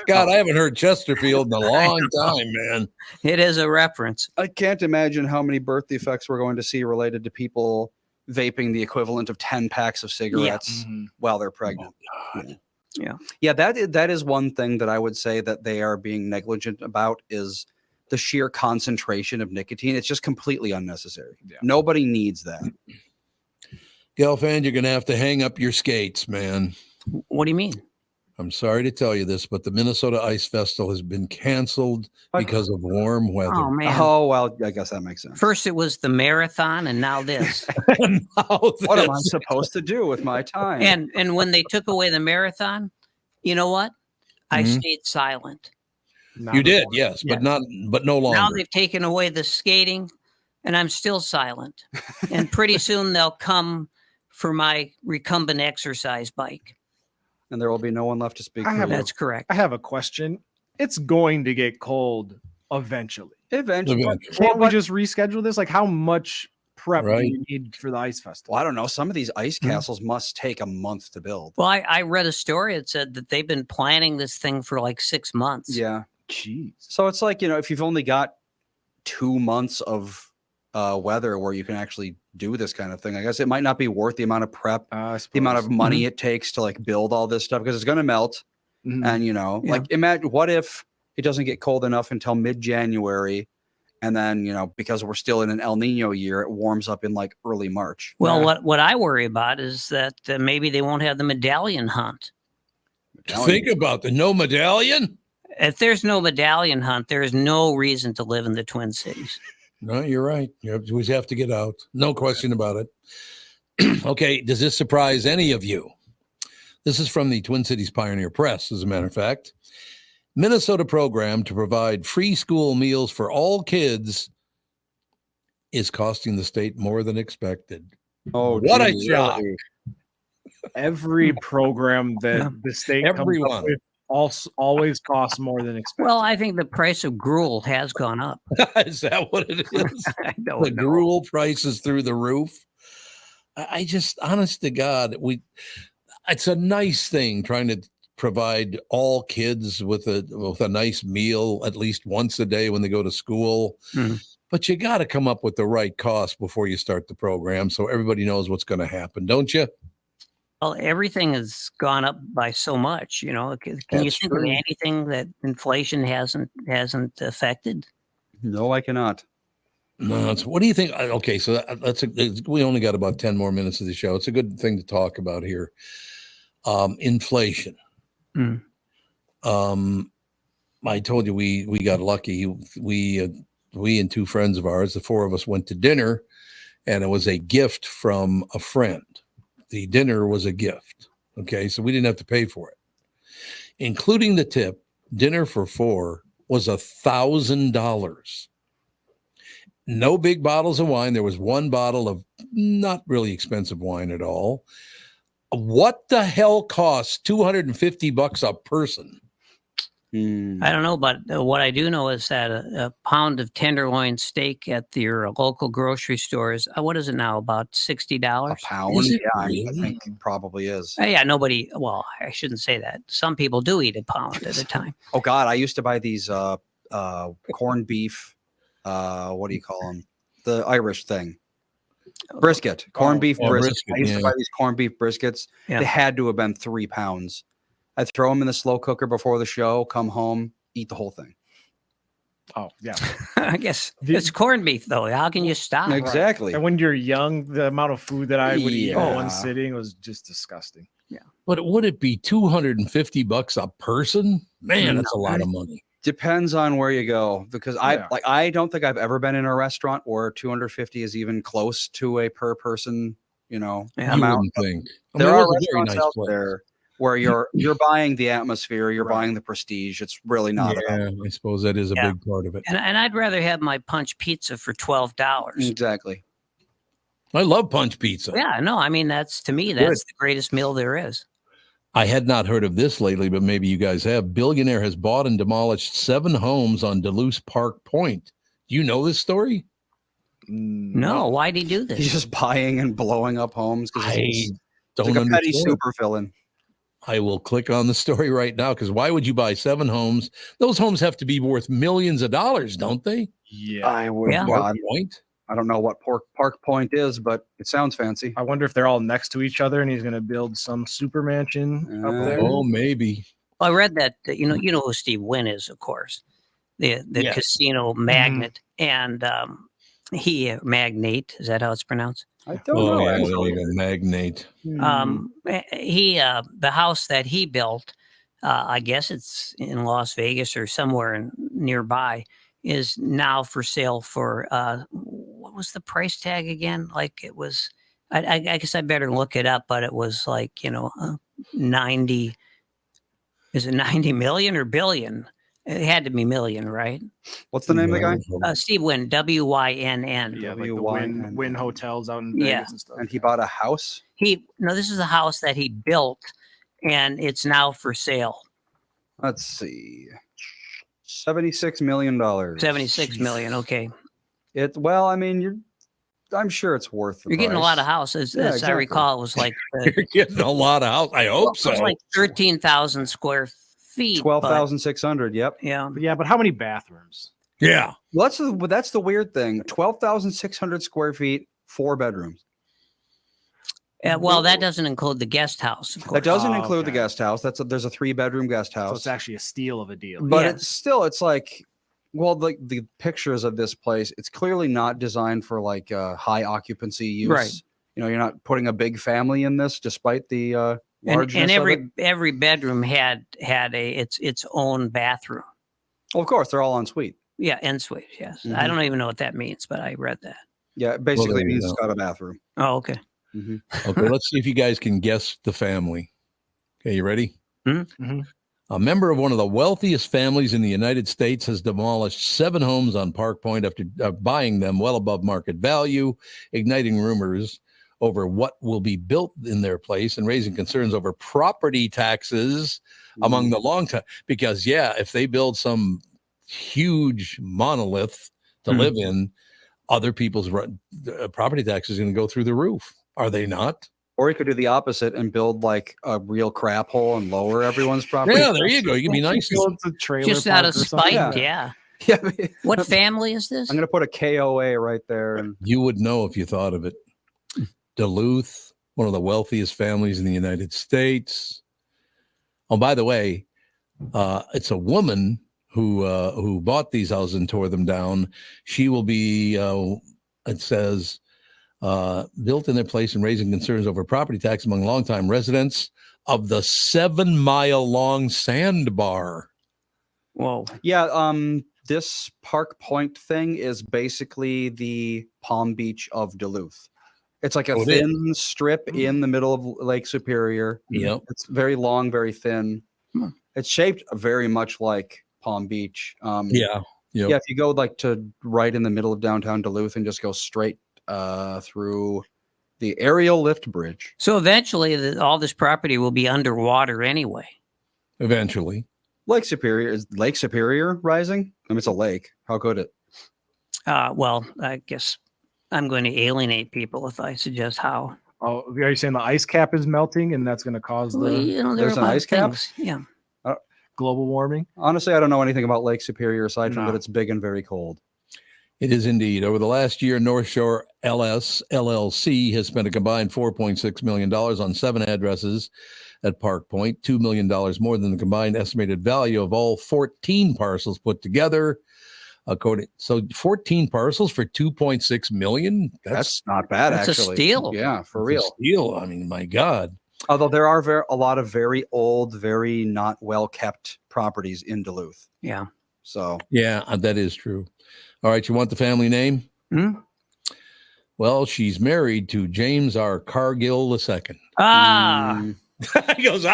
God, I haven't heard Chesterfield in a long time, man. It is a reference. I can't imagine how many birth defects we're going to see related to people vaping the equivalent of 10 packs of cigarettes while they're pregnant. Yeah, that is one thing that I would say that they are being negligent about is the sheer concentration of nicotine. It's just completely unnecessary. Nobody needs that. Gelfand, you're going to have to hang up your skates, man. What do you mean? I'm sorry to tell you this, but the Minnesota Ice Festival has been canceled because of warm weather. Oh man. Oh well, I guess that makes sense. First it was the marathon, and now this. What am I supposed to do with my time? And when they took away the marathon, you know what? I stayed silent. You did, yes, but no longer. Now they've taken away the skating, and I'm still silent. And pretty soon they'll come for my recumbent exercise bike. And there will be no one left to speak for you. That's correct. I have a question. It's going to get cold eventually. Eventually. Can't we just reschedule this? Like, how much prep do you need for the ice festival? Well, I don't know. Some of these ice castles must take a month to build. Well, I read a story that said that they've been planning this thing for like 6 months. Yeah. Jeez. So it's like, if you've only got 2 months of weather where you can actually do this kind of thing, I guess it might not be worth the amount of prep, the amount of money it takes to like build all this stuff, because it's going to melt. And, like imagine what if it doesn't get cold enough until mid-January. And then, because we're still in an El Nino year, it warms up in like early March. Well, what I worry about is that maybe they won't have the medallion hunt. Think about the no medallion. If there's no medallion hunt, there is no reason to live in the Twin Cities. No, you're right. You always have to get out. No question about it. Okay, does this surprise any of you? This is from the Twin Cities Pioneer Press, as a matter of fact. Minnesota program to provide free school meals for all kids is costing the state more than expected. Oh, what a shock. Every program that the state comes up with always costs more than expected. Well, I think the price of gruel has gone up. Is that what it is? I don't know. Gruel prices through the roof. I just, honest to God, it's a nice thing trying to provide all kids with a nice meal at least once a day when they go to school. But you got to come up with the right cost before you start the program so everybody knows what's going to happen, don't you? Well, everything has gone up by so much, Can you think of anything that inflation hasn't affected? No, I cannot. No, what do you think? Okay, so we only got about 10 more minutes of the show. It's a good thing to talk about here. Inflation. I told you we got lucky. We and two friends of ours, the four of us, went to dinner, and it was a gift from a friend. The dinner was a gift. Okay, so we didn't have to pay for it, including the tip. Dinner for four was $1,000. No big bottles of wine. There was one bottle of not really expensive wine at all. What the hell costs $250 a person? I don't know, but what I do know is that a pound of tenderloin steak at your local grocery store is, what is it now, about $60? A pound? Yeah, I think it probably is. Yeah, well, I shouldn't say that. Some people do eat a pound at a time. Oh, God, I used to buy these corned beef, what do you call them? The Irish thing. Brisket, corned beef brisket. I used to buy these corned beef briskets. Yeah. They had to have been 3 pounds. I'd throw them in the slow cooker before the show, come home, eat the whole thing. Oh, yeah. I guess it's corned beef, though. How can you stop? Exactly. And when you're young, the amount of food that I would eat in one sitting was just disgusting. Yeah. But would it be $250 a person? Man, that's a lot of money. Depends on where you go, because I don't think I've ever been in a restaurant where 250 is even close to a per person, amount. You think. There are restaurants out there where you're buying the atmosphere, you're buying the prestige. It's really not about. I suppose that is a big part of it. And I'd rather have my punch pizza for $12. Exactly. I love punch pizza. Yeah, no, I mean, that's the greatest meal there is. I had not heard of this lately, but maybe you guys have. Billionaire has bought and demolished 7 homes on Duluth Park Point. Do you know this story? No. Why'd he do this? He's just buying and blowing up homes. I don't like a petty understand. super villain. I will click on the story right now, because why would you buy 7 homes? Those homes have to be worth millions of dollars, don't they? Yeah. I would. Yeah. Point. I don't know what Park Point is, but it sounds fancy. I wonder if they're all next to each other and he's going to build some super mansion up there. Oh, maybe. Well, I read that, you know who Steve Wynn is, of course, the casino magnate, and magnate. Is that how it's pronounced? I don't know. Yeah, magnate. The house that he built I guess it's in Las Vegas or somewhere nearby, is now for sale for what was the price tag again? Like it was, I guess I better look it up, but it was like 90. Is it 90 million or billion? It had to be million, right? What's the name of the guy? Steve Wynn, W-Y-N-N. Yeah, like the Wynn hotels out in Yeah. Vegas and stuff. And he bought a house? No, this is a house that he built, and it's now for sale. Let's see. $76 million. 76 million. Okay. Well, I mean, I'm sure it's worth the You're getting a price. lot of houses. Yeah, As I exactly. recall, it was like You're getting a lot of house. I hope so. It was like 13,000 square feet. 12,600. Yep. Yeah. Yeah, but how many bathrooms? Yeah. Well, that's the weird thing. 12,600 square feet, 4 bedrooms. Well, that doesn't include the guest house. Of course. That doesn't include the guest house. There's a 3-bedroom guest house. So it's actually a steal of a deal. But it's like, well, the pictures of this place, it's clearly not designed for like high occupancy use. Right. You're not putting a big family in this, despite the largeness and of it. every bedroom had its own bathroom. Well, of course, they're all en suite. Yeah, en suite. Yes, Mhm. I don't even know what that means, but I read that. Yeah, it basically there you means go. it's got a bathroom. Oh, okay. Okay, let's see if you guys can guess the family. Okay, you ready? Mm-hmm. A member of one of the wealthiest families in the United States has demolished 7 homes on Park Point after buying them well above market value, igniting rumors over what will be built in their place and raising concerns over property taxes among the long time. Because, if they build some huge monolith to live in, other people's property taxes are going to go through the roof. Are they not? Or you could do the opposite and build like a real crap hole and lower everyone's property. Yeah, there you go. You can be nice. Just out of spite, yeah. What family is this? I'm going to put a KOA right there. And You would know if you thought of it. Duluth, one of the wealthiest families in the United States. Oh, by the way, it's a woman who bought these houses and tore them down. She will be, it says, built in their place and raising concerns over property tax among longtime residents of the 7-mile-long sandbar. Whoa. yeah, this Park Point thing is basically the Palm Beach of Duluth. It's like a thin strip in the middle of Lake Superior. Yep. It's very long, very thin. It's shaped very much like Palm Beach. Yeah. Yeah, if you go like to right in the middle of downtown Duluth and just go straight through the aerial lift bridge. So eventually, all this property will be underwater anyway. Eventually. Lake Superior, is Lake Superior rising? I mean, it's a lake. How could it? Well, I guess I'm going to alienate people if I suggest how. Oh, are you saying the ice cap is melting and that's going to cause the? Well, there's an ice cap. Yeah. Global warming. Honestly, I don't know anything about Lake Superior aside from that it's big and very cold. It is indeed. Over the last year, North Shore LLC has spent a combined $4.6 million on 7 addresses at Park Point, $2 million more than the combined estimated value of all 14 parcels put together. So 14 parcels for $2.6 million. That's not bad, That's actually. a steal. Yeah, for It's real. a steal. I mean, my God. Although there are a lot of very old, very not well kept properties in Duluth. Yeah. So Yeah, that is true. All right, you want the family name? Well, she's married to James R. Cargill II. He goes,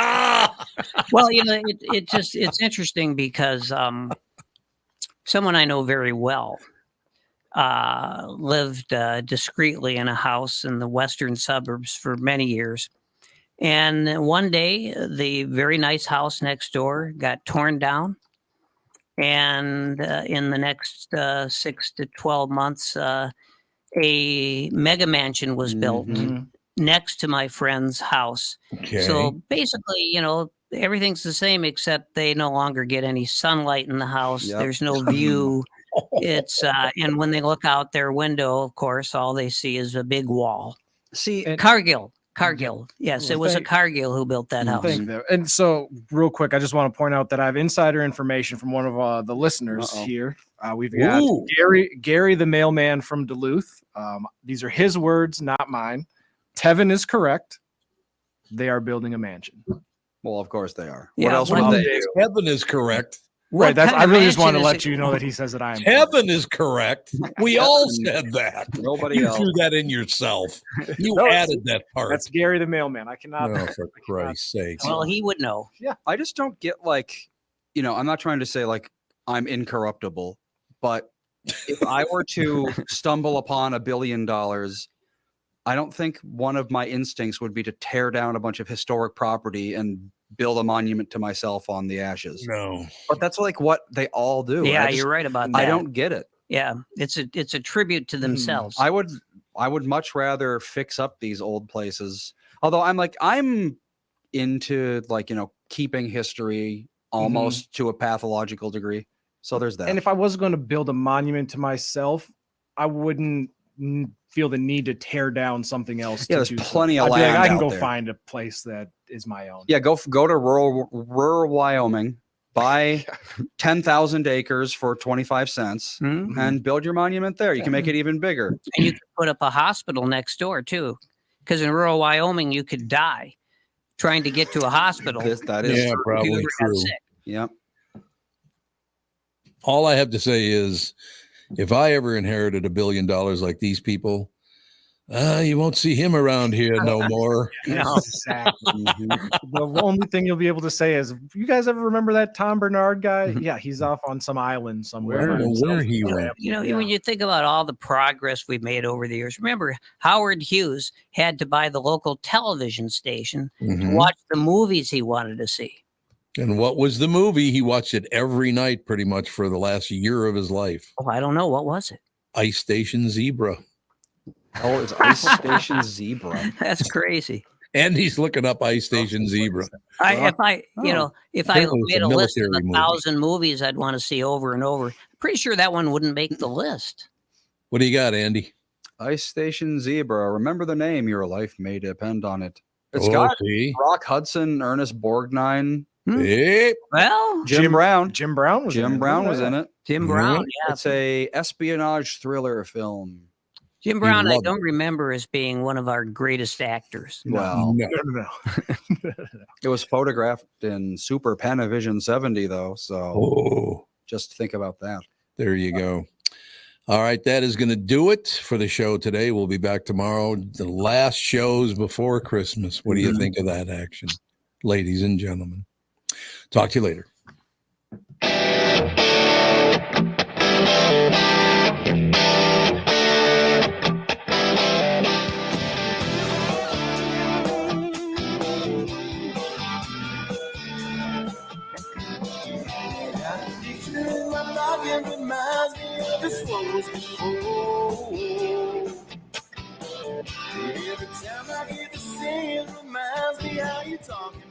Well, it's interesting because someone I know very well lived discreetly in a house in the western suburbs for many years. And one day, the very nice house next door got torn down. And in the next 6 to 12 months, a mega mansion was built next to my friend's house. Okay. So basically, everything's the same except they no longer get any sunlight in the house. Yep. There's no view. It's and when they look out their window, of course, all they see is a big wall. See, Cargill. Yes, it was a Cargill who built that house. And so, real quick, I just want to point out that I have insider information from one of the listeners here. We've got Gary, the mailman from Duluth. These are his words, not mine. Tevin is correct. They are building a mansion. Well, of course they are. Yeah, what else what would they If do? Heaven is correct. Right. That's. I really just want to let it? you know that he says that I am. Heaven is correct. We all said that. Nobody You else. threw that in yourself. You No, added that part. That's Gary the mailman. I cannot. Oh, for Christ's sakes. Well, he would know. Yeah. I just don't get like, I'm not trying to say like I'm incorruptible, but if I were to stumble upon $1 billion, I don't think one of my instincts would be to tear down a bunch of historic property and build a monument to myself on the ashes. No. But that's like what they all do. Yeah, you're right about that. I don't get it. Yeah, it's a tribute to themselves. I would much rather fix up these old places. Although I'm into like, keeping history almost to a pathological degree. So there's that. And if I was going to build a monument to myself, I wouldn't feel the need to tear down something else. Yeah, to there's do plenty so. of I'd be like, land I can out go there. find a place that is my own. Yeah, go to rural Wyoming, buy 10,000 acres for 25 cents and build your monument there. You can make it even bigger. And you could put up a hospital next door too, because in rural Wyoming you could die trying to get to a hospital. That is probably true. Yep. All I have to say is, if I ever inherited $1 billion like these people, you won't see him around here no more. No. Exactly. The only thing you'll be able to say is, you guys ever remember that Tom Barnard guy? Yeah, he's off on some island somewhere. Where he went. When you think about all the progress we've made over the years, remember Howard Hughes had to buy the local television station to watch the movies he wanted to see. And what was the movie? He watched it every night pretty much for the last year of his life. Oh, I don't know. What was it? Ice Station Zebra. Oh, it's Ice Station Zebra. That's crazy. And he's looking up Ice Station Zebra. If I made a list of 1,000 movie. movies I'd want to see over and over, pretty sure that one wouldn't make the list. What do you got, Andy? Ice Station Zebra. Remember the name. Your life may depend on it. It's got Rock Hudson, Ernest Borgnine. Hey. Well, Jim Brown. Jim Brown was in it. Jim Brown, yeah. It's a espionage thriller film. Jim Brown, I don't remember as being one of our greatest actors. Well, No. it was photographed in Super Panavision 70, though. So just think about that. There you go. All right, that is going to do it for the show today. We'll be back tomorrow. The last shows before Christmas. What do you think of that action, ladies and gentlemen? Talk to you later. Reminds me of this one was before. Every time I hear the same, reminds me how you talking.